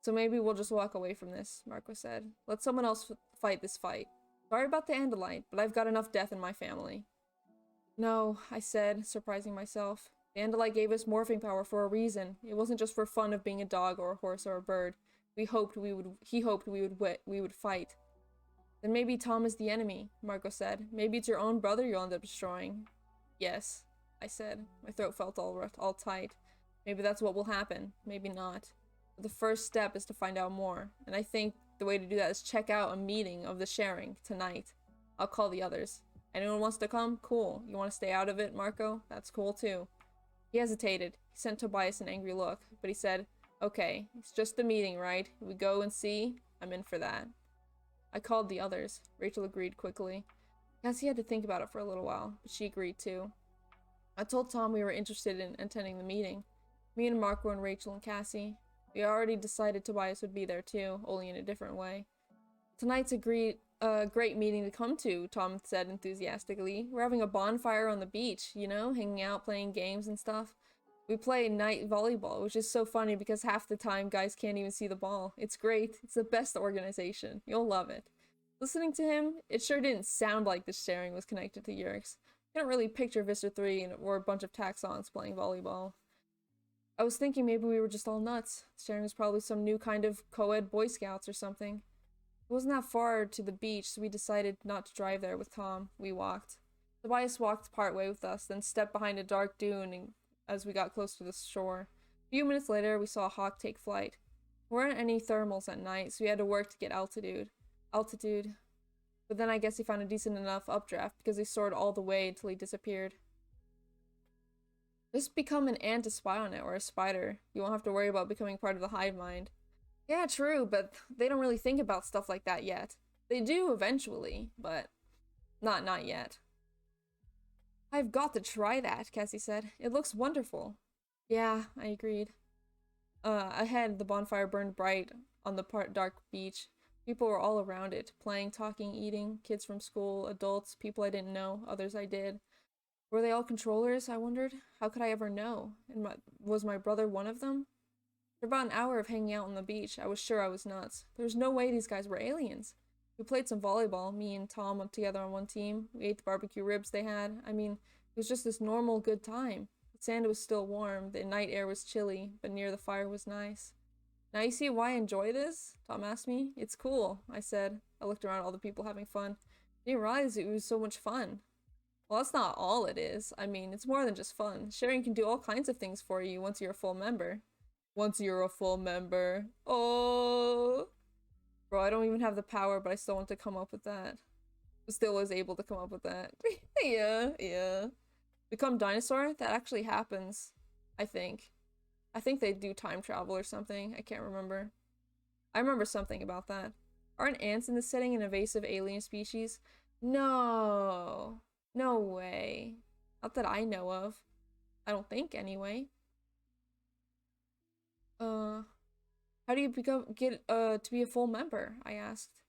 So maybe we'll just walk away from this, Marco said. Let someone else fight this fight. Sorry about the Andalite, but I've got enough death in my family. No, I said, surprising myself. The Andalite gave us morphing power for a reason. It wasn't just for fun of being a dog or a horse or a bird. He hoped we would fight. Then maybe Tom is the enemy, Marco said. Maybe it's your own brother you'll end up destroying. Yes, I said. My throat felt all tight. Maybe that's what will happen. Maybe not. But the first step is to find out more. And I think the way to do that is check out a meeting of the sharing tonight. I'll call the others. Anyone wants to come? Cool. You want to stay out of it, Marco? That's cool too. He hesitated. He sent Tobias an angry look, but he said, okay, it's just a meeting, right? We go and see? I'm in for that. I called the others. Rachel agreed quickly. Cassie had to think about it for a little while, but she agreed too. I told Tom we were interested in attending the meeting. Me and Marco and Rachel and Cassie. We already decided Tobias would be there too, only in a different way. Tonight's a great meeting to come to, Tom said enthusiastically. We're having a bonfire on the beach, you know, hanging out, playing games and stuff. We play night volleyball, which is so funny because half the time guys can't even see the ball. It's great. It's the best organization. You'll love it. Listening to him, it sure didn't sound like the sharing was connected to Yerkes. I couldn't really picture Vista 3 or a bunch of taxons playing volleyball. I was thinking maybe we were just all nuts. Sharing was probably some new kind of co-ed Boy Scouts or something. It wasn't that far to the beach, so we decided not to drive there with Tom. We walked. Tobias walked partway with us, then stepped behind a dark dune as we got close to the shore. A few minutes later, we saw a hawk take flight. There weren't any thermals at night, so we had to work to get altitude. But then I guess he found a decent enough updraft because he soared all the way until he disappeared. Just become an ant to spy on it, or a spider. You won't have to worry about becoming part of the hive mind. Yeah, true, but they don't really think about stuff like that yet. They do eventually, but not yet. I've got to try that, Cassie said. It looks wonderful. Yeah, I agreed. Ahead, the bonfire burned bright on the dark beach. People were all around it, playing, talking, eating, kids from school, adults, people I didn't know, others I did. Were they all controllers, I wondered? How could I ever know? And was my brother one of them? For about an hour of hanging out on the beach, I was sure I was nuts. There was no way these guys were aliens. We played some volleyball, me and Tom together on one team. We ate the barbecue ribs they had. I mean, it was just this normal good time. The sand was still warm, the night air was chilly, but near the fire was nice. Now you see why I enjoy this? Tom asked me. It's cool, I said. I looked around at all the people having fun. I didn't realize it was so much fun. Well, that's not all it is. I mean, it's more than just fun. Sharing can do all kinds of things for you once you're a full member. Once you're a full member. Oh. Bro, I don't even have the power, but I still want to come up with that. I still was able to come up with that. yeah. Become dinosaur? That actually happens, I think. I think they do time travel or something. I can't remember. I remember something about that. Aren't ants in this setting an invasive alien species? No. No way. Not that I know of. I don't think, anyway. How do you get to be a full member? I asked.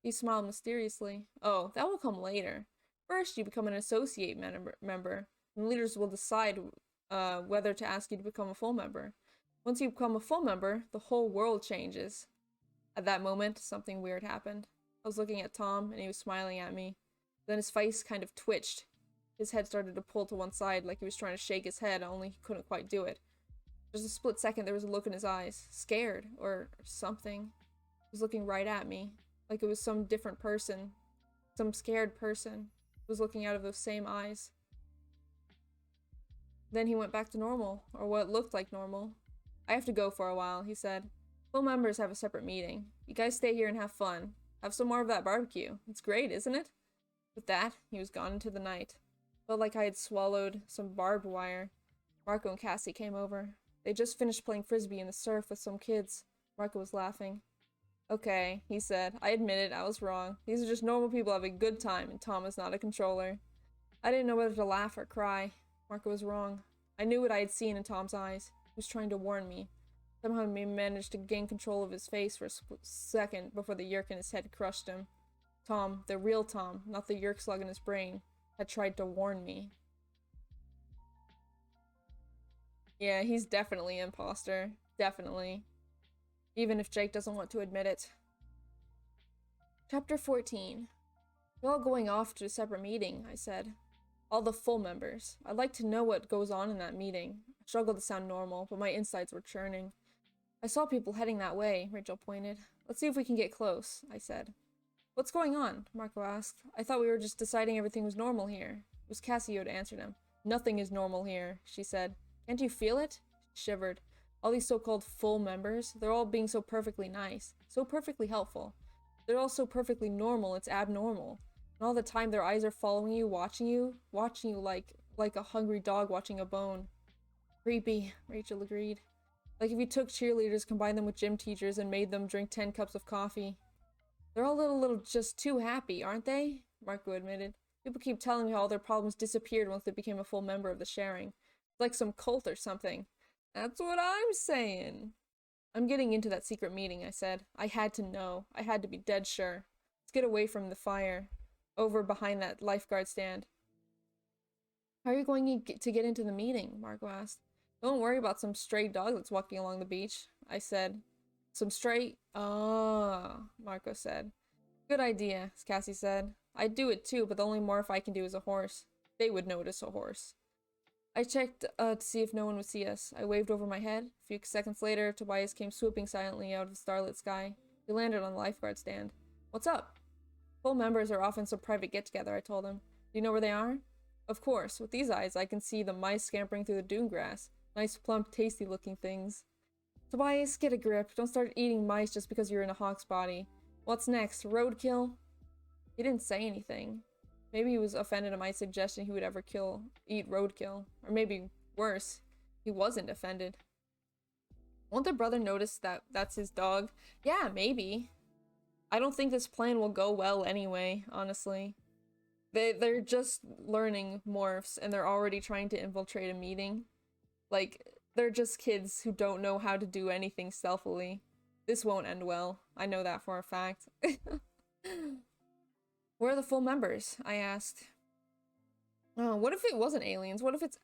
He smiled mysteriously. Oh, that will come later. First, you become an associate member, and leaders will decide whether to ask you to become a full member. Once you become a full member, the whole world changes. At that moment, something weird happened. I was looking at Tom, and he was smiling at me. Then his face kind of twitched. His head started to pull to one side like he was trying to shake his head, only he couldn't quite do it. Just a split second, there was a look in his eyes. Scared, or something. He was looking right at me, like it was some different person. Some scared person was looking out of those same eyes. Then he went back to normal, or what looked like normal. I have to go for a while, he said. Full members have a separate meeting. You guys stay here and have fun. Have some more of that barbecue. It's great, isn't it? With that, he was gone into the night. Felt like I had swallowed some barbed wire. Marco and Cassie came over. They just finished playing frisbee in the surf with some kids. Marco was laughing. Okay, he said. I admit it, I was wrong. These are just normal people having a good time, and Tom is not a controller. I didn't know whether to laugh or cry. Marco was wrong. I knew what I had seen in Tom's eyes. He was trying to warn me. Somehow he managed to gain control of his face for a second before the yerk in his head crushed him. Tom, the real Tom, not the yerk slug in his brain, had tried to warn me. Yeah, he's definitely an imposter. Definitely. Even if Jake doesn't want to admit it. Chapter 14. We're all going off to a separate meeting, I said. All the full members. I'd like to know what goes on in that meeting. I struggled to sound normal, but my insides were churning. I saw people heading that way, Rachel pointed. Let's see if we can get close, I said. What's going on? Marco asked. I thought we were just deciding everything was normal here. It was Cassie who had answered him. Nothing is normal here, she said. Can't you feel it? She shivered. All these so-called full members, they're all being so perfectly nice, so perfectly helpful. They're all so perfectly normal, it's abnormal. And all the time their eyes are following you, watching you like a hungry dog watching a bone. Creepy, Rachel agreed. Like if you took cheerleaders, combined them with gym teachers, and made them drink 10 cups of coffee. They're all a little just too happy, aren't they? Marco admitted. People keep telling me how all their problems disappeared once they became a full member of the sharing. It's like some cult or something. That's what I'm saying. I'm getting into that secret meeting, I said. I had to know. I had to be dead sure. Let's get away from the fire. Over behind that lifeguard stand. How are you going to get into the meeting? Marco asked. Don't worry about some stray dog that's walking along the beach, I said. Some stray... Ah, Marco said. Good idea, Cassie said. I'd do it too, but the only morph I can do is a horse. They would notice a horse. I checked to see if no one would see us. I waved over my head. A few seconds later, Tobias came swooping silently out of the starlit sky. He landed on the lifeguard stand. What's up? Full members are often some private get-together, I told him. Do you know where they are? Of course. With these eyes, I can see the mice scampering through the dune grass. Nice, plump, tasty-looking things. Tobias, get a grip. Don't start eating mice just because you're in a hawk's body. What's next? Roadkill? He didn't say anything. Maybe he was offended at my suggestion he would ever eat roadkill. Or maybe worse, he wasn't offended. Won't their brother notice that that's his dog? Yeah, maybe. I don't think this plan will go well anyway, honestly. They're just learning morphs and they're already trying to infiltrate a meeting. Like, they're just kids who don't know how to do anything stealthily. This won't end well. I know that for a fact. Where are the full members? I asked. Oh, what if it wasn't aliens? What if it's,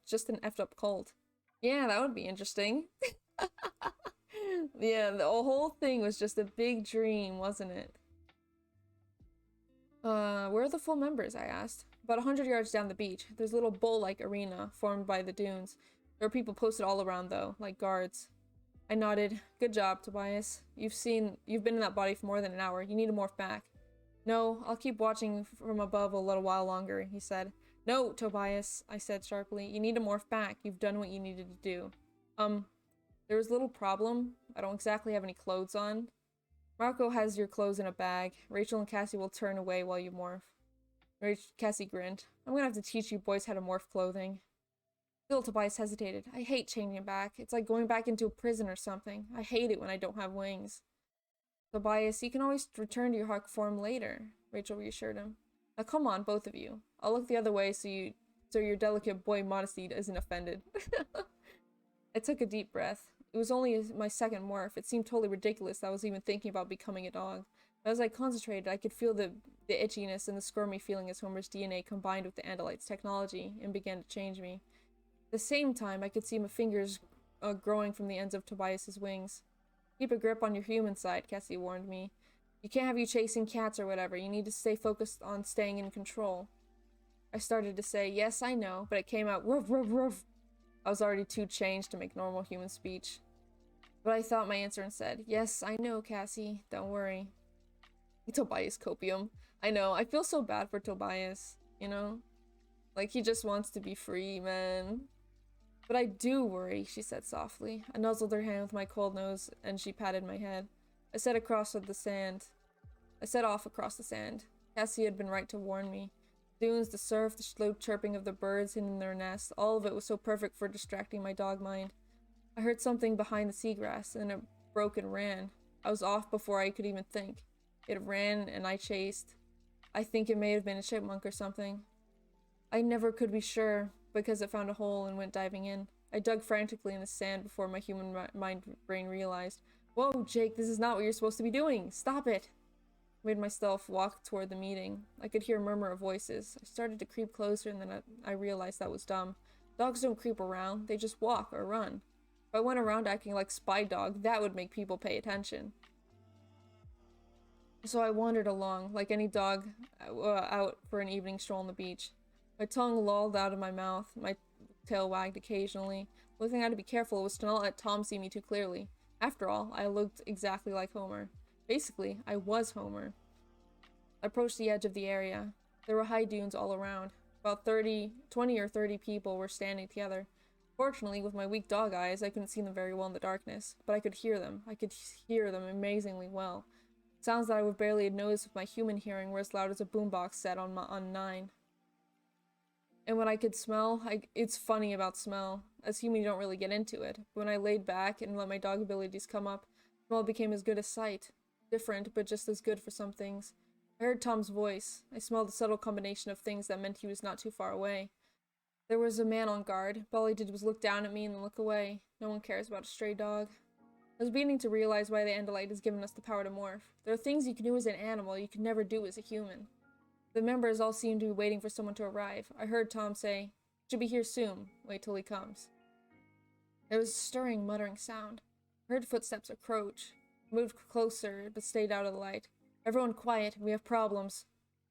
just an effed up cult? Yeah, that would be interesting. Yeah, the whole thing was just a big dream, wasn't it? Where are the full members? I asked. About 100 yards down the beach. There's a little bowl-like arena formed by the dunes. There are people posted all around, though, like guards. I nodded. Good job, Tobias. You've been in that body for more than an hour. You need to morph back. No, I'll keep watching from above a little while longer, he said. No, Tobias, I said sharply. You need to morph back. You've done what you needed to do. There was a little problem. I don't exactly have any clothes on. Marco has your clothes in a bag. Rachel and Cassie will turn away while you morph. Cassie grinned. I'm gonna have to teach you boys how to morph clothing. Still, Tobias hesitated. I hate changing back. It's like going back into a prison or something. I hate it when I don't have wings. Tobias, you can always return to your hawk form later, Rachel reassured him. Now come on, both of you. I'll look the other way so your delicate boy modesty isn't offended. I took a deep breath. It was only my second morph. It seemed totally ridiculous that I was even thinking about becoming a dog. But as I concentrated, I could feel the itchiness and the squirmy feeling as Homer's DNA combined with the Andalite's technology and began to change me. At the same time, I could see my fingers growing from the ends of Tobias's wings. Keep a grip on your human side, Cassie warned me. You can't have you chasing cats or whatever. You need to stay focused on staying in control. I started to say, yes, I know, but it came out, ruff, ruff, ruff. I was already too changed to make normal human speech. But I thought my answer and said, yes, I know, Cassie. Don't worry. Tobias copium. I know, I feel so bad for Tobias, you know? Like, he just wants to be free, man. But I do worry, she said softly. I nuzzled her hand with my cold nose, and she patted my head. I set off across the sand. Cassie had been right to warn me. Dunes, the surf, the slow chirping of the birds hidden in their nests, all of it was so perfect for distracting my dog mind. I heard something behind the seagrass, and it broke and ran. I was off before I could even think. It ran, and I chased. I think it may have been a chipmunk or something. I never could be sure, because it found a hole and went diving in. I dug frantically in the sand before my human brain realized, whoa, Jake, this is not what you're supposed to be doing. Stop it. I made myself walk toward the meeting. I could hear a murmur of voices. I started to creep closer, and then I realized that was dumb. Dogs don't creep around. They just walk or run. If I went around acting like Spy Dog, that would make people pay attention. So I wandered along, like any dog out for an evening stroll on the beach. My tongue lolled out of my mouth. My tail wagged occasionally. The only thing I had to be careful was to not let Tom see me too clearly. After all, I looked exactly like Homer. Basically, I was Homer. I approached the edge of the area. There were high dunes all around. About 20 or 30 people were standing together. Fortunately, with my weak dog eyes, I couldn't see them very well in the darkness, but I could hear them. I could hear them amazingly well. Sounds that I would barely have noticed with my human hearing were as loud as a boombox set on 9. And when I could smell, it's funny about smell. As human, you don't really get into it. But when I laid back and let my dog abilities come up, smell became as good as sight. Different, but just as good for some things. I heard Tom's voice. I smelled a subtle combination of things that meant he was not too far away. There was a man on guard, but all he did was look down at me and then look away. No one cares about a stray dog. I was beginning to realize why the Andalite has given us the power to morph. There are things you can do as an animal you can never do as a human. The members all seemed to be waiting for someone to arrive. I heard Tom say, "Should be here soon. Wait till he comes." There was a stirring, muttering sound. I heard footsteps approach. I moved closer, but stayed out of the light. "Everyone quiet, we have problems,"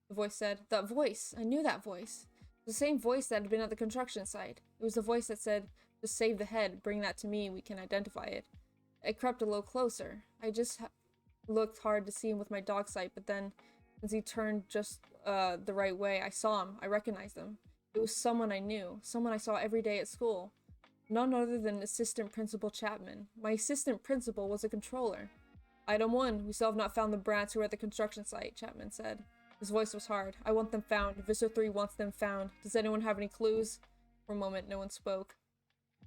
the voice said. That voice! I knew that voice. The same voice that had been at the construction site. It was the voice that said, "Just save the head, bring that to me, we can identify it." I crept a little closer. I just looked hard to see him with my dog sight, but then, as he turned just the right way, I saw him. I recognized him. It was someone I knew, someone I saw every day at school. None other than Assistant Principal Chapman. My assistant principal was a controller. "Item 1, we still have not found the brats who were at the construction site," Chapman said. His voice was hard. "I want them found. Visser 3 wants them found. Does anyone have any clues?" For a moment, no one spoke.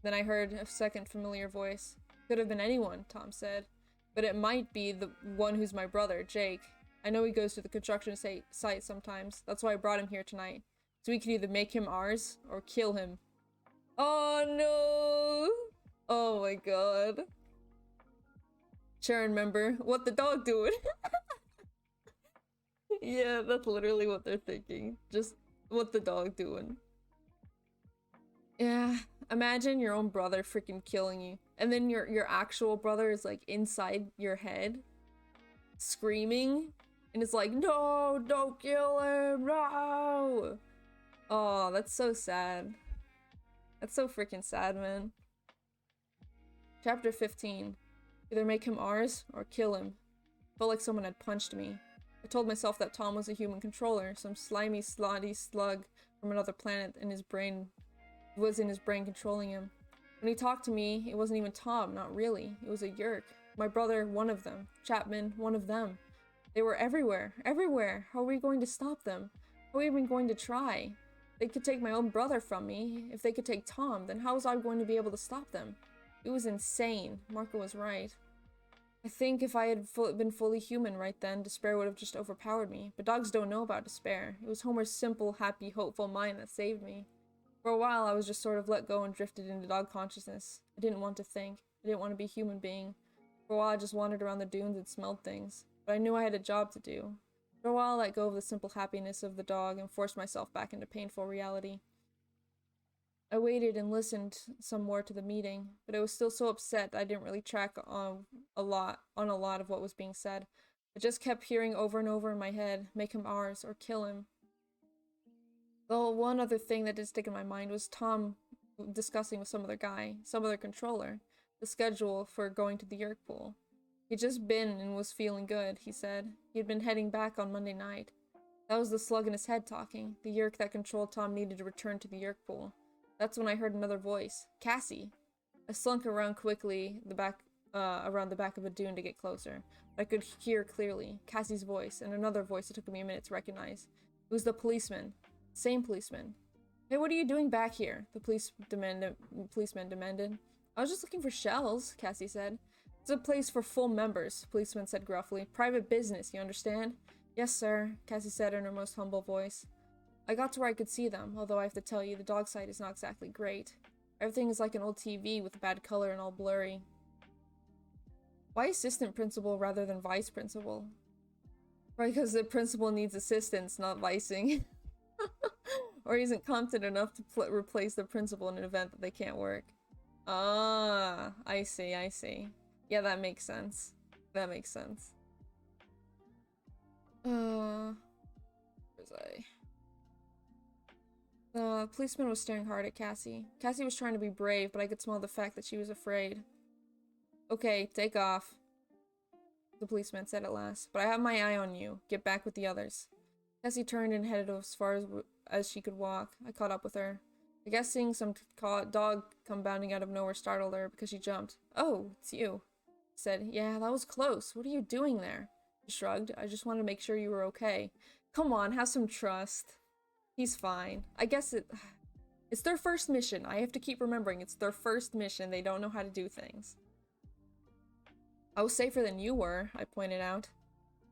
Then I heard a second familiar voice. "Could have been anyone," Tom said. "But it might be the one who's my brother, Jake. I know he goes to the construction site sometimes. That's why I brought him here tonight. So we could either make him ours or kill him." Oh no! Oh my god. Sharon member, what the dog doing? Yeah, that's literally what they're thinking. Just, what the dog doing? Yeah, imagine your own brother freaking killing you. And then your actual brother is like inside your head, screaming. And it's like, "No, don't kill him, no!" Oh, that's so sad. That's so freaking sad, man. Chapter 15. Either make him ours or kill him. Felt like someone had punched me. I told myself that Tom was a human controller, some slimy, slotty slug from another planet in his brain controlling him. When he talked to me, it wasn't even Tom, not really. It was a Yerk. My brother, one of them. Chapman, one of them. They were everywhere. Everywhere! How are we going to stop them? How are we even going to try? They could take my own brother from me. If they could take Tom, then how was I going to be able to stop them? It was insane. Marco was right. I think if I had been fully human right then, despair would have just overpowered me. But dogs don't know about despair. It was Homer's simple, happy, hopeful mind that saved me. For a while, I was just sort of let go and drifted into dog consciousness. I didn't want to think. I didn't want to be a human being. For a while, I just wandered around the dunes and smelled things. But I knew I had a job to do. For a while, I let go of the simple happiness of the dog and forced myself back into painful reality. I waited and listened some more to the meeting, but I was still so upset that I didn't really track on a lot of what was being said. I just kept hearing over and over in my head, "Make him ours or kill him." Though one other thing that did stick in my mind was Tom discussing with some other guy, some other controller, the schedule for going to the Yerk pool. He'd just been and was feeling good, he said. He had been heading back on Monday night. That was the slug in his head talking. The Yerk that controlled Tom needed to return to the Yerk pool. That's when I heard another voice. "Cassie!" I slunk around quickly, around the back of a dune to get closer. I could hear clearly Cassie's voice, and another voice that took me a minute to recognize. It was the policeman. Same policeman. "Hey, what are you doing back here?" the policeman demanded. "I was just looking for shells," Cassie said. "It's a place for full members," the policeman said gruffly. "Private business, you understand?" "Yes, sir," Cassie said in her most humble voice. I got to where I could see them, although I have to tell you, the dog sight is not exactly great. Everything is like an old TV with bad color and all blurry. Why assistant principal rather than vice principal? Probably because the principal needs assistance, not vicing. Or he isn't competent enough to replace the principal in an event that they can't work. Ah, I see, I see. Yeah, that makes sense. That makes sense. Where's I? The policeman was staring hard at Cassie. Cassie was trying to be brave, but I could smell the fact that she was afraid. Okay, take off, the policeman said at last. But I have my eye on you. Get back with the others. Cassie turned and headed as far as she could walk. I caught up with her. I guess seeing some dog come bounding out of nowhere startled her because she jumped. Oh, it's you, I said. Yeah, that was close. What are you doing there? She shrugged. I just wanted to make sure you were okay. Come on, have some trust. He's fine. I guess it's their first mission. I have to keep remembering it's their first mission. They don't know how to do things. I was safer than you were, I pointed out.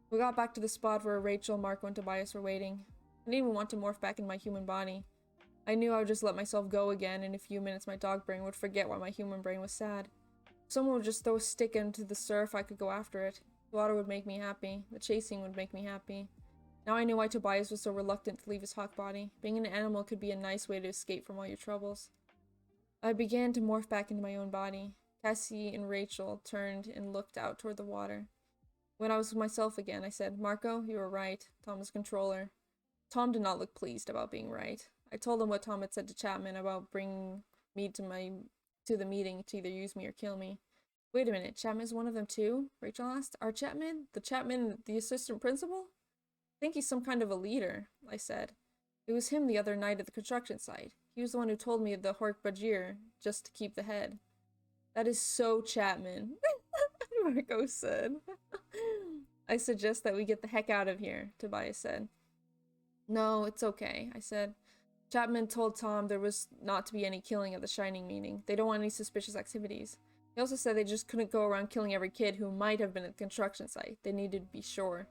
We got back to the spot where Rachel, Marco, and Tobias were waiting. I didn't even want to morph back in my human body. I knew I would just let myself go again. In a few minutes my dog brain would forget why my human brain was sad. If someone would just throw a stick into the surf, I could go after it. The water would make me happy. The chasing would make me happy. Now I knew why Tobias was so reluctant to leave his hawk body. Being an animal could be a nice way to escape from all your troubles. I began to morph back into my own body. Cassie and Rachel turned and looked out toward the water. When I was myself again, I said, Marco, you were right. Tom is controller. Tom did not look pleased about being right. I told him what Tom had said to Chapman about bringing me to the meeting to either use me or kill me. Wait a minute, Chapman's one of them too? Rachel asked. Our Chapman? The assistant principal? I think he's some kind of a leader, I said. It was him the other night at the construction site. He was the one who told me of the Hork Bajir, just to keep the head. That is so Chapman, Marco said. I suggest that we get the heck out of here, Tobias said. No, it's okay, I said. Chapman told Tom there was not to be any killing at the Shining meeting. They don't want any suspicious activities. He also said they just couldn't go around killing every kid who might have been at the construction site. They needed to be sure.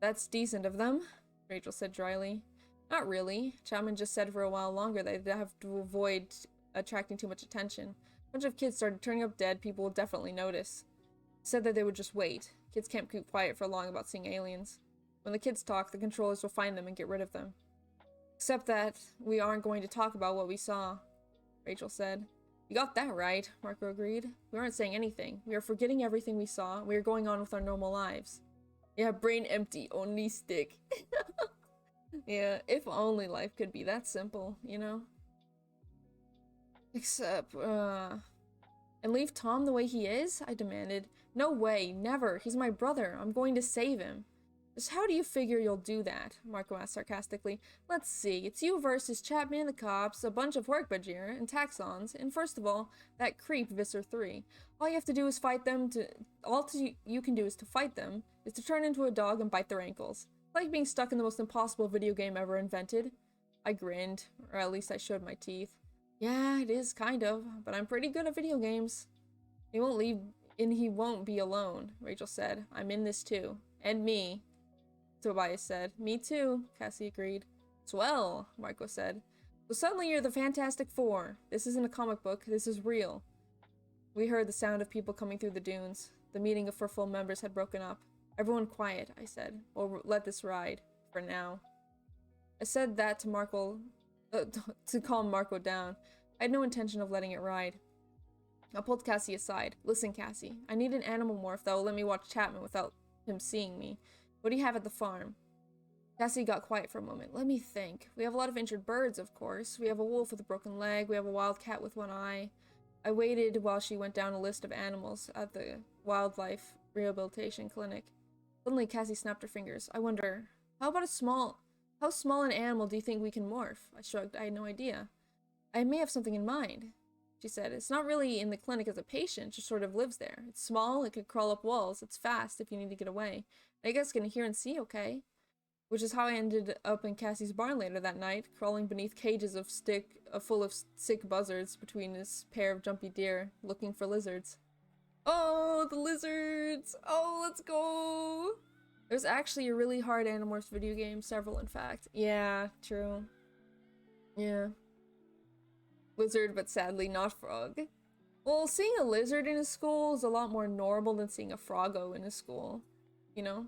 That's decent of them, Rachel said dryly. Not really. Chapman just said for a while longer that they'd have to avoid attracting too much attention. A bunch of kids started turning up dead, people will definitely notice. He said that they would just wait. Kids can't keep quiet for long about seeing aliens. When the kids talk, the controllers will find them and get rid of them. Except that we aren't going to talk about what we saw, Rachel said. You got that right, Marco agreed. We aren't saying anything. We are forgetting everything we saw. We are going on with our normal lives. Yeah, brain empty, only stick. Yeah, if only life could be that simple, you know? Except, and leave Tom the way he is? I demanded. No way, never. He's my brother. I'm going to save him. Just how do you figure you'll do that? Marco asked sarcastically. Let's see. It's you versus Chapman, the cops, a bunch of Hork-Bajir, and Taxons, and first of all, that creep Visser 3. All you have to do is fight them you can do is to fight them, is to turn into a dog and bite their ankles. It's like being stuck in the most impossible video game ever invented. I grinned, or at least I showed my teeth. Yeah, it is, kind of, but I'm pretty good at video games. He won't leave, and he won't be alone, Rachel said. I'm in this too. And me, Tobias said. Me too, Cassie agreed. Swell, Marco said. So suddenly you're the Fantastic Four. This isn't a comic book, this is real. We heard the sound of people coming through the dunes. The meeting for full members had broken up. Everyone quiet, I said. We'll let this ride. For now. I said that to Marco, to calm Marco down. I had no intention of letting it ride. I pulled Cassie aside. Listen, Cassie. I need an Animorph that will let me watch Chapman without him seeing me. What do you have at the farm? Cassie got quiet for a moment. Let me think. We have a lot of injured birds, of course. We have a wolf with a broken leg. We have a wild cat with one eye. I waited while she went down a list of animals at the wildlife rehabilitation clinic. Suddenly, Cassie snapped her fingers. I wonder, how small an animal do you think we can morph? I shrugged. I had no idea. I may have something in mind, she said. It's not really in the clinic as a patient, just sort of lives there. It's small, it could crawl up walls, it's fast if you need to get away. I guess it can hear and see okay. Which is how I ended up in Cassie's barn later that night, crawling beneath cages full of sick buzzards between this pair of jumpy deer, looking for lizards. Oh, the lizards! Oh, let's go! There's actually a really hard Animorphs video game, several in fact. Yeah, true. Yeah. Lizard, but sadly not frog. Well, seeing a lizard in a school is a lot more normal than seeing a froggo in a school. You know?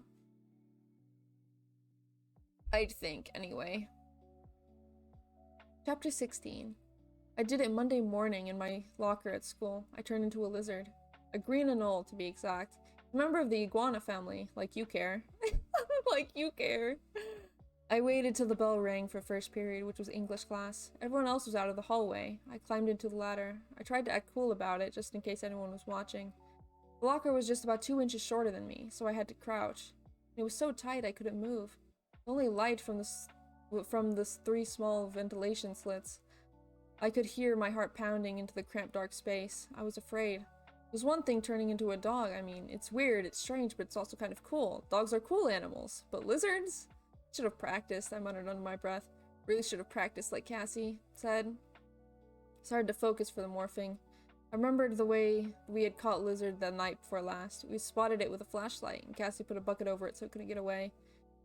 I'd think, anyway. Chapter 16. I did it Monday morning in my locker at school. I turned into a lizard. A green anole, to be exact. A member of the iguana family, like you care. Like you care. I waited till the bell rang for first period, which was English class. Everyone else was out of the hallway. I climbed into the ladder. I tried to act cool about it, just in case anyone was watching. The locker was just about 2 inches shorter than me, so I had to crouch. It was so tight I couldn't move. The only light from the 3 small ventilation slits. I could hear my heart pounding into the cramped dark space. I was afraid. It was one thing turning into a dog. I mean, it's weird, it's strange, but it's also kind of cool. Dogs are cool animals, but lizards? Should have practiced, I muttered under my breath. Really should have practiced, like Cassie said. It's hard to focus for the morphing. I remembered the way we had caught lizard the night before last. We spotted it with a flashlight, and Cassie put a bucket over it so it couldn't get away.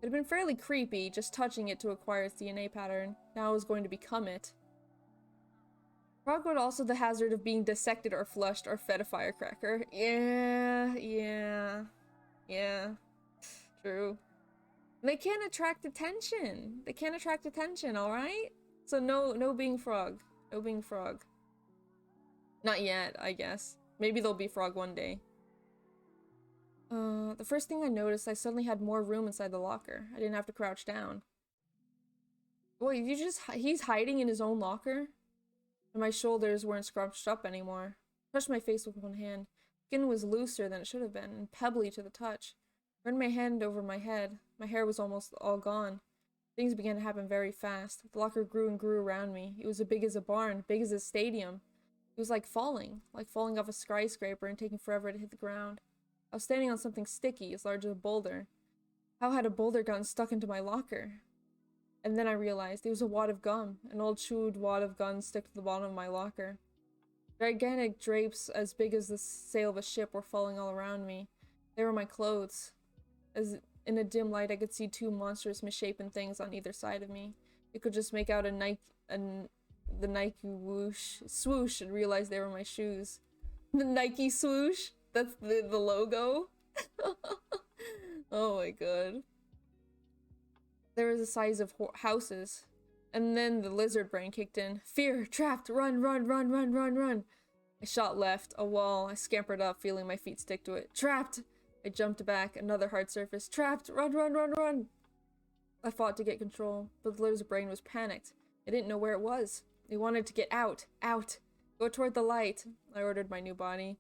It had been fairly creepy, just touching it to acquire its DNA pattern. Now I was going to become it. Frog would also the hazard of being dissected or flushed or fed a firecracker. Yeah. True. They can't attract attention. They can't attract attention, alright? So no being frog. No being frog. Not yet, I guess. Maybe they'll be frog one day. The first thing I noticed, I suddenly had more room inside the locker. I didn't have to crouch down. Wait, he's hiding in his own locker? And my shoulders weren't scrunched up anymore. I touched my face with one hand. Skin was looser than it should have been, and pebbly to the touch. I ran my hand over my head. My hair was almost all gone. Things began to happen very fast. The locker grew and grew around me. It was as big as a barn, big as a stadium. It was like falling off a skyscraper and taking forever to hit the ground. I was standing on something sticky, as large as a boulder. How had a boulder gotten stuck into my locker? And then I realized it was a wad of gum. An old chewed wad of gum stuck to the bottom of my locker. Gigantic drapes as big as the sail of a ship were falling all around me. They were my clothes. As in a dim light, I could see 2 monstrous, misshapen things on either side of me. You could just make out the Nike swoosh and realize they were my shoes. The Nike swoosh? That's the logo? Oh my god. They were the size of houses. And then the lizard brain kicked in. Fear! Trapped! Run, run, run, run, run, run! I shot left. A wall. I scampered up, feeling my feet stick to it. Trapped! I jumped back. Another hard surface. Trapped! Run, run, run, run! I fought to get control, but the lizard brain was panicked. It didn't know where it was. It wanted to get out. Out! Go toward the light, I ordered my new body.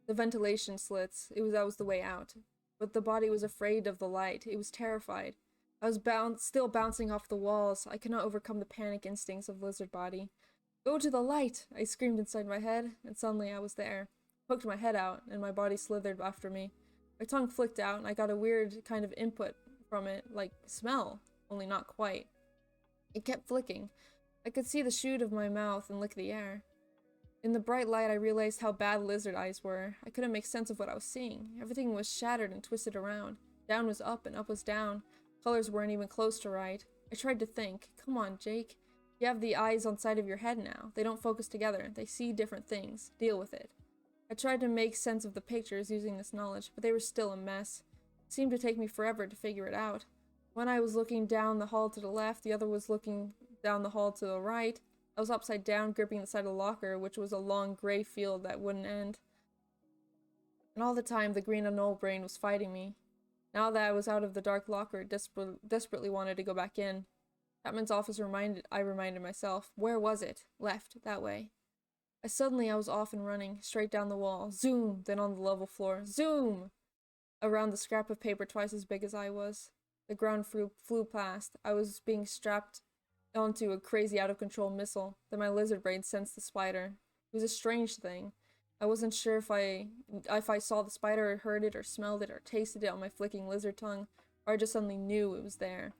The ventilation slits. That was the way out. But the body was afraid of the light. It was terrified. I was still bouncing off the walls. I could not overcome the panic instincts of lizard body. Go to the light! I screamed inside my head, and suddenly I was there. I poked my head out, and my body slithered after me. My tongue flicked out, and I got a weird kind of input from it, like smell, only not quite. It kept flicking. I could see the shoot of my mouth and lick the air. In the bright light, I realized how bad lizard eyes were. I couldn't make sense of what I was seeing. Everything was shattered and twisted around. Down was up, and up was down. Colors weren't even close to right. I tried to think. Come on, Jake. You have the eyes on side of your head now. They don't focus together. They see different things. Deal with it. I tried to make sense of the pictures using this knowledge, but they were still a mess. It seemed to take me forever to figure it out. One eye was looking down the hall to the left, the other was looking down the hall to the right. I was upside down, gripping the side of the locker, which was a long gray field that wouldn't end. And all the time, the green and old brain was fighting me. Now that I was out of the dark locker, it desperately wanted to go back in. Chapman's office I reminded myself. Where was it? Left, that way. I was off and running, straight down the wall. Zoom! Then on the level floor. Zoom! Around the scrap of paper twice as big as I was. The ground flew past. I was being strapped onto a crazy out-of-control missile. Then my lizard brain sensed the spider. It was a strange thing. I wasn't sure if I saw the spider or heard it or smelled it or tasted it on my flicking lizard tongue, or I just suddenly knew it was there.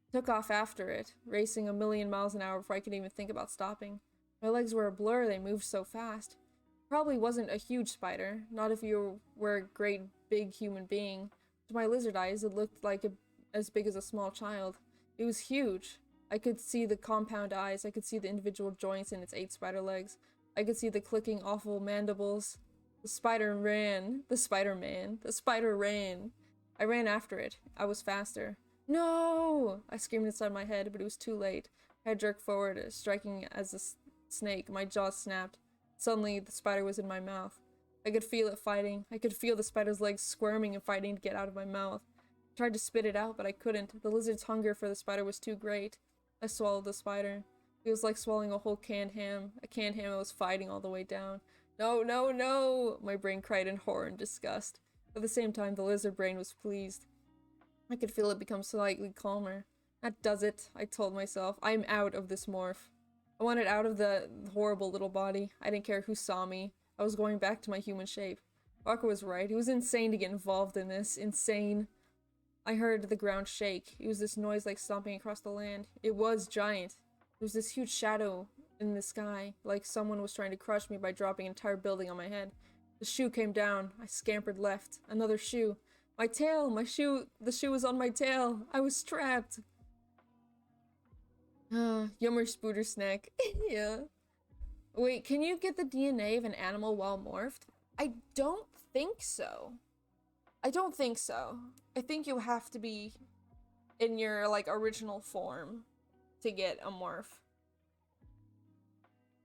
I took off after it, racing 1,000,000 miles an hour before I could even think about stopping. My legs were a blur, they moved so fast. Probably wasn't a huge spider, not if you were a great big human being. To my lizard eyes, it looked like as big as a small child. It was huge. I could see the compound eyes, I could see the individual joints in its 8 spider legs. I could see the clicking, awful mandibles. The spider ran. The Spider-Man. The spider ran. I ran after it. I was faster. No! I screamed inside my head, but it was too late. I jerked forward, striking as a snake. My jaw snapped. Suddenly, the spider was in my mouth. I could feel it fighting. I could feel the spider's legs squirming and fighting to get out of my mouth. Tried to spit it out, but I couldn't. The lizard's hunger for the spider was too great. I swallowed the spider. It was like swallowing a whole canned ham. A canned ham I was fighting all the way down. No, no, no! My brain cried in horror and disgust. At the same time, the lizard brain was pleased. I could feel it become slightly calmer. That does it, I told myself. I'm out of this morph. I wanted out of the horrible little body. I didn't care who saw me. I was going back to my human shape. Walker was right. It was insane to get involved in this. Insane. I heard the ground shake. It was this noise like stomping across the land. It was giant. There was this huge shadow in the sky, like someone was trying to crush me by dropping an entire building on my head. The shoe came down. I scampered left. Another shoe. My tail! My shoe! The shoe was on my tail! I was trapped! Yummer spooter snack. Yeah. Wait, can you get the DNA of an animal while morphed? I don't think so. I don't think so. I think you have to be in your, like, original form to get a morph.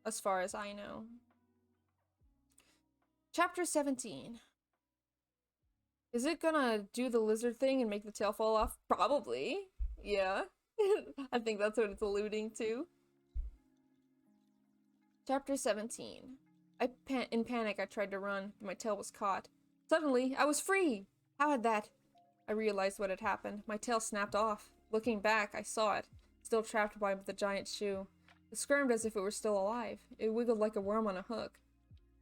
As far as I know. Chapter 17. Is it gonna do the lizard thing and make the tail fall off? Probably. Yeah. I think that's what it's alluding to. Chapter 17. In panic, I tried to run, but my tail was caught. Suddenly, I was free! How had that? I realized what had happened. My tail snapped off. Looking back, I saw it, still trapped by the giant shoe. It squirmed as if it were still alive. It wiggled like a worm on a hook.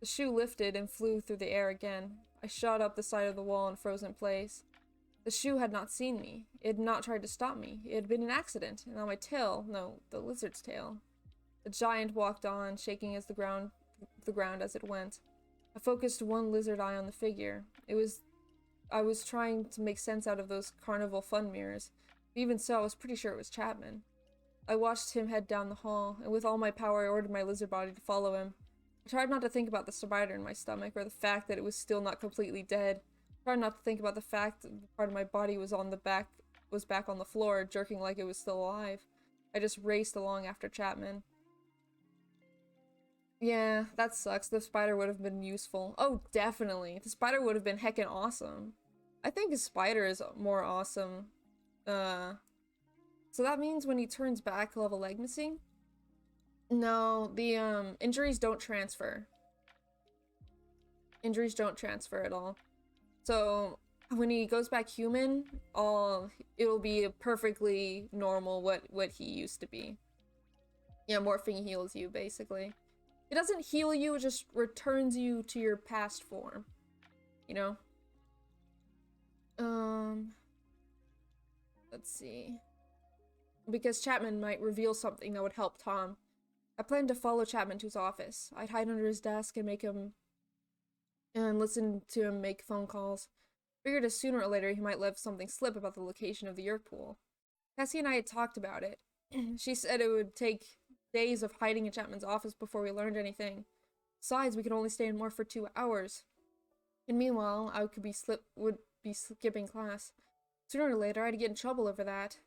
The shoe lifted and flew through the air again. I shot up the side of the wall and froze in place. The shoe had not seen me. It had not tried to stop me. It had been an accident, and on my tail, no, the lizard's tail. The giant walked on, shaking as the ground as it went. I focused one lizard eye on the figure. I was trying to make sense out of those carnival fun mirrors. But even so, I was pretty sure it was Chapman. I watched him head down the hall, and with all my power I ordered my lizard body to follow him. I tried not to think about the spider in my stomach, or the fact that it was still not completely dead. I tried not to think about the fact that part of my body was back on the floor, jerking like it was still alive. I just raced along after Chapman. Yeah, that sucks. The spider would have been useful. Oh, definitely. The spider would have been heckin' awesome. I think a spider is more awesome. So that means when he turns back, he'll have a leg missing? No, the, injuries don't transfer. Injuries don't transfer at all. So, when he goes back human, it'll be perfectly normal what he used to be. Yeah, morphing heals you, basically. It doesn't heal you, it just returns you to your past form. You know? Let's see. Because Chapman might reveal something that would help Tom. I planned to follow Chapman to his office. I'd hide under his desk and listen to him make phone calls. Figured as sooner or later he might let something slip about the location of the Yerk pool. Cassie and I had talked about it. She said it would take days of hiding in Chapman's office before we learned anything. Besides, we could only stay in more for 2 hours. And meanwhile, I would be skipping class. Sooner or later, I'd get in trouble over that.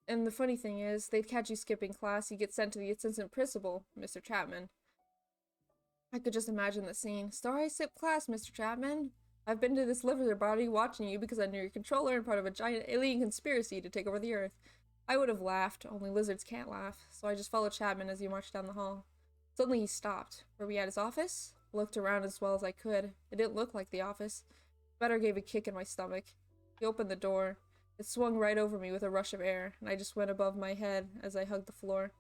And the funny thing is, they'd catch you skipping class, you get sent to the assistant principal, Mr. Chapman. I could just imagine the scene. Sorry I skipped class, Mr. Chapman. I've been to this lizard body watching you because I knew your controller and part of a giant alien conspiracy to take over the Earth. I would have laughed, only lizards can't laugh, so I just followed Chapman as he marched down the hall. Suddenly he stopped. Were we at his office? Looked around as well as I could. It didn't look like the office. Better gave a kick in my stomach. He opened the door. It swung right over me with a rush of air, and I just went above my head as I hugged the floor.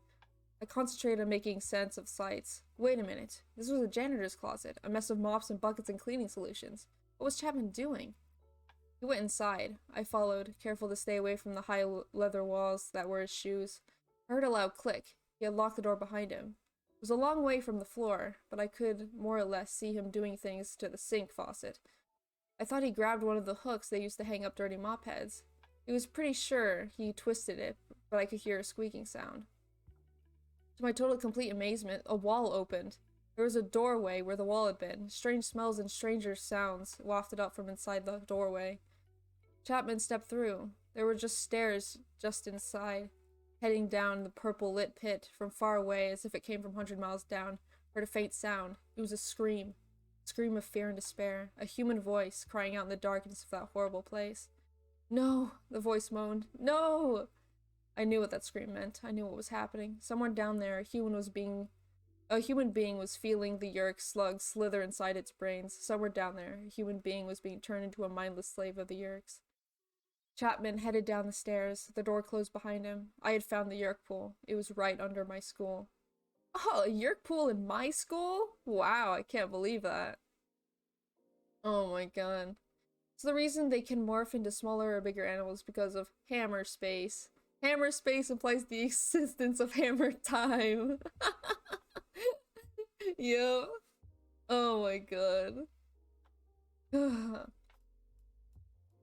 I concentrated on making sense of sights. Wait a minute. This was a janitor's closet, a mess of mops and buckets and cleaning solutions. What was Chapman doing? He went inside. I followed, careful to stay away from the high leather walls that were his shoes. I heard a loud click. He had locked the door behind him. It was a long way from the floor, but I could more or less see him doing things to the sink faucet. I thought he grabbed one of the hooks they used to hang up dirty mop heads. He was pretty sure he twisted it, but I could hear a squeaking sound. To my total complete amazement, a wall opened. There was a doorway where the wall had been. Strange smells and stranger sounds wafted up from inside the doorway. Chapman stepped through. There were just stairs just inside, heading down the purple-lit pit from far away as if it came from 100 miles down. Heard a faint sound. It was a scream. A scream of fear and despair. A human voice crying out in the darkness of that horrible place. No, the voice moaned. No! I knew what that scream meant. I knew what was happening. Somewhere down there, a human being was feeling the Yurk slug slither inside its brains. Somewhere down there, a human being was being turned into a mindless slave of the Yurks. Chapman headed down the stairs. The door closed behind him. I had found the Yurk pool. It was right under my school. Oh, a Yurk pool in my school? Wow, I can't believe that. Oh my god. So the reason they can morph into smaller or bigger animals is because of hammer space. Hammer space implies the existence of hammer time. Yep. Oh my god.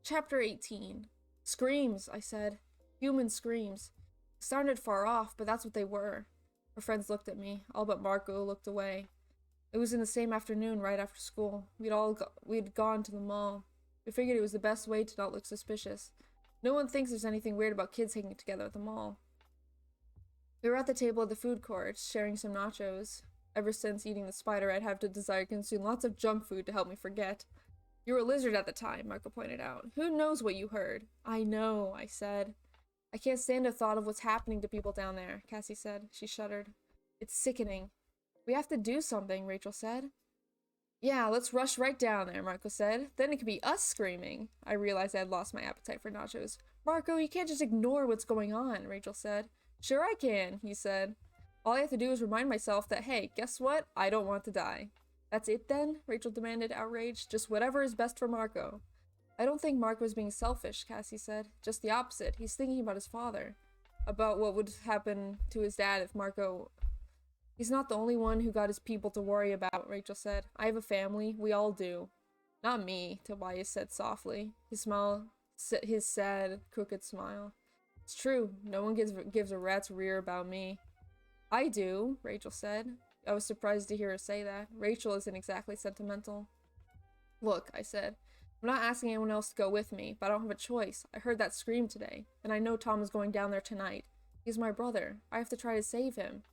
Chapter 18. Screams, I said. Human screams. It sounded far off, but that's what they were. Our friends looked at me. All but Marco looked away. It was in the same afternoon, right after school. We'd gone to the mall. We figured it was the best way to not look suspicious. No one thinks there's anything weird about kids hanging together at the mall. We were at the table at the food court, sharing some nachos. Ever since eating the spider, I'd have the desire to consume lots of junk food to help me forget. You were a lizard at the time, Marco pointed out. Who knows what you heard? I know, I said. I can't stand the thought of what's happening to people down there, Cassie said. She shuddered. It's sickening. We have to do something, Rachel said. Yeah, let's rush right down there, Marco said. Then it could be us screaming. I realized I had lost my appetite for nachos. Marco, you can't just ignore what's going on, Rachel said. Sure I can, he said. All I have to do is remind myself that, hey, guess what? I don't want to die. That's it then? Rachel demanded, outraged. Just whatever is best for Marco. I don't think Marco is being selfish, Cassie said. Just the opposite. He's thinking about his father. About what would happen to his dad if Marco... He's not the only one who got his people to worry about, Rachel said. I have a family. We all do. Not me, Tobias said softly. His sad, crooked smile. It's true. No one gives a rat's rear about me. I do, Rachel said. I was surprised to hear her say that. Rachel isn't exactly sentimental. Look, I said. I'm not asking anyone else to go with me, but I don't have a choice. I heard that scream today, and I know Tom is going down there tonight. He's my brother. I have to try to save him.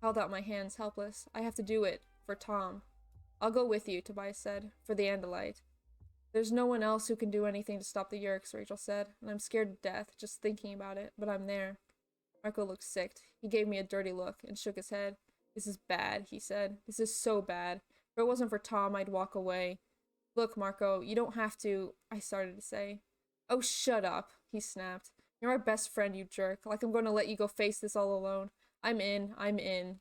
I held out my hands, helpless. I have to do it. For Tom. I'll go with you, Tobias said. For the Andalite. There's no one else who can do anything to stop the Yurks, Rachel said, and I'm scared to death, just thinking about it, but I'm there. Marco looked sick. He gave me a dirty look and shook his head. This is bad, he said. This is so bad. If it wasn't for Tom, I'd walk away. Look, Marco, you don't have to, I started to say. Oh, shut up, he snapped. You're my best friend, you jerk. Like I'm going to let you go face this all alone. I'm in.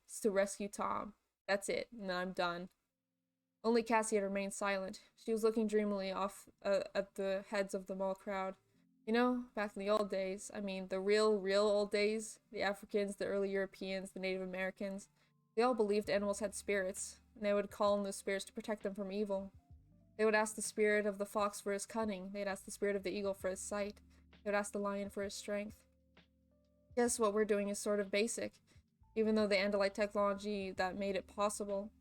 It's to rescue Tom. That's it, and then I'm done. Only Cassie had remained silent. She was looking dreamily off at the heads of the mall crowd. You know, back in the old days, I mean, the real old days, the Africans, the early Europeans, the Native Americans, they all believed animals had spirits, and they would call on those spirits to protect them from evil. They would ask the spirit of the fox for his cunning. They'd ask the spirit of the eagle for his sight. They would ask the lion for his strength. Guess what we're doing is sort of basic, even though the Andalite technology that made it possible.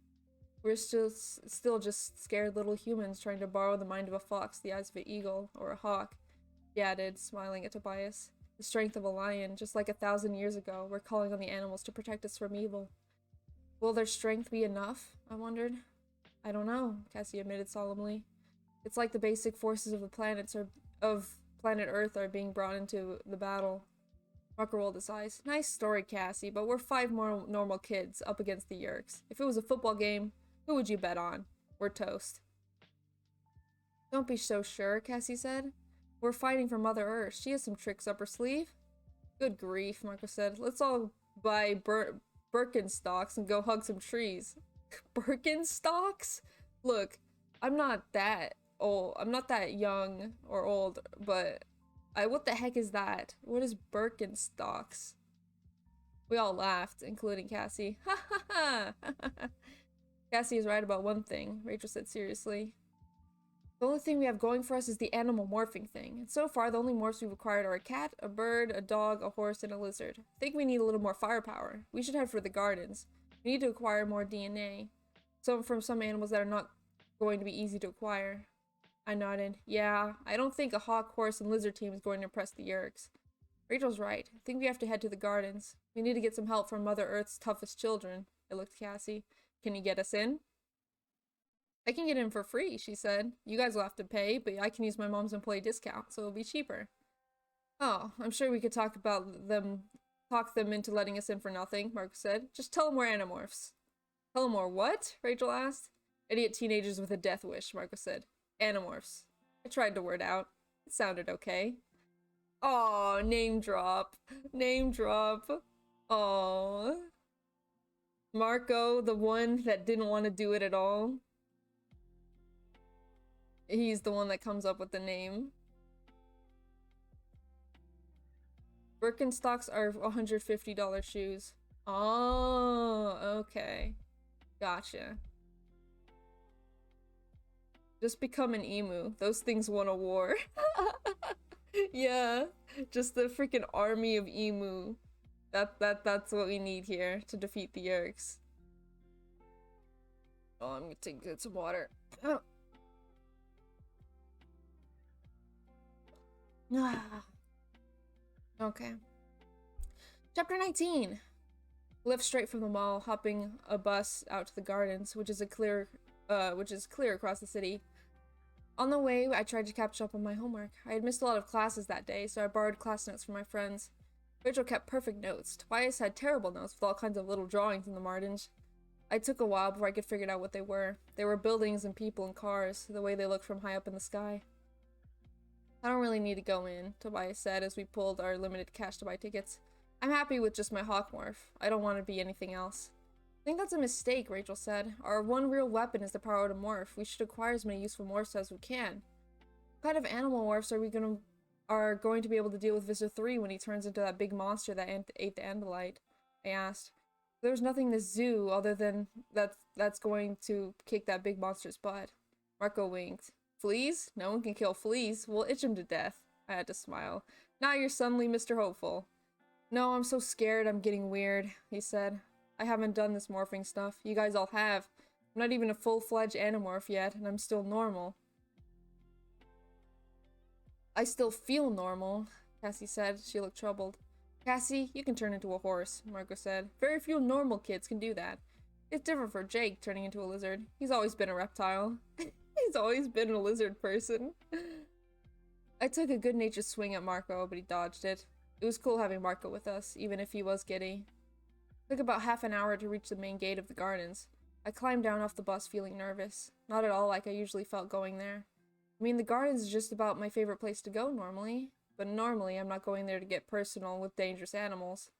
We're still just scared little humans trying to borrow the mind of a fox, the eyes of an eagle, or a hawk, he added, smiling at Tobias. The strength of a lion, just like 1,000 years ago, we're calling on the animals to protect us from evil. Will their strength be enough? I wondered. I don't know, Cassie admitted solemnly. It's like the basic forces of planet Earth are being brought into the battle. Marco rolled his eyes. Nice story, Cassie, but we're 5 more normal kids up against the Yurks. If it was a football game, who would you bet on? We're toast. Don't be so sure, Cassie said. We're fighting for Mother Earth. She has some tricks up her sleeve. Good grief, Marco said. Let's all buy Birkenstocks and go hug some trees. Birkenstocks? Look, I'm not that old. I'm not that young or old, but what the heck is that? What is Birkenstocks? We all laughed, including Cassie. Ha ha ha! Cassie is right about one thing, Rachel said seriously. The only thing we have going for us is the animal morphing thing, and so far the only morphs we've acquired are a cat, a bird, a dog, a horse, and a lizard. I think we need a little more firepower. We should head for the gardens. We need to acquire more DNA. From some animals that are not going to be easy to acquire. I nodded. Yeah, I don't think a hawk, horse, and lizard team is going to impress the Yurks. Rachel's right. I think we have to head to the gardens. We need to get some help from Mother Earth's toughest children. I looked at Cassie. Can you get us in? I can get in for free, she said. You guys will have to pay, but I can use my mom's employee discount, so it'll be cheaper. Oh, I'm sure we could talk them into letting us in for nothing, Marco said. Just tell them we're Animorphs. Tell them we're what? Rachel asked. Idiot teenagers with a death wish, Marco said. Animorphs. I tried to word out. It sounded okay. Aw, name drop. Name drop. Aw. Marco, the one that didn't want to do it at all. He's the one that comes up with the name. Birkenstocks are $150 shoes. Oh, okay. Gotcha. Just become an emu. Those things won a war. Yeah. Just the freaking army of emu. That's what we need here to defeat the Yerks. Oh, I'm gonna get some water. Oh. Okay. Chapter 19. Left straight from the mall, hopping a bus out to the gardens, which is clear across the city. On the way, I tried to catch up on my homework. I had missed a lot of classes that day, so I borrowed class notes from my friends. Rachel kept perfect notes. Tobias had terrible notes with all kinds of little drawings in the margins. It took a while before I could figure out what they were. They were buildings and people and cars, the way they looked from high up in the sky. I don't really need to go in, Tobias said as we pulled our limited cash to buy tickets. I'm happy with just my Hawkmorph. I don't want to be anything else. I think that's a mistake, Rachel said. Our one real weapon is the power to morph. We should acquire as many useful morphs as we can. What kind of animal morphs are going to be able to deal with Visitor 3 when he turns into that big monster that ate the Andalite? I asked. There's nothing in the zoo other than that's going to kick that big monster's butt. Marco winked. Fleas? No one can kill fleas. We'll itch him to death. I had to smile. Now you're suddenly Mr. Hopeful. No, I'm so scared I'm getting weird, he said. I haven't done this morphing stuff. You guys all have. I'm not even a full-fledged Animorph yet, and I'm still normal. I still feel normal, Cassie said. She looked troubled. Cassie, you can turn into a horse, Marco said. Very few normal kids can do that. It's different for Jake turning into a lizard. He's always been a reptile. He's always been a lizard person. I took a good-natured swing at Marco, but he dodged it. It was cool having Marco with us, even if he was giddy. It took about half an hour to reach the main gate of the gardens. I climbed down off the bus feeling nervous. Not at all like I usually felt going there. I mean, the gardens is just about my favorite place to go normally. But normally, I'm not going there to get personal with dangerous animals.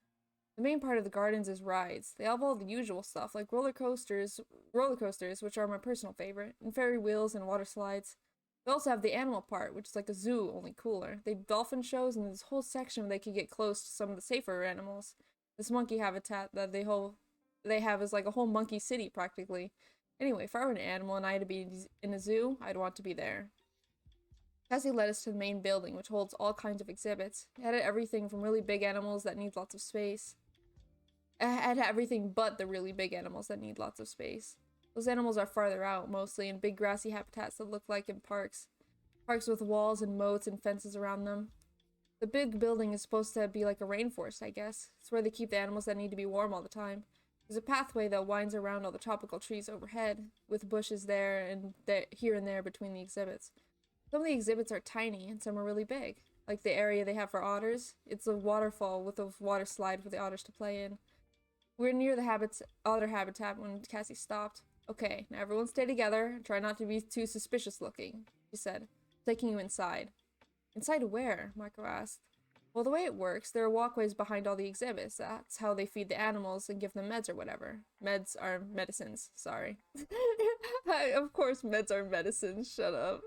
The main part of the gardens is rides. They have all the usual stuff, like roller coasters, which are my personal favorite, and ferry wheels and water slides. They also have the animal part, which is like a zoo, only cooler. They have dolphin shows, and this whole section where they can get close to some of the safer animals. This monkey habitat that they have is like a whole monkey city, practically. Anyway, if I were an animal and I had to be in a zoo, I'd want to be there. Cassie led us to the main building, which holds all kinds of exhibits. It had everything from really big animals that need lots of space. It had everything but the really big animals that need lots of space. Those animals are farther out, mostly, in big grassy habitats that look like in parks. Parks with walls and moats and fences around them. The big building is supposed to be like a rainforest, I guess. It's where they keep the animals that need to be warm all the time. There's a pathway that winds around all the tropical trees overhead, with bushes here and there between the exhibits. Some of the exhibits are tiny, and some are really big. Like the area they have for otters. It's a waterfall with a water slide for the otters to play in. We were near the otter habitat when Cassie stopped. Okay, now everyone stay together and try not to be too suspicious looking, she said, taking you inside. Inside where? Marco asked. Well, the way it works, there are walkways behind all the exhibits. That's how they feed the animals and give them meds or whatever. Meds are medicines, sorry. Of course meds are medicines, shut up.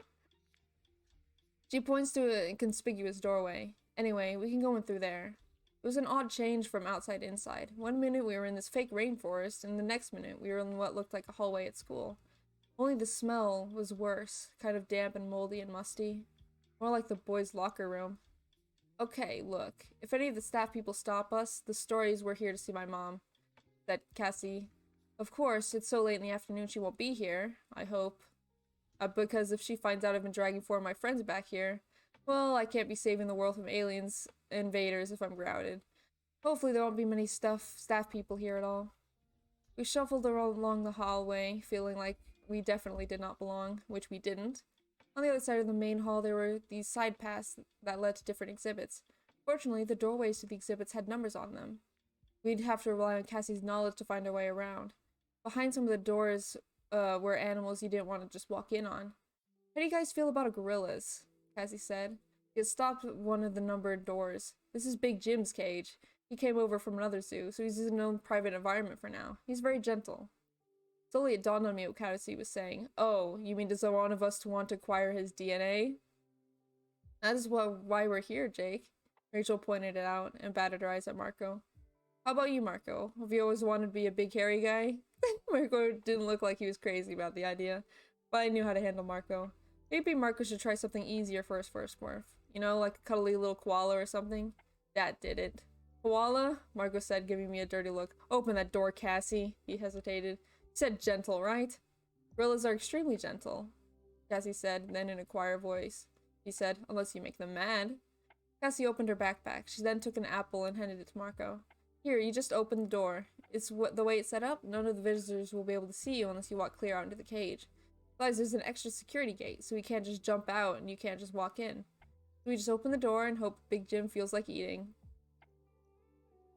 She points to a conspicuous doorway. Anyway, we can go in through there. It was an odd change from outside to inside. One minute we were in this fake rainforest, and the next minute we were in what looked like a hallway at school. Only the smell was worse, kind of damp and moldy and musty. More like the boys' locker room. Okay, look. If any of the staff people stop us, the story is we're here to see my mom, said Cassie. Of course, it's so late in the afternoon she won't be here, I hope. Because if she finds out I've been dragging four of my friends back here, well, I can't be saving the world from aliens invaders if I'm grounded. Hopefully there won't be many staff people here at all. We shuffled along the hallway, feeling like we definitely did not belong, which we didn't. On the other side of the main hall, there were these side paths that led to different exhibits. Fortunately, the doorways to the exhibits had numbers on them. We'd have to rely on Cassie's knowledge to find our way around. Behind some of the doors were animals you didn't want to just walk in on. How do you guys feel about gorillas? Cassie said. He had stopped one of the numbered doors. This is Big Jim's cage. He came over from another zoo, so he's in his own private environment for now. He's very gentle. Slowly it dawned on me what Cassie was saying. Oh, you mean does one of us want to acquire his DNA? That is why we're here, Jake. Rachel pointed it out and batted her eyes at Marco. How about you, Marco? Have you always wanted to be a big hairy guy? Marco didn't look like he was crazy about the idea, but I knew how to handle Marco. Maybe Marco should try something easier for his first morph. You know, like a cuddly little koala or something? That did it. Koala? Marco said, giving me a dirty look. Open that door, Cassie. He hesitated. He said gentle, right? Gorillas are extremely gentle, Cassie said, then in a quiet voice. He said, unless you make them mad. Cassie opened her backpack. She then took an apple and handed it to Marco. Here, you just open the door. It's the way it's set up, none of the visitors will be able to see you unless you walk clear out into the cage. Besides, there's an extra security gate, so we can't just jump out and you can't just walk in. So we just open the door and hope Big Jim feels like eating.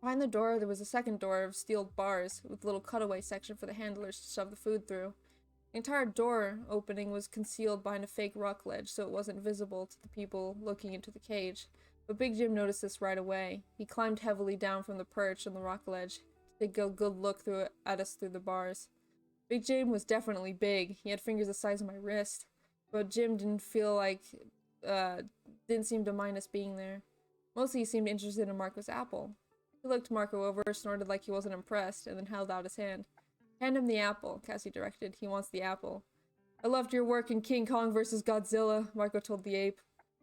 Behind the door, there was a second door of steel bars with a little cutaway section for the handlers to shove the food through. The entire door opening was concealed behind a fake rock ledge, so it wasn't visible to the people looking into the cage. But Big Jim noticed this right away. He climbed heavily down from the perch on the rock ledge to take a good look at us through the bars. Big Jim was definitely big. He had fingers the size of my wrist. But Jim didn't seem to mind us being there. Mostly he seemed interested in Marco's apple. He looked Marco over, snorted like he wasn't impressed, and then held out his hand. Hand him the apple, Cassie directed. He wants the apple. I loved your work in King Kong vs. Godzilla, Marco told the ape.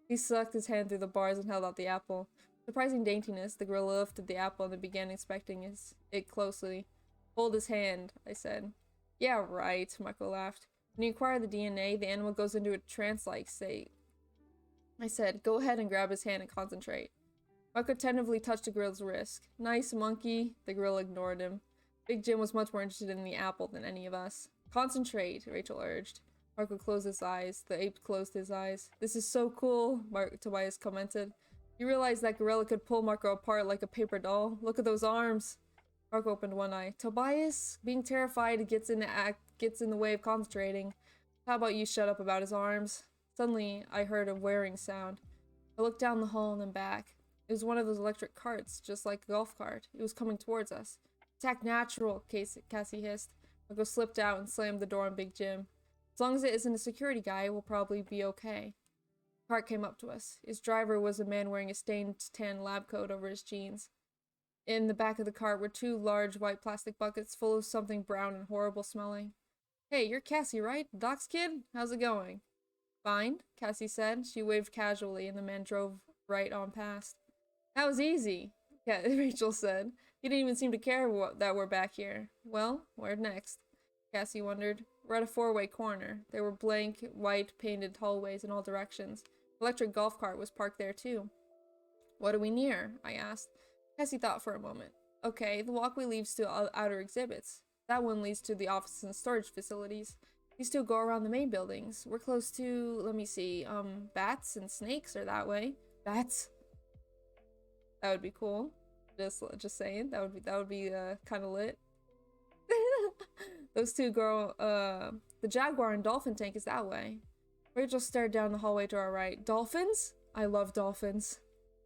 He sucked his hand through the bars and held out the apple. Surprising daintiness, the gorilla lifted the apple and then began inspecting it closely. Hold his hand, I said. Yeah, right, Marco laughed. When you acquire the DNA, the animal goes into a trance-like state. I said, go ahead and grab his hand and concentrate. Marco tentatively touched the gorilla's wrist. Nice, monkey. The gorilla ignored him. Big Jim was much more interested in the apple than any of us. Concentrate, Rachel urged. Marco closed his eyes. The ape closed his eyes. This is so cool, Tobias commented. You realize that gorilla could pull Marco apart like a paper doll? Look at those arms. Marco opened one eye. Tobias, being terrified gets in the way of concentrating. How about you shut up about his arms? Suddenly, I heard a whirring sound. I looked down the hall and then back. It was one of those electric carts, just like a golf cart. It was coming towards us. Attack natural, Cassie hissed. Marco slipped out and slammed the door on Big Jim. As long as it isn't a security guy, we'll probably be okay. The cart came up to us. Its driver was a man wearing a stained tan lab coat over his jeans. In the back of the cart were two large white plastic buckets full of something brown and horrible smelling. Hey, you're Cassie, right? Doc's kid? How's it going? Fine, Cassie said. She waved casually and the man drove right on past. That was easy, Rachel said. He didn't even seem to care that we're back here. Well, where next? Cassie wondered. We're at a four-way corner. There were blank, white, painted hallways in all directions. Electric golf cart was parked there too. What are we near? I asked. Cassie thought for a moment. Okay, the walkway leads to outer exhibits. That one leads to the offices and storage facilities. These two go around the main buildings. We're close to, let me see, bats and snakes are that way. Bats? That would be cool. Just saying. That would be kind of lit. Those two go, the jaguar and dolphin tank is that way. Rachel stared down the hallway to our right. Dolphins? I love dolphins.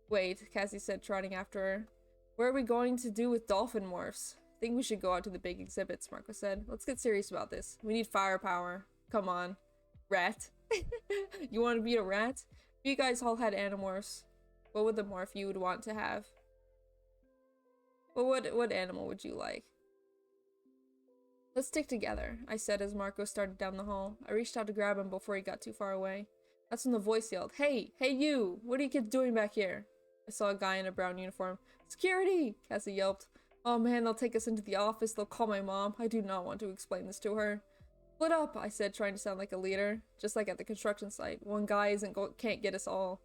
Wait, Cassie said, trotting after her. What are we going to do with dolphin morphs? I think we should go out to the big exhibits, Marco said. Let's get serious about this. We need firepower. Come on. Rat. You want to be a rat? If you guys all had Animorphs, what would the morph you would want to have? What animal would you like? Let's stick together, I said as Marco started down the hall. I reached out to grab him before he got too far away. That's when the voice yelled, Hey you! What are you kids doing back here? I saw a guy in a brown uniform. Security! Cassie yelped. Oh man, they'll take us into the office. They'll call my mom. I do not want to explain this to her. Split up, I said, trying to sound like a leader. Just like at the construction site. One guy can't get us all.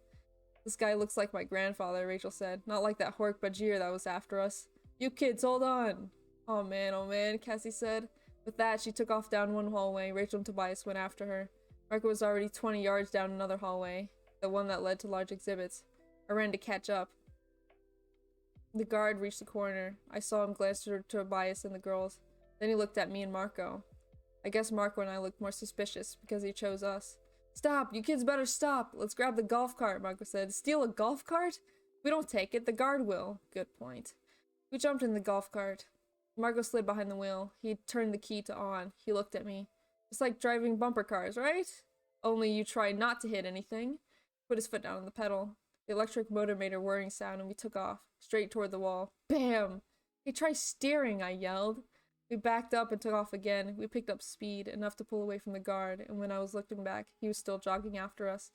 This guy looks like my grandfather, Rachel said. Not like that hork Bajir that was after us. You kids, hold on! Oh man, Cassie said. With that, she took off down one hallway. Rachel and Tobias went after her. Marco was already 20 yards down another hallway, the one that led to large exhibits. I ran to catch up. The guard reached the corner. I saw him glance toward Tobias and the girls. Then he looked at me and Marco. I guess Marco and I looked more suspicious because he chose us. Stop! You kids better stop! Let's grab the golf cart, Marco said. Steal a golf cart? If we don't take it, the guard will. Good point. We jumped in the golf cart. Marco slid behind the wheel. He turned the key to on. He looked at me. It's like driving bumper cars, right? Only you try not to hit anything. Put his foot down on the pedal. The electric motor made a whirring sound and we took off, straight toward the wall. Bam! Hey, try steering, I yelled. We backed up and took off again. We picked up speed, enough to pull away from the guard, and when I was looking back, he was still jogging after us.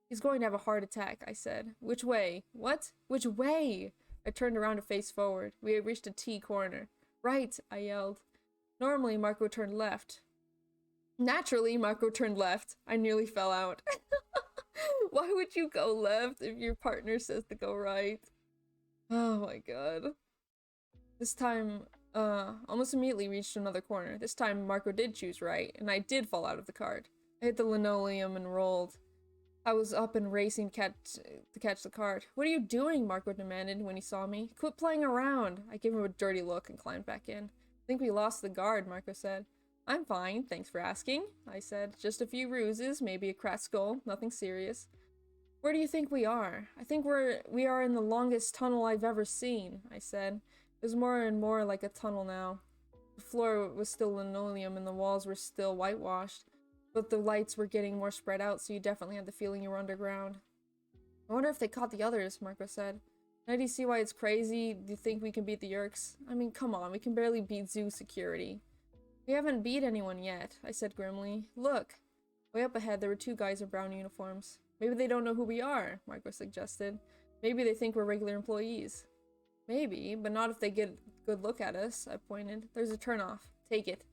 He's going to have a heart attack, I said. Which way? What? Which way? I turned around to face forward. We had reached a T corner. Right, I yelled. Normally, Marco turned left. Naturally, Marco turned left. I nearly fell out. Why would you go left if your partner says to go right? Oh my god. This time, almost immediately reached another corner. This time, Marco did choose right, and I did fall out of the cart. I hit the linoleum and rolled. I was up and racing to catch the cart. What are you doing? Marco demanded when he saw me. Quit playing around. I gave him a dirty look and climbed back in. I think we lost the guard, Marco said. I'm fine, thanks for asking, I said. Just a few bruises, maybe a cracked skull, nothing serious. Where do you think we are? I think we are in the longest tunnel I've ever seen, I said. It was more and more like a tunnel now. The floor was still linoleum and the walls were still whitewashed, but the lights were getting more spread out, so you definitely had the feeling you were underground. I wonder if they caught the others, Marco said. Now do you see why it's crazy? Do you think we can beat the Yerks? I mean, come on, we can barely beat zoo security. We haven't beat anyone yet, I said grimly. Look! Way up ahead, there were two guys in brown uniforms. Maybe they don't know who we are, Marco suggested. Maybe they think we're regular employees. Maybe, but not if they get a good look at us, I pointed. There's a turnoff. Take it.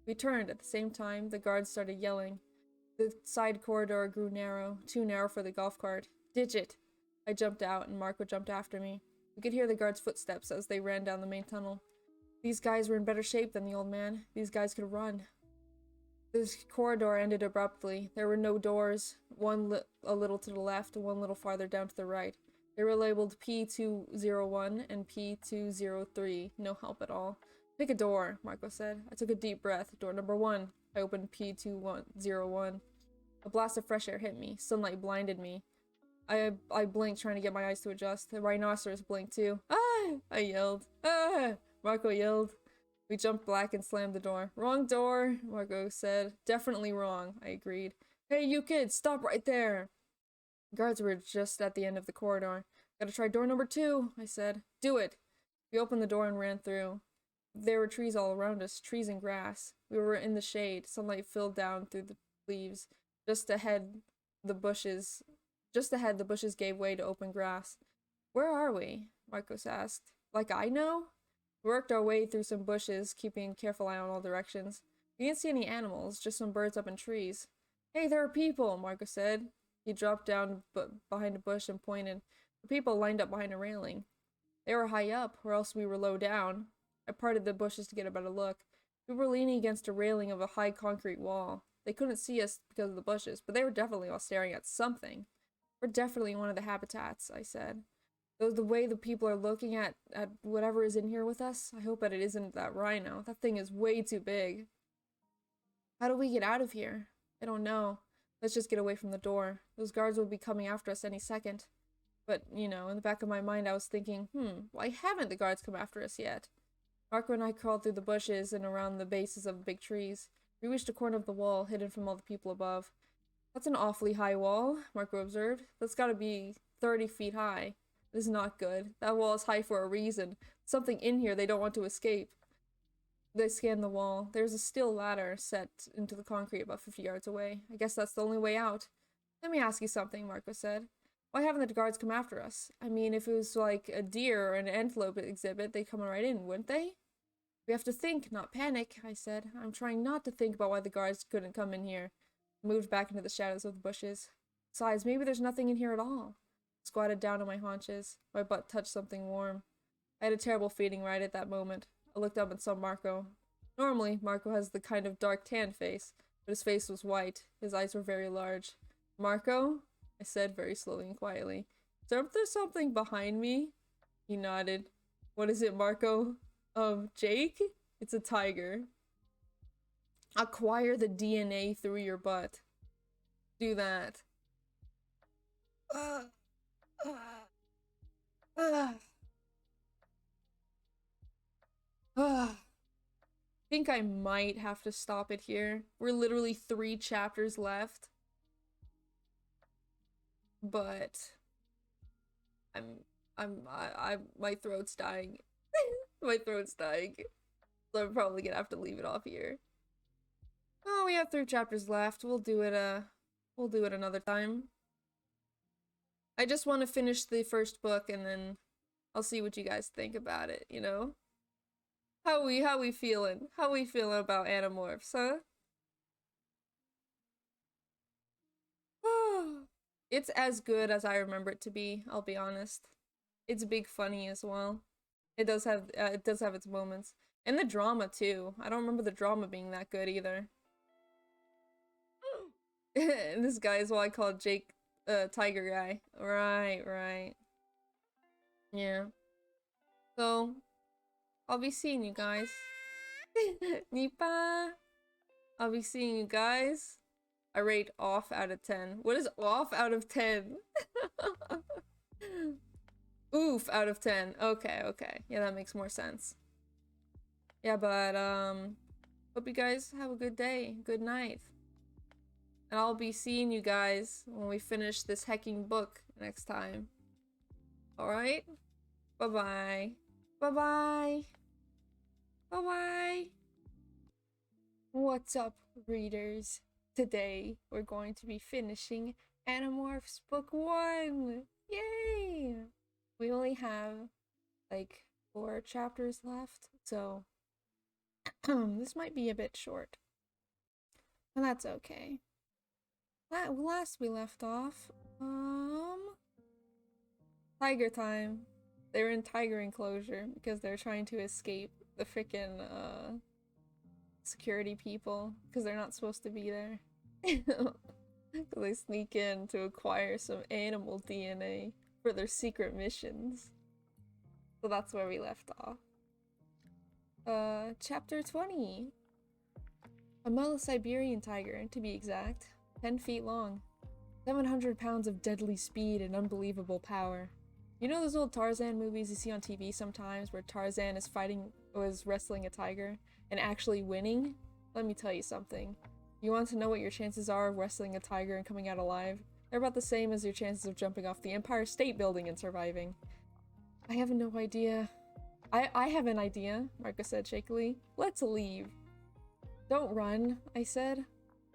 We turned. At the same time, the guards started yelling. The side corridor grew narrow, too narrow for the golf cart. Ditch it! I jumped out, and Marco jumped after me. We could hear the guards' footsteps as they ran down the main tunnel. These guys were in better shape than the old man. These guys could run. This corridor ended abruptly. There were no doors, one a little to the left and one little farther down to the right. They were labeled P201 and P203. No help at all. Pick a door, Marco said. I took a deep breath. Door number 1. I opened P201. A blast of fresh air hit me. Sunlight blinded me. I blinked, trying to get my eyes to adjust. The rhinoceros blinked too. Ah! I yelled. Ah! Marco yelled. We jumped back and slammed the door. Wrong door, Marco said. Definitely wrong, I agreed. Hey, you kids, stop right there. Guards were just at the end of the corridor. Gotta try door number 2, I said. Do it. We opened the door and ran through. There were trees all around us, trees and grass. We were in the shade. Sunlight filled down through the leaves. Just ahead, the bushes gave way to open grass. Where are we? Marcos asked. Like I know? We worked our way through some bushes, keeping a careful eye on all directions. We didn't see any animals, just some birds up in trees. Hey, there are people, Marco said. He dropped down behind a bush and pointed. The people lined up behind a railing. They were high up, or else we were low down. I parted the bushes to get a better look. We were leaning against a railing of a high concrete wall. They couldn't see us because of the bushes, but they were definitely all staring at something. We're definitely one of the habitats, I said. Though the way the people are looking at whatever is in here with us, I hope that it isn't that rhino. That thing is way too big. How do we get out of here? I don't know. Let's just get away from the door. Those guards will be coming after us any second. But, you know, in the back of my mind I was thinking, why haven't the guards come after us yet? Marco and I crawled through the bushes and around the bases of the big trees. We reached a corner of the wall, hidden from all the people above. That's an awfully high wall, Marco observed. That's gotta be 30 feet high. This is not good. That wall is high for a reason. Something in here they don't want to escape. They scanned the wall. There's a steel ladder set into the concrete about 50 yards away. I guess that's the only way out. Let me ask you something, Marco said. Why haven't the guards come after us? I mean, if it was like a deer or an antelope exhibit, they'd come right in, wouldn't they? We have to think, not panic, I said. I'm trying not to think about why the guards couldn't come in here. I moved back into the shadows of the bushes. Besides, maybe there's nothing in here at all. I squatted down on my haunches. My butt touched something warm. I had a terrible feeling right at that moment. I looked up and saw Marco. Normally, Marco has the kind of dark tan face, but his face was white. His eyes were very large. Marco? I said very slowly and quietly. Is there something behind me? He nodded. What is it, Marco? Jake? It's a tiger. Acquire the DNA through your butt. Do that. I think I might have to stop it here. We're literally 3 chapters left. But my throat's dying. My throat's dying. So I'm probably gonna have to leave it off here. Oh, we have 3 chapters left. We'll do it another time. I just want to finish the first book and then I'll see what you guys think about it, you know? How we feeling? How we feeling about Animorphs, huh? It's as good as I remember it to be, I'll be honest. It's big funny as well. It does have its moments. And the drama too. I don't remember the drama being that good either. And this guy is what I call Jake Tiger Guy. Right. Yeah. So I'll be seeing you guys. Nipa! I'll be seeing you guys. I rate off out of 10. What is off out of 10? Oof out of 10. Okay. Yeah, that makes more sense. Yeah, but hope you guys have a good day. Good night. And I'll be seeing you guys when we finish this hecking book next time. Alright? Bye-bye. Bye-bye. Bye-bye. What's up, readers? Today, we're going to be finishing Animorphs Book 1! Yay! We only have, like, 4 chapters left, so this might be a bit short. And that's okay. Last we left off, tiger time. They were in tiger enclosure because they're trying to escape the frickin' security people because they're not supposed to be there. So they sneak in to acquire some animal DNA for their secret missions. So that's where we left off. Chapter 20. A male Siberian tiger, to be exact. 10 feet long. 700 pounds of deadly speed and unbelievable power. You know those old Tarzan movies you see on TV sometimes where Tarzan is wrestling a tiger and actually winning? Let me tell you something. You want to know what your chances are of wrestling a tiger and coming out alive? They're about the same as your chances of jumping off the Empire State Building and surviving. I have no idea. I have an idea, Marco said shakily. Let's leave. Don't run, I said.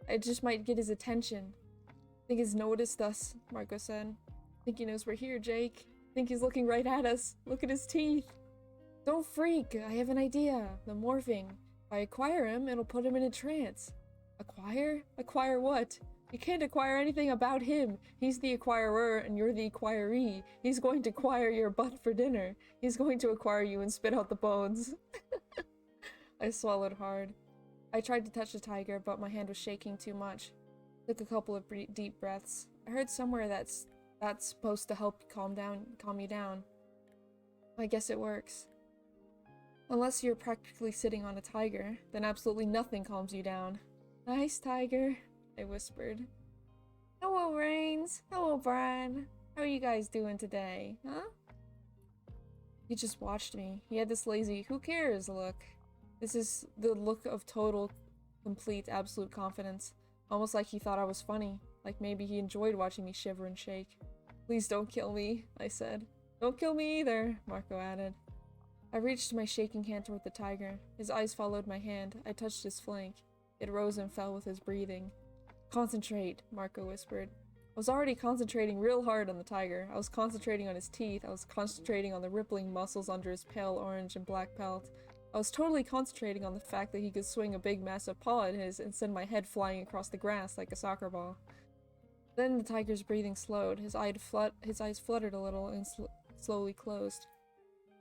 It just might get his attention. Think he's noticed us, Marco said. Think he knows we're here, Jake. Think he's looking right at us. Look at his teeth. Don't freak, I have an idea. The morphing. If I acquire him, it'll put him in a trance. Acquire? Acquire what? You can't acquire anything about him. He's the acquirer and you're the acquiree. He's going to acquire your butt for dinner. He's going to acquire you and spit out the bones. I swallowed hard. I tried to touch the tiger, but my hand was shaking too much. Took a couple of deep breaths. I heard somewhere that's supposed to help calm you down. I guess it works. Unless you're practically sitting on a tiger, then absolutely nothing calms you down. Nice tiger, I whispered. Hello, Rains. Hello, Brad. How are you guys doing today, huh? He just watched me. He had this lazy, who cares look. This is the look of total, complete, absolute confidence. Almost like he thought I was funny. Like maybe he enjoyed watching me shiver and shake. Please don't kill me, I said. Don't kill me either, Marco added. I reached my shaking hand toward the tiger. His eyes followed my hand. I touched his flank. It rose and fell with his breathing. Concentrate, Marco whispered. I was already concentrating real hard on the tiger. I was concentrating on his teeth. I was concentrating on the rippling muscles under his pale orange and black pelt. I was totally concentrating on the fact that he could swing a big massive paw at his and send my head flying across the grass like a soccer ball. Then the tiger's breathing slowed. His eyes fluttered a little and slowly closed.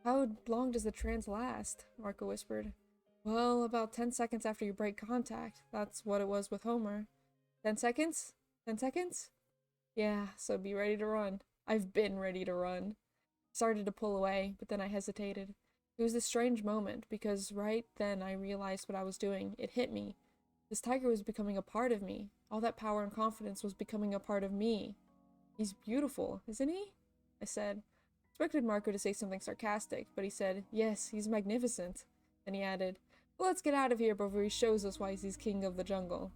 How long does the trance last? Marco whispered. Well, about 10 seconds after you break contact. That's what it was with Homer. 10 seconds? 10 seconds? Yeah, so be ready to run. I've been ready to run. I started to pull away, but then I hesitated. It was a strange moment, because right then I realized what I was doing. It hit me. This tiger was becoming a part of me. All that power and confidence was becoming a part of me. He's beautiful, isn't he? I said. I expected Marco to say something sarcastic, but he said, yes, he's magnificent. Then he added, well, let's get out of here before he shows us why he's king of the jungle.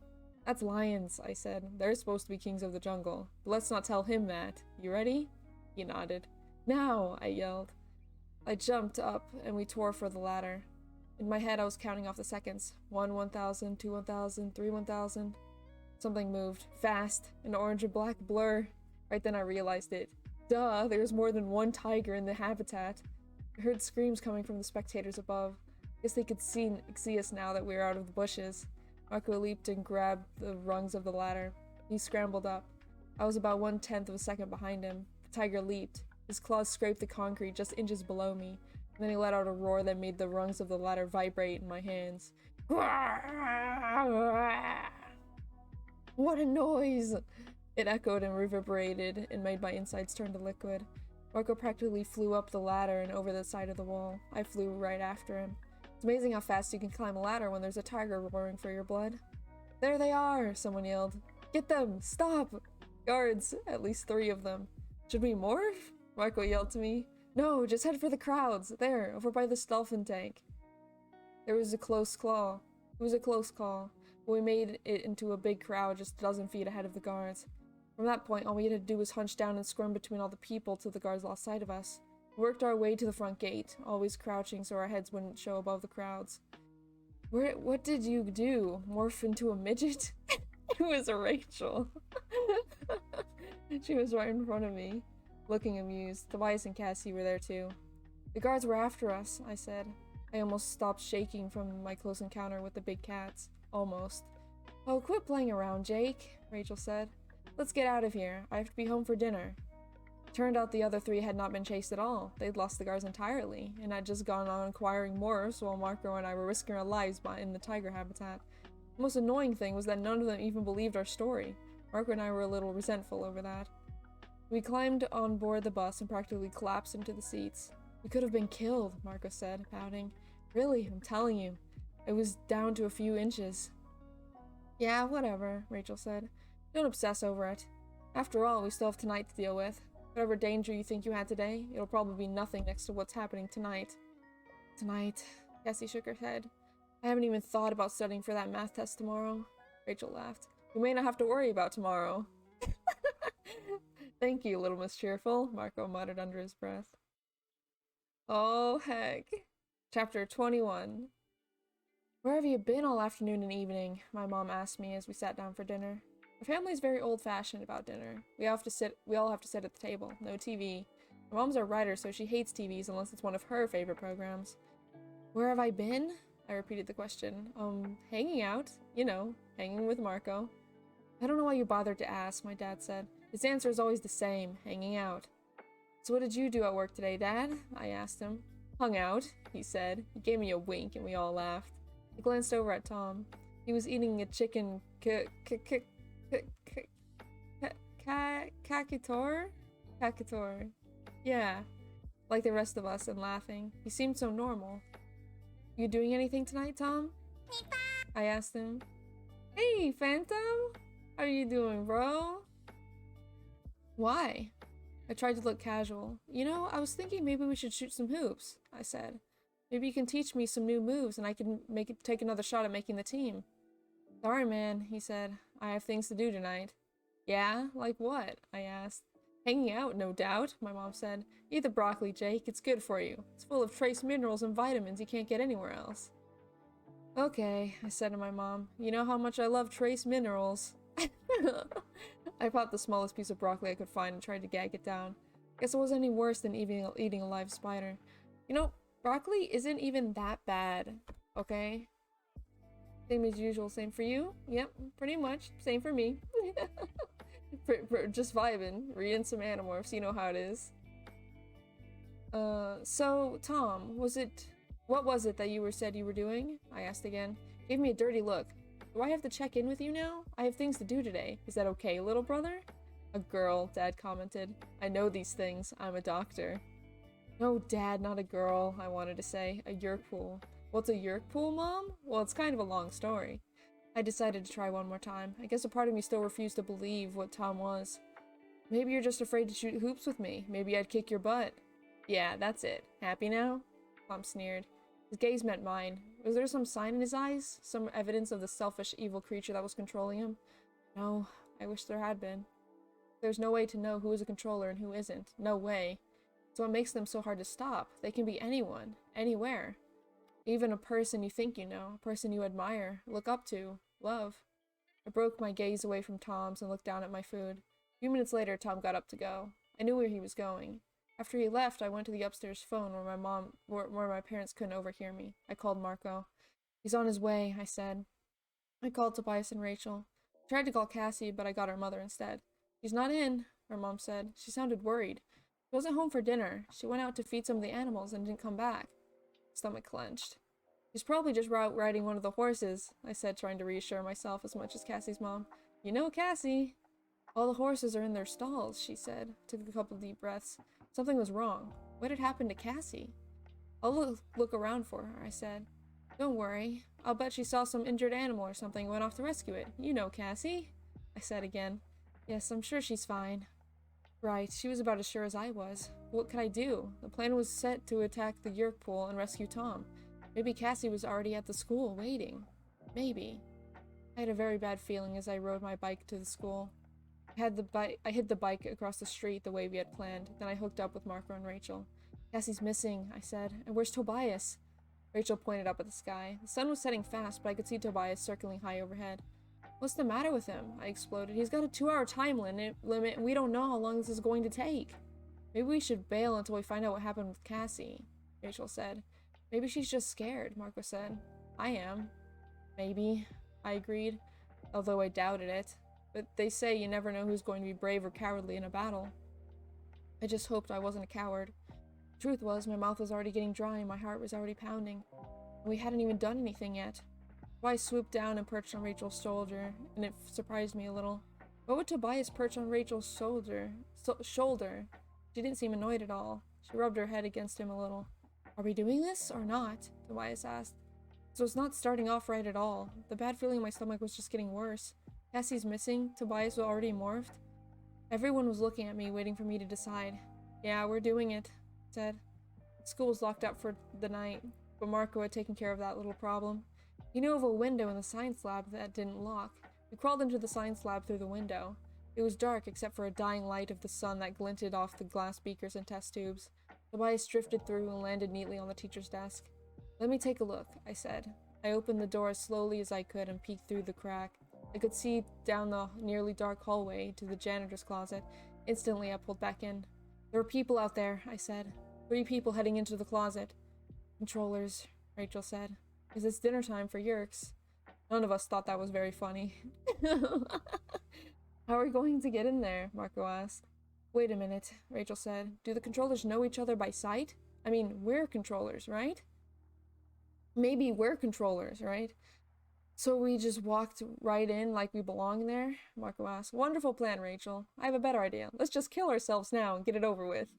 That's lions, I said. They're supposed to be kings of the jungle. But let's not tell him that. You ready? He nodded. Now, I yelled. I jumped up, and we tore for the ladder. In my head, I was counting off the seconds. 1, 1,000, 2, 1,000, 3, 1,000. Something moved. Fast. An orange and black blur. Right then I realized it. Duh, there was more than one tiger in the habitat. I heard screams coming from the spectators above. Guess they could see us now that we were out of the bushes. Marco leaped and grabbed the rungs of the ladder. He scrambled up. I was about 1/10 of a second behind him. The tiger leaped. His claws scraped the concrete just inches below me. And then he let out a roar that made the rungs of the ladder vibrate in my hands. What a noise! It echoed and reverberated and made my insides turn to liquid. Marco practically flew up the ladder and over the side of the wall. I flew right after him. It's amazing how fast you can climb a ladder when there's a tiger roaring for your blood. There they are! Someone yelled. Get them! Stop! Guards! At least 3 of them. Should we morph? Marco yelled to me. No, just head for the crowds. There, over by this dolphin tank. There was a close call. It was a close call. But we made it into a big crowd just a dozen feet ahead of the guards. From that point, all we had to do was hunch down and squirm between all the people till the guards lost sight of us. We worked our way to the front gate, always crouching so our heads wouldn't show above the crowds. What did you do? Morph into a midget? It was Rachel. She was right in front of me, looking amused. Tobias and Cassie were there too. The guards were after us, I said. I almost stopped shaking from my close encounter with the big cats. Almost. Oh, quit playing around, Jake, Rachel said. Let's get out of here. I have to be home for dinner. Turned out the other 3 had not been chased at all. They'd lost the guards entirely, and had just gone on acquiring morphs while Marco and I were risking our lives in the tiger habitat. The most annoying thing was that none of them even believed our story. Marco and I were a little resentful over that. We climbed on board the bus and practically collapsed into the seats. We could have been killed, Marco said, pouting. Really, I'm telling you. It was down to a few inches. Yeah, whatever, Rachel said. Don't obsess over it. After all, we still have tonight to deal with. Whatever danger you think you had today, it'll probably be nothing next to what's happening tonight. Tonight, Cassie shook her head. I haven't even thought about studying for that math test tomorrow. Rachel laughed. We may not have to worry about tomorrow. Thank you, little Miss Cheerful, Marco muttered under his breath. Oh, heck. Chapter 21. Where have you been all afternoon and evening? My mom asked me as we sat down for dinner. Our family's very old-fashioned about dinner. We all have to sit at the table. No TV. My mom's a writer, so she hates TVs unless it's one of her favorite programs. Where have I been? I repeated the question. Hanging out. You know, hanging with Marco. I don't know why you bothered to ask, my dad said. His answer is always the same, hanging out. So what did you do at work today, Dad? I asked him. Hung out, he said. He gave me a wink and we all laughed. I glanced over at Tom. He was eating a chicken Kakator? Yeah, like the rest of us, and laughing. He seemed so normal. You doing anything tonight, Tom? I asked him. Hey, Phantom! How you doing, bro? Why? I tried to look casual. You know, I was thinking maybe we should shoot some hoops, I said. Maybe you can teach me some new moves and I can take another shot at making the team. Sorry, man, he said. I have things to do tonight. Yeah? Like what? I asked. Hanging out, no doubt, my mom said. Eat the broccoli, Jake. It's good for you. It's full of trace minerals and vitamins you can't get anywhere else. Okay, I said to my mom. You know how much I love trace minerals. I popped the smallest piece of broccoli I could find and tried to gag it down. Guess it wasn't any worse than eating a live spider. You know, broccoli isn't even that bad, okay? Same as usual, same for you? Yep, pretty much. Same for me. Just vibing, reading some Animorphs, you know how it is. So, Tom, was it What was it that you said you were doing? I asked again. Gave me a dirty look. Do I have to check in with you now? I have things to do today. Is that okay, little brother? A girl, Dad commented. I know these things. I'm a doctor. No, Dad, not a girl, I wanted to say. A yerk pool. What's a yerk pool, Mom? Well, it's kind of a long story. I decided to try one more time. I guess a part of me still refused to believe what Tom was. Maybe you're just afraid to shoot hoops with me. Maybe I'd kick your butt. Yeah, that's it. Happy now? Tom sneered. His gaze met mine. Was there some sign in his eyes? Some evidence of the selfish, evil creature that was controlling him? No, I wish there had been. There's no way to know who is a controller and who isn't. No way. So what makes them so hard to stop? They can be anyone, anywhere. Even a person you think you know, a person you admire, look up to, love. I broke my gaze away from Tom's and looked down at my food. A few minutes later, Tom got up to go. I knew where he was going. After he left, I went to the upstairs phone where my parents couldn't overhear me. I called Marco. He's on his way, I said. I called Tobias and Rachel. I tried to call Cassie, but I got her mother instead. She's not in, her mom said. She sounded worried. She wasn't home for dinner. She went out to feed some of the animals and didn't come back. Stomach clenched. She's probably just riding one of the horses, I said, trying to reassure myself as much as Cassie's mom. You know, Cassie. All the horses are in their stalls, she said. Took a couple deep breaths. Something was wrong. What had happened to Cassie? I'll look around for her, I said. Don't worry. I'll bet she saw some injured animal or something and went off to rescue it. You know, Cassie, I said again. Yes, I'm sure she's fine. Right, she was about as sure as I was. What could I do? The plan was set to attack the yerk pool and rescue Tom. Maybe Cassie was already at the school, waiting. Maybe. I had a very bad feeling as I rode my bike to the school. I hid the bike across the street the way we had planned. Then I hooked up with Marco and Rachel. Cassie's missing, I said. And where's Tobias? Rachel pointed up at the sky. The sun was setting fast, but I could see Tobias circling high overhead. What's the matter with him? I exploded. He's got a 2-hour time limit, and we don't know how long this is going to take. Maybe we should bail until we find out what happened with Cassie, Rachel said. Maybe she's just scared, Marco said. I am. Maybe, I agreed, although I doubted it. But they say you never know who's going to be brave or cowardly in a battle. I just hoped I wasn't a coward. The truth was, my mouth was already getting dry and my heart was already pounding. And we hadn't even done anything yet. Tobias swooped down and perched on Rachel's shoulder, and it surprised me a little. What would Tobias perch on Rachel's shoulder? She didn't seem annoyed at all. She rubbed her head against him a little. Are we doing this or not? Tobias asked. So it's not starting off right at all. The bad feeling in my stomach was just getting worse. Cassie's missing. Tobias was already morphed. Everyone was looking at me, waiting for me to decide. Yeah, we're doing it, I said. School was locked up for the night, but Marco had taken care of that little problem. He knew of a window in the science lab that didn't lock. We crawled into the science lab through the window. It was dark except for a dying light of the sun that glinted off the glass beakers and test tubes. Tobias drifted through and landed neatly on the teacher's desk. Let me take a look, I said. I opened the door as slowly as I could and peeked through the crack. I could see down the nearly dark hallway to the janitor's closet. Instantly, I pulled back in. There were people out there, I said. 3 people heading into the closet. Controllers, Rachel said. Because it's dinner time for yerks. None of us thought that was very funny. How are we going to get in there? Marco asked. Wait a minute, Rachel said. Do the controllers know each other by sight? I mean, we're controllers, right? Maybe we're controllers, right? So we just walked right in like we belong there? Marco asked. Wonderful plan, Rachel. I have a better idea. Let's just kill ourselves now and get it over with.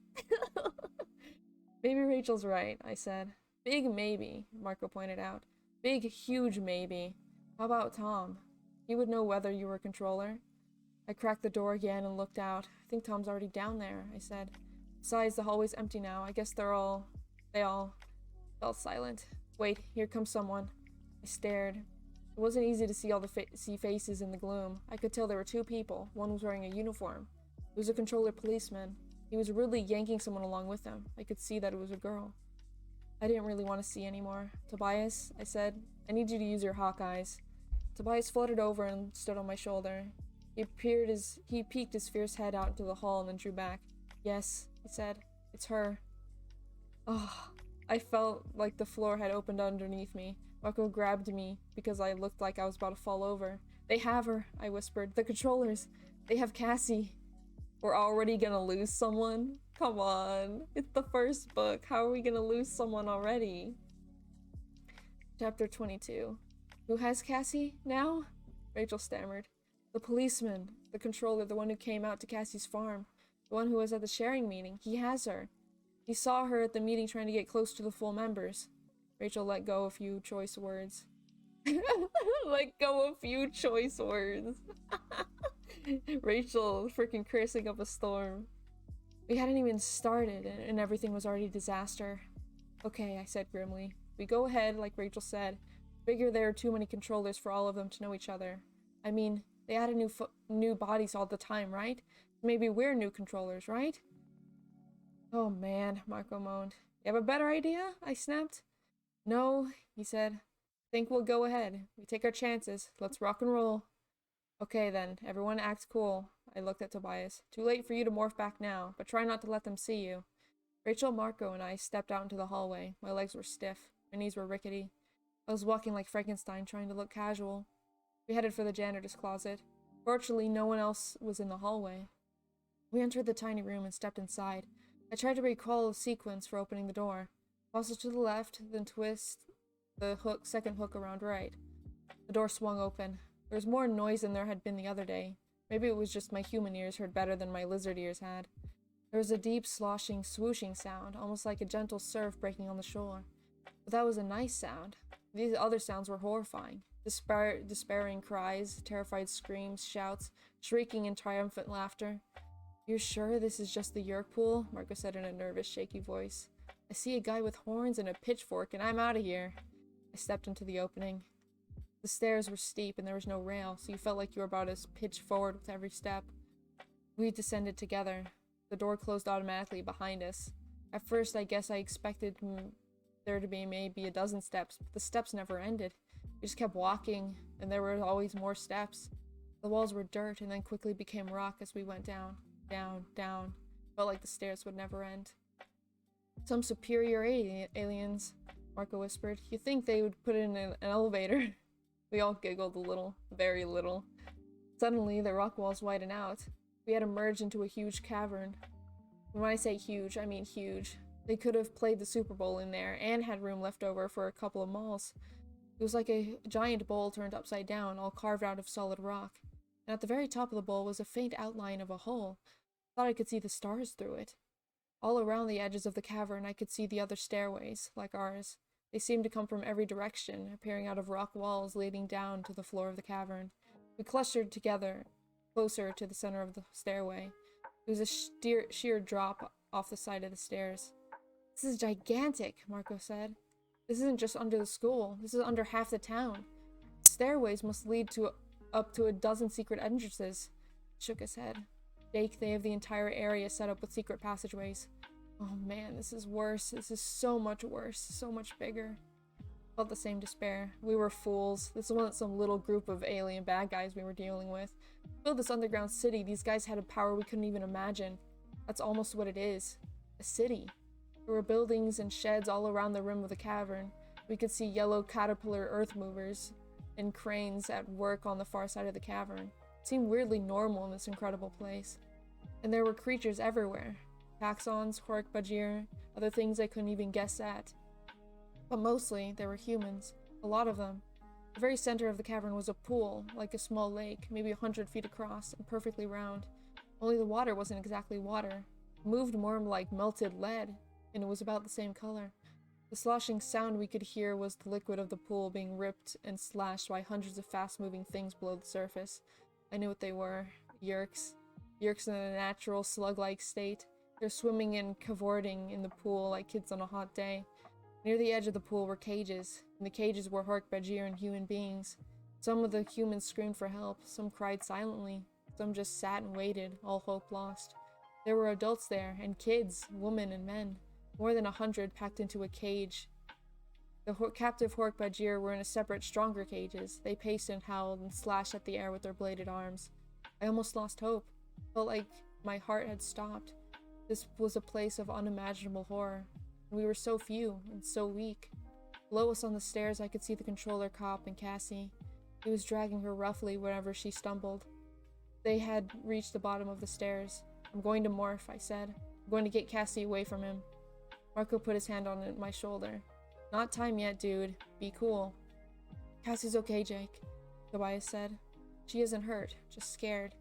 Maybe Rachel's right, I said. Big maybe, Marco pointed out. Big, huge maybe. How about Tom? He would know whether you were a controller. I cracked the door again and looked out. I think Tom's already down there, I said. Besides, the hallway's empty now. I guess they all fell silent. Wait, here comes someone. I stared. It wasn't easy to see all the faces in the gloom. I could tell there were 2 people. One was wearing a uniform. It was a controller policeman. He was rudely yanking someone along with him. I could see that it was a girl. I didn't really want to see anymore. Tobias, I said, I need you to use your hawk eyes. Tobias fluttered over and stood on my shoulder. He peeked his fierce head out into the hall and then drew back. Yes, he said. It's her. Oh, I felt like the floor had opened underneath me. Marco grabbed me because I looked like I was about to fall over. They have her, I whispered. The controllers. They have Cassie. We're already gonna lose someone? Come on. It's the first book. How are we gonna lose someone already? Chapter 22. Who has Cassie now? Rachel stammered. The policeman, the controller, the one who came out to Cassie's farm, the one who was at the sharing meeting. He has her. He saw her at the meeting trying to get close to the full members. Rachel let go a few choice words. Let go a few choice words. Rachel freaking cursing up a storm. We hadn't even started and everything was already disaster. Okay, I said grimly. We go ahead, like Rachel said. Figure there are too many controllers for all of them to know each other. I mean, they added new bodies all the time, right? Maybe we're new controllers, right? Oh man, Marco moaned. You have a better idea? I snapped. No, he said. Think we'll go ahead. We take our chances. Let's rock and roll. Okay then, everyone act cool. I looked at Tobias. Too late for you to morph back now, but try not to let them see you. Rachel, Marco, and I stepped out into the hallway. My legs were stiff. My knees were rickety. I was walking like Frankenstein, trying to look casual. We headed for the janitor's closet. Fortunately, no one else was in the hallway. We entered the tiny room and stepped inside. I tried to recall a sequence for opening the door. Toss to the left, then twist the second hook around right. The door swung open. There was more noise than there had been the other day. Maybe it was just my human ears heard better than my lizard ears had. There was a deep, sloshing, swooshing sound, almost like a gentle surf breaking on the shore. But that was a nice sound. These other sounds were horrifying. Despairing cries, terrified screams, shouts, shrieking and triumphant laughter. You're sure this is just the Yerk pool? Marco said in a nervous, shaky voice. I see a guy with horns and a pitchfork and I'm out of here. I stepped into the opening. The stairs were steep and there was no rail, so you felt like you were about to pitch forward with every step. We descended together. The door closed automatically behind us. At first, I guess I expected there to be maybe a dozen steps, but the steps never ended. We just kept walking, and there were always more steps. The walls were dirt and then quickly became rock as we went down, down, down. Felt like the stairs would never end. Some superior aliens, Marco whispered. You think they would put in an elevator? We all giggled a little, very little. Suddenly, the rock walls widened out. We had emerged into a huge cavern. When I say huge, I mean huge. They could have played the Super Bowl in there and had room left over for a couple of malls. It was like a giant bowl turned upside down, all carved out of solid rock. And at the very top of the bowl was a faint outline of a hole. I thought I could see the stars through it. All around the edges of the cavern, I could see the other stairways, like ours. They seemed to come from every direction, appearing out of rock walls leading down to the floor of the cavern. We clustered together, closer to the center of the stairway. It was a sheer drop off the side of the stairs. This is gigantic, Marco said. This isn't just under the school. This is under half the town. The stairways must lead up to a dozen secret entrances. He shook his head. Jake, they have the entire area set up with secret passageways. Oh man, this is worse. This is so much worse. So much bigger. Felt the same despair. We were fools. This wasn't some little group of alien bad guys we were dealing with. To build this underground city, these guys had a power we couldn't even imagine. That's almost what it is. A city. There were buildings and sheds all around the rim of the cavern. We could see yellow caterpillar earth movers and cranes at work on the far side of the cavern. It seemed weirdly normal in this incredible place. And there were creatures everywhere. Taxons, Hork-Bajir, other things I couldn't even guess at. But mostly, there were humans. A lot of them. The very center of the cavern was a pool, like a small lake, maybe 100 feet across, and perfectly round. Only the water wasn't exactly water. It moved more like melted lead, and it was about the same color. The sloshing sound we could hear was the liquid of the pool being ripped and slashed by hundreds of fast-moving things below the surface. I knew what they were. Yerks. Yerks in a natural, slug-like state. They're swimming and cavorting in the pool like kids on a hot day. Near the edge of the pool were cages. In the cages were Hork-Bajir and human beings. Some of the humans screamed for help. Some cried silently. Some just sat and waited, all hope lost. There were adults there, and kids, women and men. More than 100 packed into a cage. The captive Hork-Bajir were in a separate, stronger cages. They paced and howled and slashed at the air with their bladed arms. I almost lost hope. Felt like my heart had stopped. This was a place of unimaginable horror. And we were so few and so weak. Below us on the stairs, I could see the controller cop and Cassie. He was dragging her roughly whenever she stumbled. They had reached the bottom of the stairs. I'm going to morph, I said. I'm going to get Cassie away from him. Marco put his hand on my shoulder. Not time yet, dude. Be cool. Cassie's okay, Jake, Tobias said. She isn't hurt, just scared.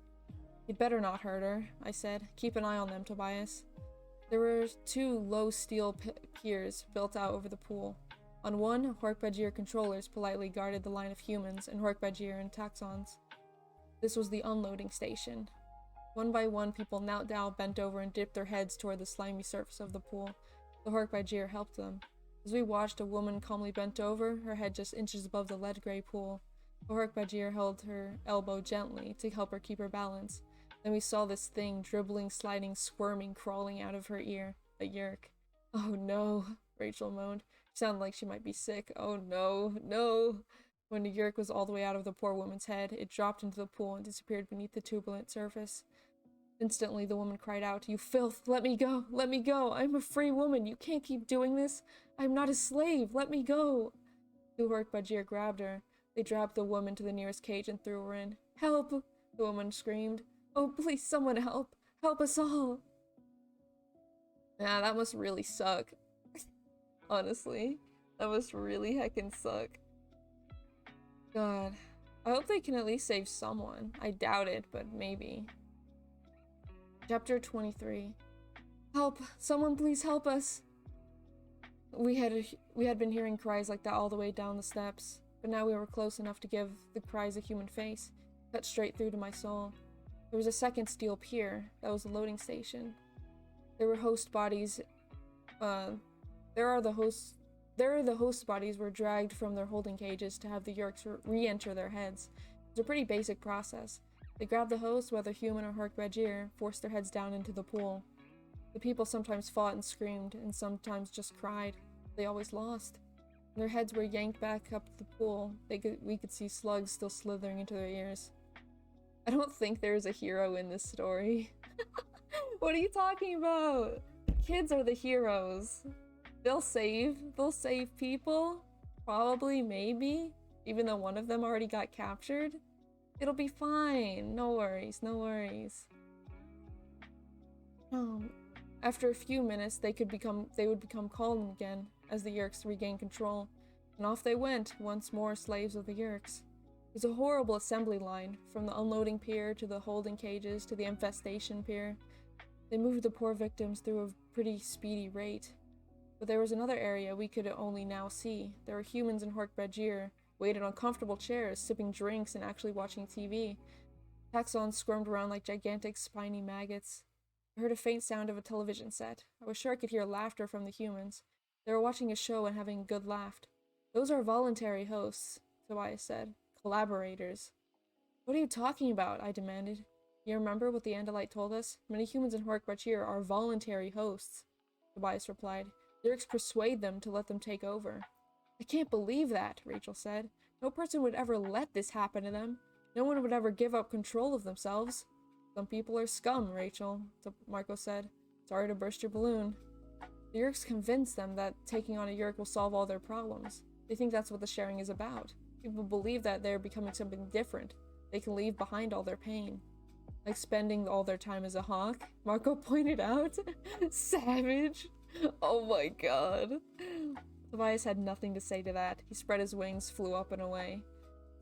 You'd better not hurt her, I said. Keep an eye on them, Tobias. There were 2 low steel piers built out over the pool. On one, Hork-Bajir controllers politely guarded the line of humans and Hork-Bajir and taxons. This was the unloading station. One by one, people knelt down, bent over, and dipped their heads toward the slimy surface of the pool. The Hork-Bajir helped them. As we watched, a woman calmly bent over, her head just inches above the lead-gray pool. The Hork-Bajir held her elbow gently to help her keep her balance. Then we saw this thing, dribbling, sliding, squirming, crawling out of her ear. A Yeerk. Oh no, Rachel moaned. She sounded like she might be sick. Oh no, no. When the Yeerk was all the way out of the poor woman's head, it dropped into the pool and disappeared beneath the turbulent surface. Instantly, the woman cried out, "You filth! Let me go! Let me go! I'm a free woman! You can't keep doing this! I'm not a slave! Let me go!" The Hork-Bajir grabbed her. They dragged the woman to the nearest cage and threw her in. "Help!" the woman screamed. "Oh, please, someone help! Help us all!" Yeah, that must really suck. Honestly. That must really heckin' suck. God. I hope they can at least save someone. I doubt it, but maybe. Chapter 23. Help! Someone please help us! We had been hearing cries like that all the way down the steps, but now we were close enough to give the cries a human face, cut straight through to my soul. There was a second steel pier. That was the loading station. There were host bodies. The host bodies were dragged from their holding cages to have the Yeerks re-enter their heads. It was a pretty basic process. They grabbed the host, whether human or Hork-Bajir, forced their heads down into the pool. The people sometimes fought and screamed, and sometimes just cried. They always lost. When their heads were yanked back up the pool, we could see slugs still slithering into their ears. I don't think there's a hero in this story. What are you talking about? The kids are the heroes. They'll save people. Probably, maybe. Even though one of them already got captured. It'll be fine. No worries, no worries. After a few minutes, they would become calm again as the Yeerks regained control. And off they went, once more slaves of the Yeerks. It was a horrible assembly line, from the unloading pier to the holding cages to the infestation pier. They moved the poor victims through a pretty speedy rate. But there was another area we could only now see. There were humans and Hork-Bajir, waited on comfortable chairs, sipping drinks and actually watching TV. Taxons squirmed around like gigantic spiny maggots. I heard a faint sound of a television set. I was sure I could hear laughter from the humans. They were watching a show and having a good laugh. Those are voluntary hosts, Tobias said. Collaborators. What are you talking about? I demanded. You remember what the Andalite told us? Many humans in Hork-Bajir are voluntary hosts, Tobias replied. Yeerks persuade them to let them take over. I can't believe that, Rachel said. No person would ever let this happen to them. No one would ever give up control of themselves. Some people are scum, Rachel, Marco said. Sorry to burst your balloon. The Yeerks convince them that taking on a Yeerk will solve all their problems. They think that's what the sharing is about. People believe that they're becoming something different. They can leave behind all their pain. Like spending all their time as a hawk, Marco pointed out. Savage. Oh my god. Tobias had nothing to say to that. He spread his wings, flew up and away.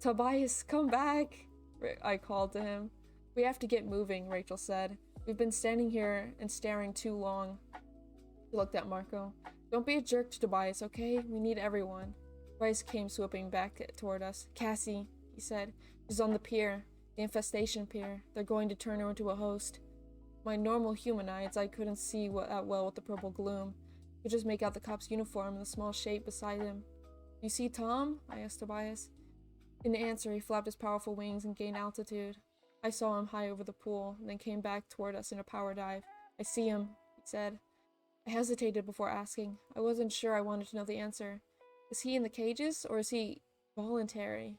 Tobias, come back! I called to him. We have to get moving, Rachel said. We've been standing here and staring too long. He looked at Marco. Don't be a jerk to Tobias, okay? We need everyone. Tobias came swooping back toward us. Cassie, he said. She's on the pier. The infestation pier. They're going to turn her into a host. My normal human eyes, I couldn't see that well with the purple gloom. I could just make out the cop's uniform and the small shape beside him. You see Tom? I asked Tobias. In answer, he flapped his powerful wings and gained altitude. I saw him high over the pool, and then came back toward us in a power dive. I see him, he said. I hesitated before asking. I wasn't sure I wanted to know the answer. Is he in the cages, or is he voluntary?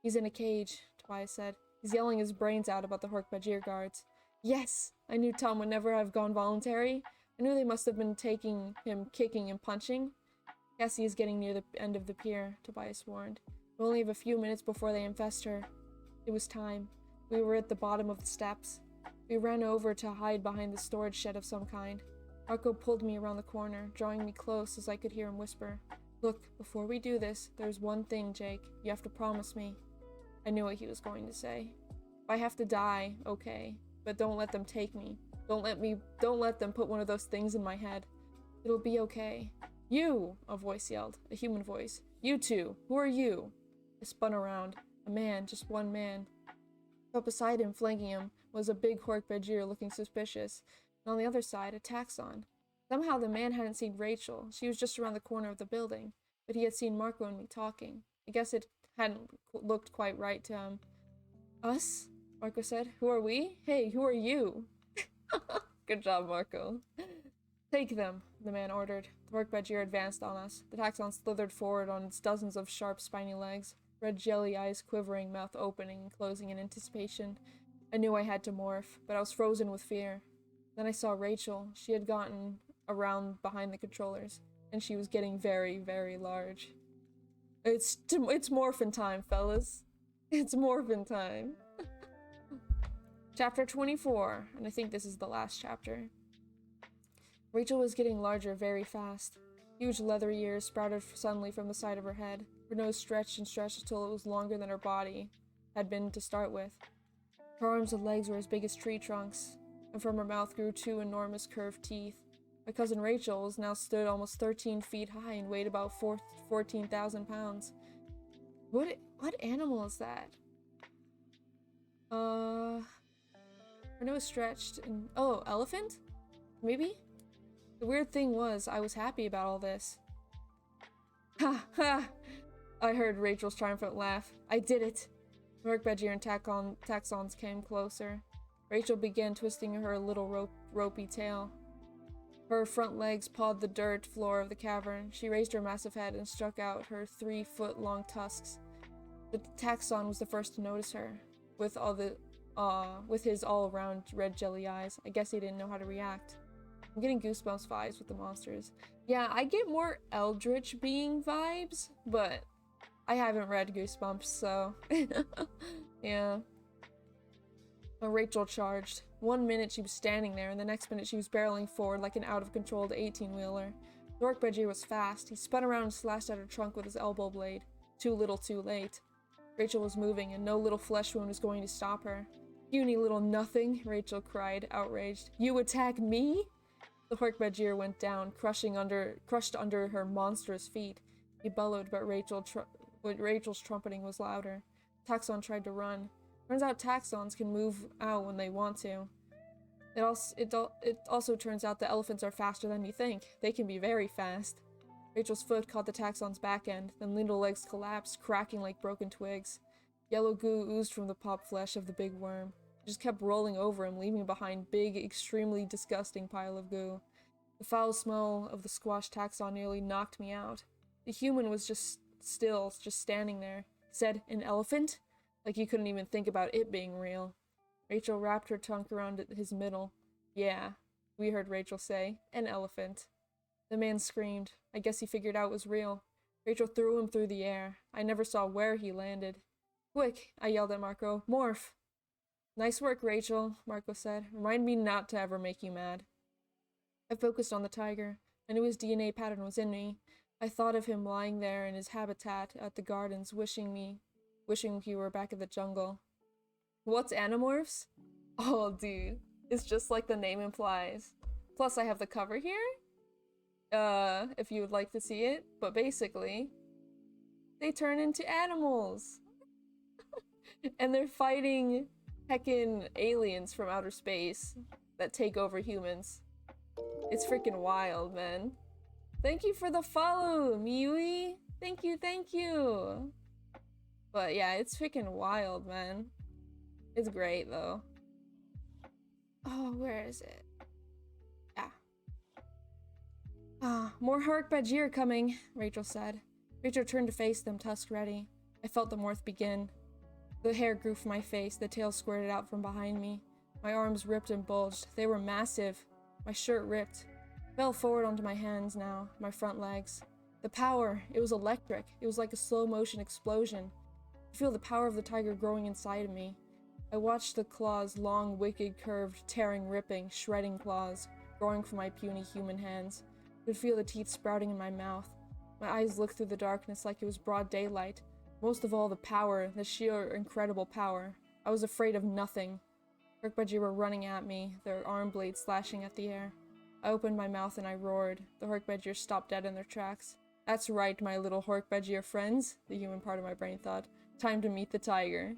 He's in a cage, Tobias said. He's yelling his brains out about the Hork-Bajir guards. Yes! I knew Tom would never have gone voluntary. I knew they must have been taking him kicking and punching. Cassie is getting near the end of the pier, Tobias warned. We only have a few minutes before they infest her. It was time. We were at the bottom of the steps. We ran over to hide behind the storage shed of some kind. Marco pulled me around the corner, drawing me close as I could hear him whisper, Look, before we do this, there's one thing, Jake. You have to promise me. I knew what he was going to say. If I have to die, okay. But don't let them take me. Don't let them put one of those things in my head. It'll be okay. You! A voice yelled. A human voice. You two! Who are you? I spun around. A man, just one man. But beside him, flanking him, was a big Hork-Bajir looking suspicious. And on the other side, a Taxon. Somehow the man hadn't seen Rachel. She was just around the corner of the building. But he had seen Marco and me talking. I guess it hadn't looked quite right to him. Us? Marco said. Who are we? Hey, who are you? Good job, Marco. Take them, the man ordered. The Hork-Bajir advanced on us. The Taxon slithered forward on its dozens of sharp, spiny legs, red jelly eyes quivering, mouth opening and closing in anticipation. I knew I had to morph, but I was frozen with fear. Then I saw Rachel. She had gotten around behind the controllers, and she was getting very, very large. It's morphin' time, fellas. It's morphin' time. Chapter 24, and I think this is the last chapter. Rachel was getting larger very fast. Huge leathery ears sprouted suddenly from the side of her head. Her nose stretched and stretched until it was longer than her body had been to start with. Her arms and legs were as big as tree trunks, and from her mouth grew two enormous curved teeth. My cousin Rachel now stood almost 13 feet high and weighed about 14,000 pounds. What animal is that? Her nose stretched and... Oh, elephant? Maybe? The weird thing was, I was happy about all this. Ha ha! I heard Rachel's triumphant laugh. I did it! Hork-Bajir and Taxons came closer. Rachel began twisting her little ropey tail. Her front legs pawed the dirt floor of the cavern. She raised her massive head and struck out her 3-foot-long tusks. The Taxon was the first to notice her, with his all-around red jelly eyes. I guess he didn't know how to react. I'm getting goosebumps vibes with the monsters. Yeah, I get more Eldritch being vibes, but I haven't read Goosebumps, so yeah. Rachel charged. 1 minute she was standing there, and the next minute she was barreling forward like an out-of-controlled 18-wheeler. The Hork-Bajir was fast. He spun around and slashed at her trunk with his elbow blade. Too little, too late. Rachel was moving, and no little flesh wound was going to stop her. Puny little nothing, Rachel cried, outraged. You attack me? The Hork-Bajir went down, crushed under her monstrous feet. He bellowed, but Rachel's trumpeting was louder. Taxon tried to run. Turns out Taxons can move out when they want to. It also turns out that elephants are faster than you think. They can be very fast. Rachel's foot caught the Taxon's back end, then little legs collapsed, cracking like broken twigs. Yellow goo oozed from the pop flesh of the big worm. It just kept rolling over him, leaving behind big, extremely disgusting pile of goo. The foul smell of the squashed Taxon nearly knocked me out. The human was just still, just standing there. Said, an elephant? Like he couldn't even think about it being real. Rachel wrapped her tongue around his middle. Yeah, we heard Rachel say, an elephant. The man screamed. I guess he figured out it was real. Rachel threw him through the air. I never saw where he landed. Quick, I yelled at Marco. Morph! Nice work, Rachel, Marco said. Remind me not to ever make you mad. I focused on the tiger. I knew his DNA pattern was in me. I thought of him lying there in his habitat at the gardens, wishing he were back in the jungle. What's Animorphs? Oh, dude. It's just like the name implies. Plus, I have the cover here. If you would like to see it. But basically, they turn into animals. And they're fighting heckin' aliens from outer space that take over humans. It's freaking wild, man. Thank you for the follow, Miui. Thank you, thank you. But yeah, it's freaking wild, man. It's great, though. Oh, where is it? Yeah. More Hork-Bajir coming, Rachel said. Rachel turned to face them, tusk ready. I felt the morph begin. The hair grew from my face, the tail squirted out from behind me. My arms ripped and bulged. They were massive. My shirt ripped. Fell forward onto my hands now, my front legs. The power, it was electric. It was like a slow-motion explosion. I feel the power of the tiger growing inside of me. I watched the claws, long, wicked, curved, tearing, ripping, shredding claws, growing from my puny human hands. I could feel the teeth sprouting in my mouth. My eyes looked through the darkness like it was broad daylight. Most of all, the power, the sheer, incredible power. I was afraid of nothing. Hork-Bajir were running at me, their arm blades slashing at the air. I opened my mouth and I roared. The Hork-Bajir stopped dead in their tracks. That's right, my little Hork-Bajir friends, the human part of my brain thought. Time to meet the tiger.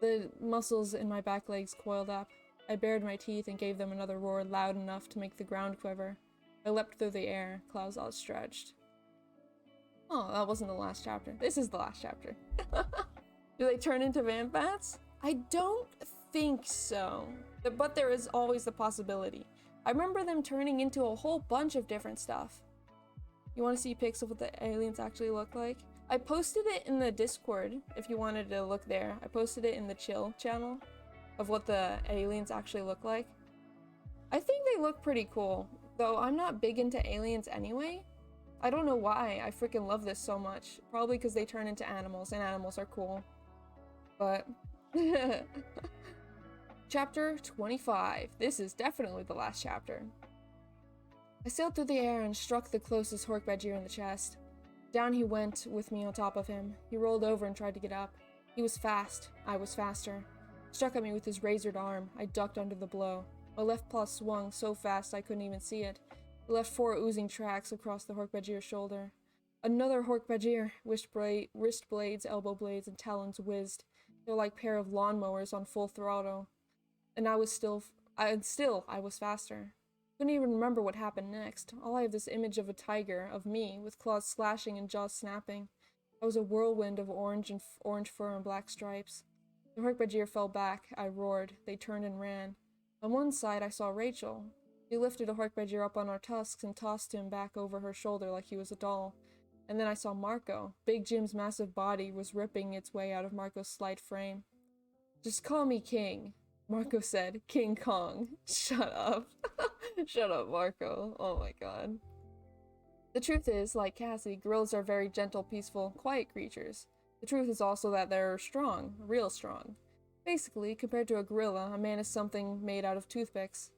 The muscles in my back legs coiled up. I bared my teeth and gave them another roar loud enough to make the ground quiver. I leapt through the air, claws outstretched. Oh, that wasn't the last chapter. This is the last chapter. Do they turn into vampats? I don't think so. But there is always the possibility. I remember them turning into a whole bunch of different stuff. You want to see pics of what the aliens actually look like? I posted it in the Discord if you wanted to look there. I posted it in the Chill channel of what the aliens actually look like. I think they look pretty cool, though I'm not big into aliens anyway. I don't know why I freaking love this so much. Probably because they turn into animals, and animals are cool. But... Chapter 25. This is definitely the last chapter. I sailed through the air and struck the closest Hork-Bajir in the chest. Down he went with me on top of him. He rolled over and tried to get up. He was fast. I was faster. Struck at me with his razored arm. I ducked under the blow. My left paw swung so fast I couldn't even see it. It left 4 oozing tracks across the Hork-Bajir's shoulder. Another Hork-Bajir! Wrist blades, elbow blades, and talons whizzed. They were like a pair of lawnmowers on full throttle. And I was faster. Couldn't even remember what happened next. All I have this image of a tiger, of me, with claws slashing and jaws snapping. I was a whirlwind of orange fur and black stripes. The Hork-Bajir fell back. I roared. They turned and ran. On one side, I saw Rachel. She lifted a Hork-Bajir up on her tusks and tossed him back over her shoulder like he was a doll. And then I saw Marco. Big Jim's massive body was ripping its way out of Marco's slight frame. Just call me King, Marco said. King Kong. Shut up. Shut up, Marco. Oh my god. The truth is, like Cassie, gorillas are very gentle, peaceful, quiet creatures. The truth is also that they're strong, real strong. Basically, compared to a gorilla, a man is something made out of toothpicks.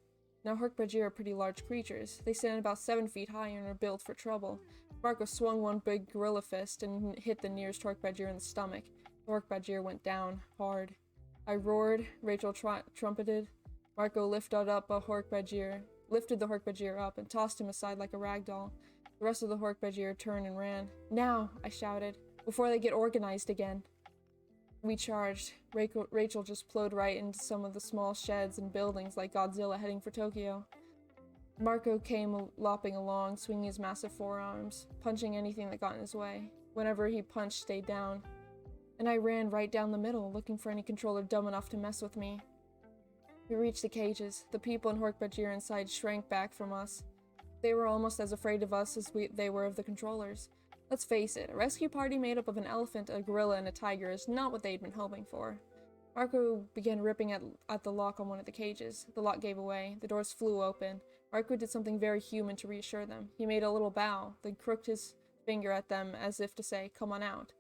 Now Hork-Bajir are pretty large creatures. They stand about 7 feet high and are built for trouble. Marco swung one big gorilla fist and hit the nearest Hork-Bajir in the stomach. The Hork-Bajir went down, hard. I roared, Rachel trumpeted. Marco lifted the Hork-Bajir up and tossed him aside like a rag doll. The rest of the Hork-Bajir turned and ran. Now, I shouted, before they get organized again. We charged. Rachel just plowed right into some of the small sheds and buildings like Godzilla heading for Tokyo. Marco came lopping along, swinging his massive forearms, punching anything that got in his way. Whenever he punched, stayed down. And I ran right down the middle, looking for any controller dumb enough to mess with me. We reached the cages. The people and Hork-Bajir inside shrank back from us. They were almost as afraid of us as they were of the controllers. Let's face it, a rescue party made up of an elephant, a gorilla, and a tiger is not what they'd been hoping for. Marco began ripping at the lock on one of the cages. The lock gave away. The doors flew open. Marco did something very human to reassure them. He made a little bow, then crooked his finger at them as if to say, "Come on out."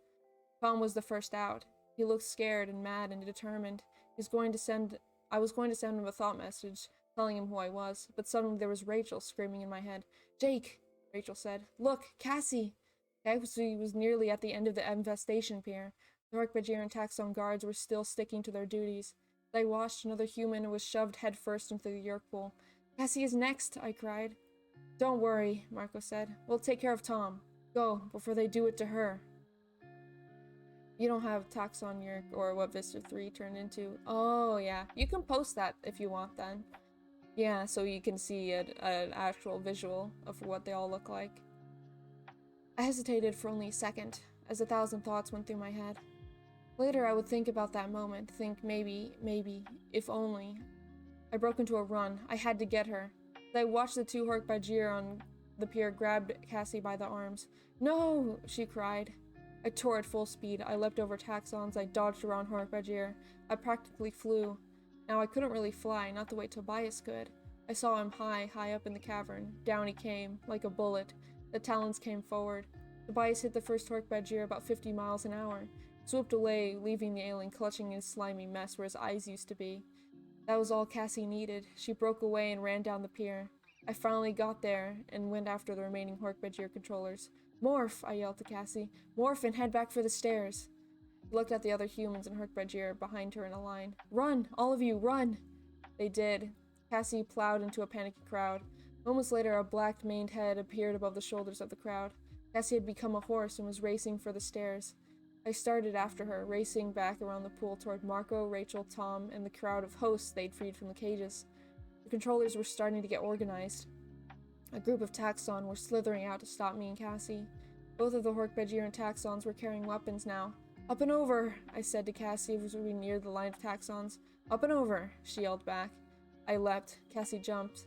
Tom was the first out. He looked scared and mad and determined. I was going to send him a thought message, telling him who I was, but suddenly there was Rachel screaming in my head. "Jake," Rachel said. "Look, Cassie!" Cassie was nearly at the end of the infestation pier. The Hork-Bajir and Taxon guards were still sticking to their duties. They watched another human and was shoved headfirst into the Yerk pool. "Cassie is next," I cried. "Don't worry," Marco said. "We'll take care of Tom. Go, before they do it to her." You don't have Taxon Yerk or what Vista 3 turned into. Oh, yeah. You can post that if you want then. Yeah, so you can see an actual visual of what they all look like. I hesitated for only a second, as 1,000 thoughts went through my head. Later I would think about that moment, think maybe, if only. I broke into a run. I had to get her. As I watched the 2 Hork-Bajir on the pier grabbed Cassie by the arms. "No!" she cried. I tore at full speed. I leapt over Taxons. I dodged around Hork-Bajir. I practically flew. Now I couldn't really fly, not the way Tobias could. I saw him high up in the cavern. Down he came, like a bullet. The talons came forward. Tobias hit the first Hork-Bajir about 50 miles an hour. Swooped away, leaving the alien clutching in his slimy mess where his eyes used to be. That was all Cassie needed. She broke away and ran down the pier. I finally got there and went after the remaining Hork-Bajir controllers. Morph, I yelled to Cassie. Morph and head back for the stairs. She looked at the other humans and HEWWO behind her in a line. Run! All of you, run! They did. Cassie plowed into a panicky crowd. Moments later, a black-maned head appeared above the shoulders of the crowd. Cassie had become a horse and was racing for the stairs. I started after her, racing back around the pool toward Marco, Rachel, Tom, and the crowd of hosts they'd freed from the cages. The controllers were starting to get organized. A group of Taxxon were slithering out to stop me and Cassie. Both of the HEWWO and Taxxons were carrying weapons now. Up and over, I said to Cassie as we neared the line of Taxxons. Up and over, she yelled back. I leapt. Cassie jumped.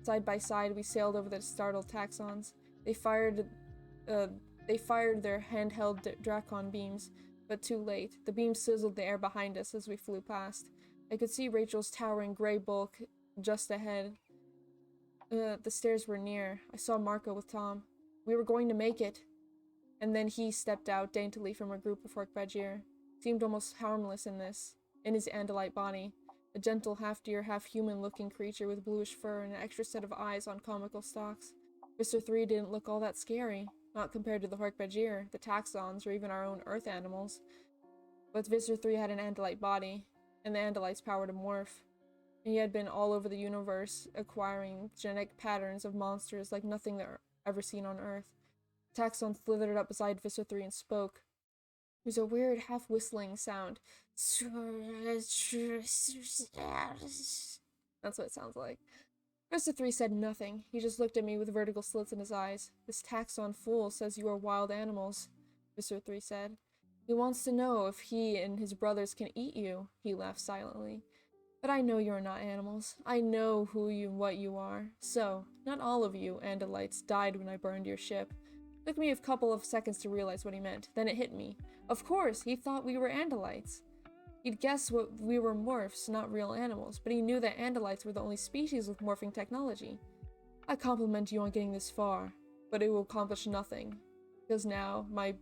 Side by side, we sailed over the startled Taxxons. They fired their handheld Dracon beams, but too late. The beams sizzled the air behind us as we flew past. I could see Rachel's towering gray bulk just ahead. The stairs were near. I saw Marco with Tom. We were going to make it. And then he stepped out daintily from a group of HEWWO. Seemed almost harmless in his Andalite body. A gentle, half-deer, half-human-looking creature with bluish fur and an extra set of eyes on comical stalks. Mr. 3 didn't look all that scary. Not compared to the HEWWO, the Taxxons, or even our own Earth animals. But Visor 3 had an Andalite body, and the Andalite's power to morph. And he had been all over the universe, acquiring genetic patterns of monsters like nothing they've ever seen on Earth. Taxxon slithered up beside Visor 3 and spoke. It was a weird, half-whistling sound. That's what it sounds like. Visor 3 said nothing. He just looked at me with vertical slits in his eyes. This Taxxon fool says you are wild animals, Visor 3 said. He wants to know if he and his brothers can eat you, he laughed silently. But I know you are not animals. I know what you are. So, not all of you, Andalites, died when I burned your ship. It took me a couple of seconds to realize what he meant. Then it hit me. Of course, he thought we were Andalites. He'd guessed we were morphs, not real animals, but he knew that Andalites were the only species with morphing technology. I compliment you on getting this far, but it will accomplish nothing. Because now, my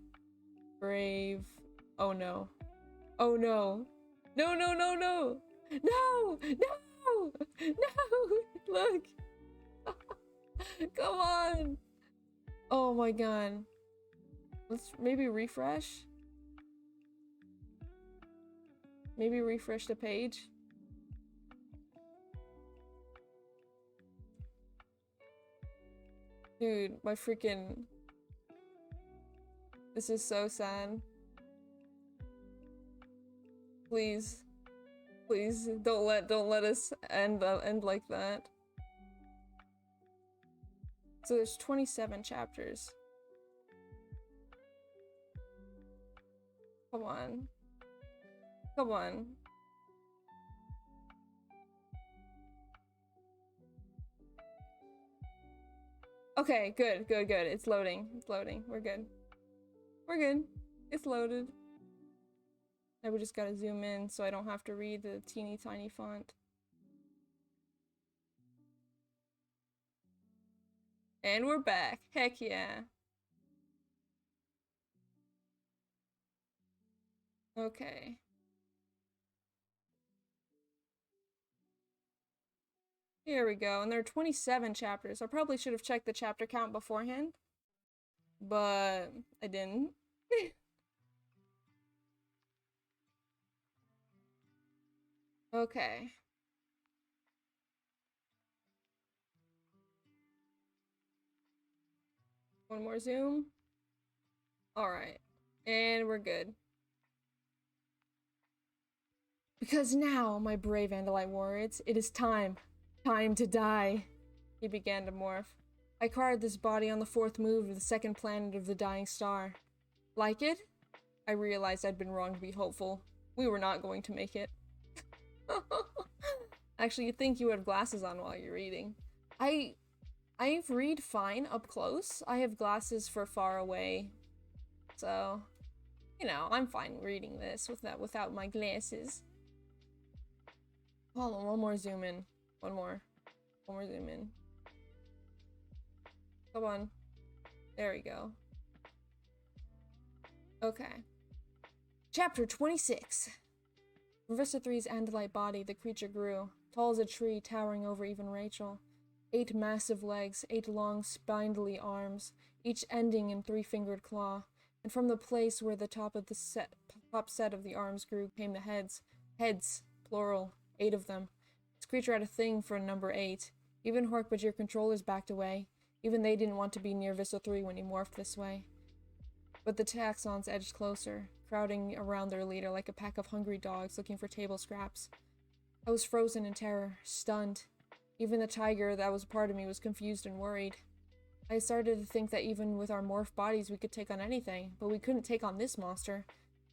brave... Oh no. Oh no. No, no, no, no! No! No! No! Look! Come on! Oh my god. Let's maybe refresh? Maybe refresh the page? Dude, my freaking... This is so sad. Please. Please, don't let us end like that. So there's 27 chapters. Come on. Come on. Okay, good, good, good. It's loading. It's loading. We're good. We're good. It's loaded. Now we just gotta zoom in so I don't have to read the teeny tiny font. And we're back. Heck yeah. Okay. Here we go. And there are 27 chapters. I probably should have checked the chapter count beforehand, but I didn't. Okay. One more zoom. Alright. And we're good. Because now, my brave Andalite warriors, it is time. Time to die. He began to morph. I acquired this body on the 4th move of the 2nd planet of the dying star. Like it? I realized I'd been wrong to be hopeful. We were not going to make it. Actually, you'd think you would have glasses on while you're reading. I read fine up close. I have glasses for far away. So, you know, I'm fine reading this without my glasses. Hold on, one more zoom in. One more zoom in. Come on. There we go. Okay. Chapter 26. From Vista 3's Andalite body, the creature grew, tall as a tree, towering over even Rachel. 8 massive legs, 8 long, spindly arms, each ending in three-fingered claw, and from the place where the top set of the arms grew came the heads. Heads, plural, 8 of them. This creature had a thing for number 8. Even HEWWO controllers backed away. Even they didn't want to be near Visser 3 when he morphed this way. But the taxons edged closer, crowding around their leader like a pack of hungry dogs looking for table scraps. I was frozen in terror, stunned. Even the tiger that was a part of me was confused and worried. I started to think that even with our morph bodies we could take on anything, but we couldn't take on this monster.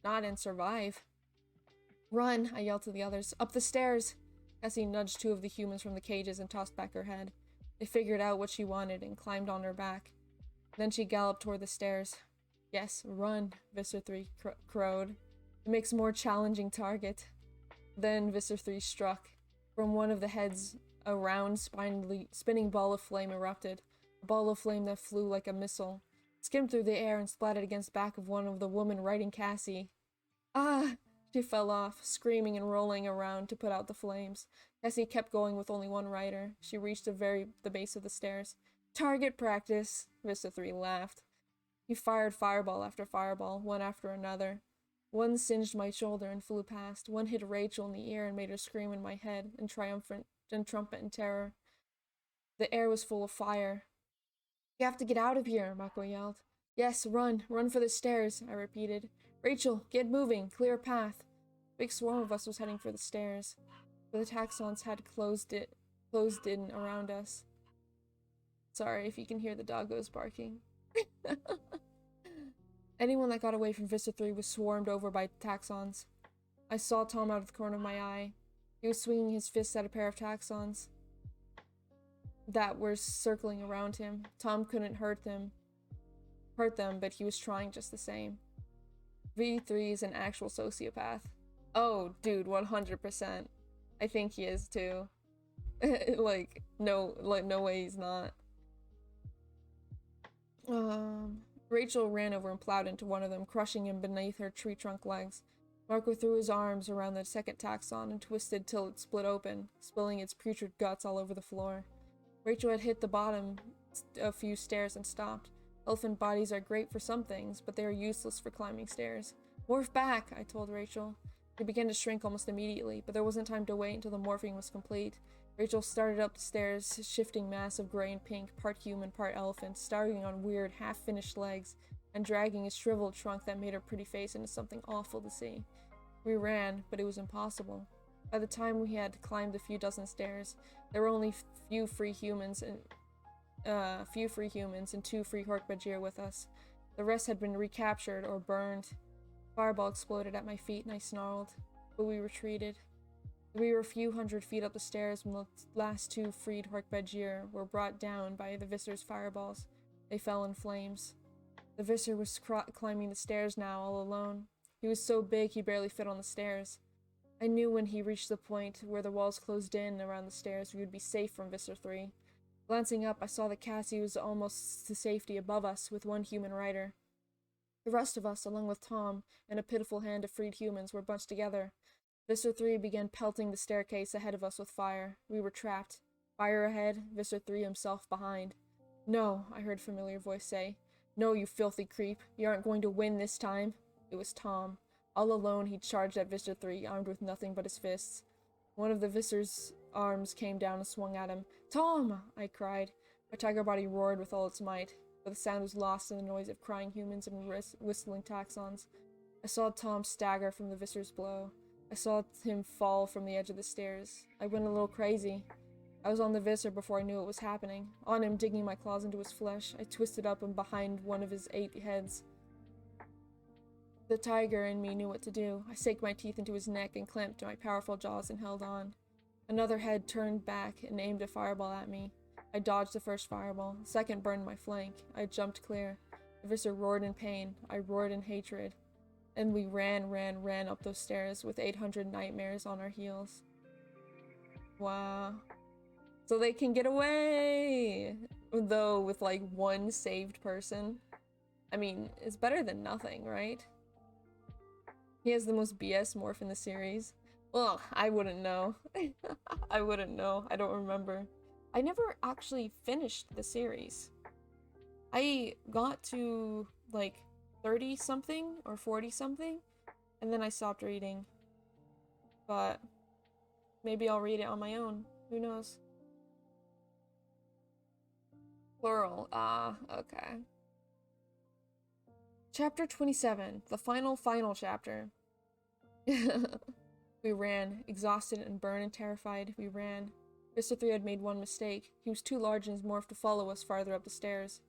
Not and survive. Run, I yelled to the others. Up the stairs! Cassie nudged 2 of the humans from the cages and tossed back her head. They figured out what she wanted and climbed on her back. Then she galloped toward the stairs. Yes, run, Visser 3 crowed. It makes a more challenging target. Then Visser 3 struck. From one of the heads, a round, spinning ball of flame erupted. A ball of flame that flew like a missile. It skimmed through the air and splattered against the back of one of the women riding Cassie. Ah! She fell off, screaming and rolling around to put out the flames. Cassie kept going with only one rider. She reached the base of the stairs. Target practice, Visser 3 laughed. He fired fireball after fireball, one after another. One singed my shoulder and flew past. One hit Rachel in the ear and made her scream in my head, in triumphant and trumpet in terror. The air was full of fire. You have to get out of here, Mako yelled. Yes, run. Run for the stairs, I repeated. Rachel, get moving. Clear a path. A big swarm of us was heading for the stairs, but the taxons had closed in around us. Sorry if you can hear the doggos barking. Anyone that got away from Visser 3 was swarmed over by taxons. I saw Tom out of the corner of my eye. He was swinging his fists at a pair of taxons that were circling around him. Tom couldn't hurt them, but he was trying just the same. V3 is an actual sociopath. Oh, dude, 100%. I think he is too. No way he's not. Rachel ran over and plowed into one of them, crushing him beneath her tree trunk legs. Marco threw his arms around the second taxon and twisted till it split open, spilling its putrid guts all over the floor. Rachel had hit the bottom a few stairs and stopped. Elephant bodies are great for some things, but they are useless for climbing stairs. Morph back, I told Rachel. They began to shrink almost immediately, but there wasn't time to wait until the morphing was complete. Rachel started up the stairs, shifting mass of gray and pink, part human, part elephant, starting on weird, half-finished legs, and dragging a shriveled trunk that made her pretty face into something awful to see. We ran, but it was impossible. By the time we had climbed a few dozen stairs, there were only few free humans and 2 free HEWWO with us. The rest had been recaptured or burned. Fireball exploded at my feet and I snarled, but we retreated. We were a few hundred feet up the stairs when the last 2 freed HEWWO were brought down by the Visser's fireballs. They fell in flames. The Visser was climbing the stairs now, all alone. He was so big he barely fit on the stairs. I knew when he reached the point where the walls closed in around the stairs we would be safe from Visser 3. Glancing up, I saw that Cassie was almost to safety above us with 1 human rider. The rest of us, along with Tom and a pitiful hand of freed humans, were bunched together. Visser 3 began pelting the staircase ahead of us with fire. We were trapped. Fire ahead, Visser 3 himself behind. No, I heard a familiar voice say. No, you filthy creep. You aren't going to win this time. It was Tom. All alone, he charged at Visser 3, armed with nothing but his fists. One of the Visser's arms came down and swung at him. Tom! I cried. My tiger body roared with all its might, but the sound was lost in the noise of crying humans and whistling taxons. I saw Tom stagger from the Visser's blow. I saw him fall from the edge of the stairs. I went a little crazy. I was on the Visser before I knew what was happening. On him, digging my claws into his flesh. I twisted up and behind one of his 8 heads. The tiger in me knew what to do. I sank my teeth into his neck and clamped my powerful jaws and held on. Another head turned back and aimed a fireball at me. I dodged the first fireball. The second burned my flank. I jumped clear. The Visser roared in pain. I roared in hatred. And we ran up those stairs with 800 nightmares on our heels. Wow. So they can get away! Though with like 1 saved person. I mean, it's better than nothing, right? He has the most BS morph in the series. Well, I wouldn't know. I wouldn't know. I don't remember. I never actually finished the series. I got to, like, 30-something or 40-something, and then I stopped reading. But maybe I'll read it on my own. Who knows? Plural. Ah, okay. Chapter 27. The final chapter. We ran, exhausted and burned and terrified. We ran. Vista 3 had made one mistake. He was too large in his morph to follow us farther up the stairs.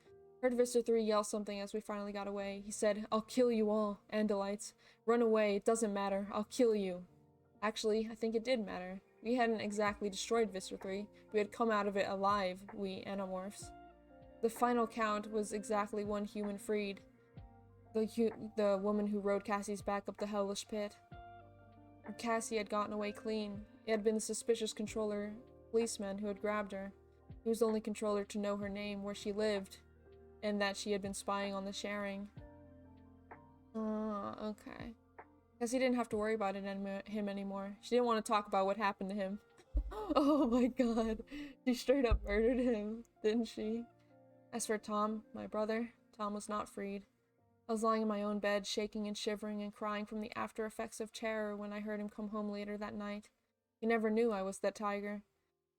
Heard Vista 3 yell something as we finally got away. He said, "I'll kill you all, Andalites. Run away, it doesn't matter. I'll kill you." Actually, I think it did matter. We hadn't exactly destroyed Vista 3. We had come out of it alive, we Animorphs. The final count was exactly one human freed. The woman who rode Cassie's back up the hellish pit. Cassie had gotten away clean. It had been the suspicious policeman who had grabbed her. He was the only controller to know her name, where she lived, and that she had been spying on the sharing. Okay. Cassie didn't have to worry about him anymore. She didn't want to talk about what happened to him. Oh my god. She straight up murdered him, didn't she? As for Tom, my brother, Tom was not freed. I was lying in my own bed, shaking and shivering and crying from the after effects of terror when I heard him come home later that night. He never knew I was that tiger.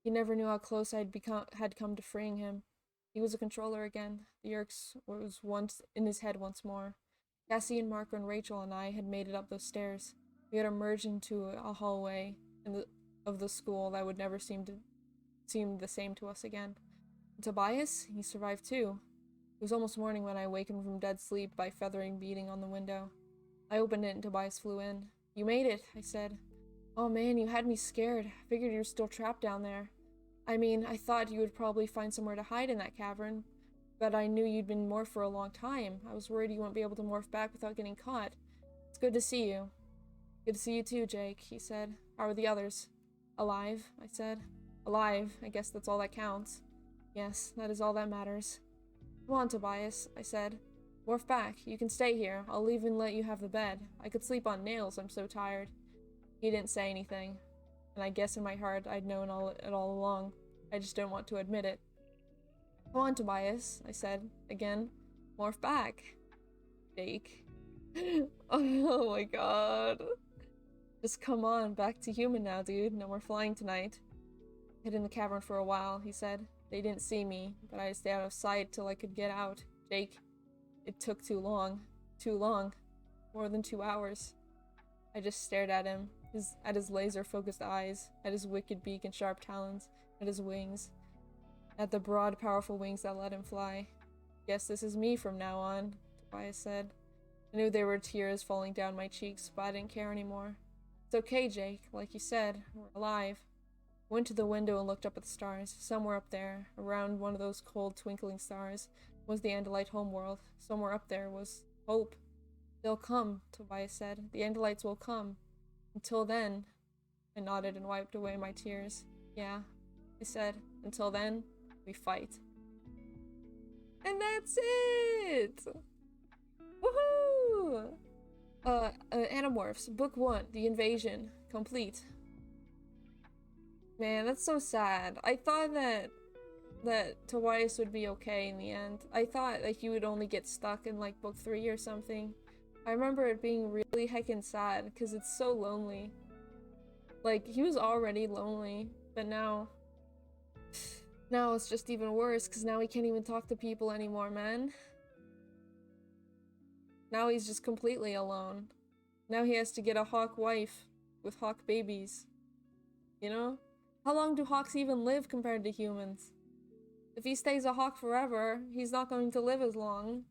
He never knew how close I had come to freeing him. He was a controller again. The Yerks was once in his head once more. Cassie and Marco and Rachel and I had made it up those stairs. We had emerged into a hallway of the school that would never seem the same to us again. And Tobias, he survived too. It was almost morning when I awakened from dead sleep by feathering beating on the window. I opened it and Tobias flew in. "You made it," I said. "Oh man, you had me scared. I figured you were still trapped down there. I mean, I thought you would probably find somewhere to hide in that cavern, but I knew you'd been morphed for a long time. I was worried you wouldn't be able to morph back without getting caught. It's good to see you." "Good to see you too, Jake," he said. "How are the others?" "Alive," I said. "Alive, I guess that's all that counts." "Yes, that is all that matters." "Come on, Tobias," I said. "Morph back. You can stay here. I'll even let you have the bed. I could sleep on nails, I'm so tired." He didn't say anything, and I guess in my heart I'd known it all along. I just didn't want to admit it. "Come on, Tobias," I said, again. "Morph back." Jake. Oh my god. "Just come on, back to human now, dude. No more flying tonight." "Hid in the cavern for a while," he said. "They didn't see me, but I had to stay out of sight till I could get out. Jake, it took too long. Too long. More than 2 hours." I just stared at him, at his laser-focused eyes, at his wicked beak and sharp talons, at his wings, at the broad, powerful wings that let him fly. "Guess this is me from now on," Tobias said. I knew there were tears falling down my cheeks, but I didn't care anymore. "It's okay, Jake. Like you said, we're alive." I went to the window and looked up at the stars. Somewhere up there, around one of those cold, twinkling stars, was the Andalite homeworld. Somewhere up there was hope. "They'll come," Tobias said. "The Andalites will come. Until then..." I nodded and wiped away my tears. "Yeah," I said. "Until then, we fight." And that's it! Woohoo! Animorphs, Book 1, The Invasion, complete. Man, that's so sad. I thought that Tobias would be okay in the end. I thought that he would only get stuck in like book 3 or something. I remember it being really heckin' sad because it's so lonely. Like, he was already lonely, but now it's just even worse because now he can't even talk to people anymore, man. Now he's just completely alone. Now he has to get a hawk wife with hawk babies. You know? How long do hawks even live compared to humans? If he stays a hawk forever, he's not going to live as long.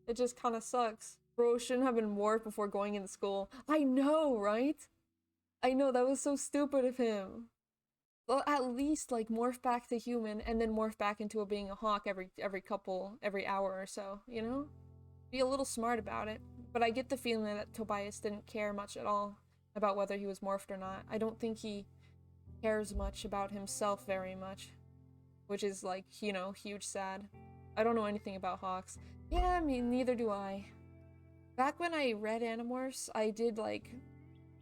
It just kinda sucks. Bro shouldn't have been morphed before going into school. I know, right? I know, that was so stupid of him. Well, at least, like, morph back to human and then morph back into being a hawk every hour or so, you know? Be a little smart about it. But I get the feeling that Tobias didn't care much at all about whether he was morphed or not. I don't think he cares much about himself very much. Which is, like, you know, huge sad. I don't know anything about hawks. Yeah, I mean, neither do I. Back when I read Animorphs, I did, like,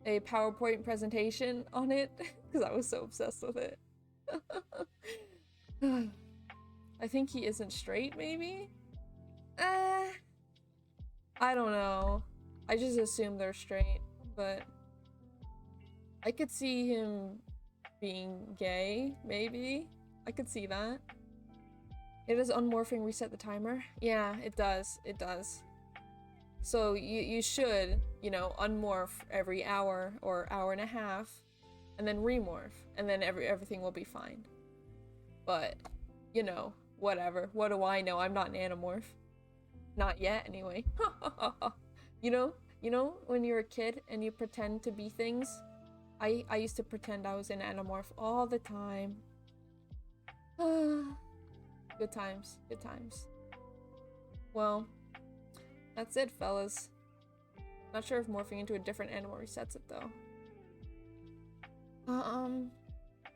a PowerPoint presentation on it, because I was so obsessed with it. I I think he isn't straight, maybe? I don't know. I just assume they're straight, but I could see him being gay, maybe. I could see that. It does unmorphing reset the timer? Yeah, it does. It does. So you should, you know, unmorph every hour or hour and a half, and then remorph, and then everything will be fine. But, you know, whatever. What do I know? I'm not an Animorph. Not yet, anyway. You know, when you're a kid and you pretend to be things? I used to pretend I was an Animorph all the time. Good times, good times. Well, that's it, fellas. Not sure if morphing into a different animal resets it, though.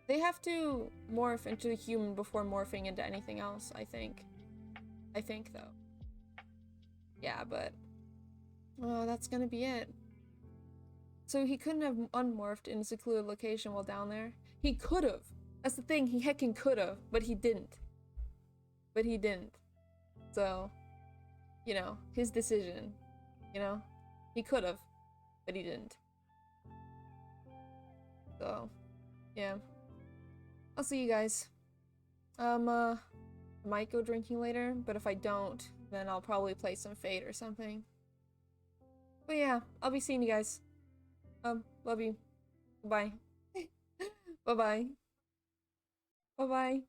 They have to morph into a human before morphing into anything else, I think. I think, though. Yeah, but... oh, that's gonna be it. So he couldn't have unmorphed in a secluded location while down there? He could've! That's the thing, he heckin' could've, but he didn't. But he didn't. So, you know, his decision, you know? He could've, but he didn't. So, yeah. I'll see you guys. I might go drinking later, but if I don't, then I'll probably play some Fate or something. But yeah, I'll be seeing you guys. Love you. Bye. Bye-bye. Bye-bye.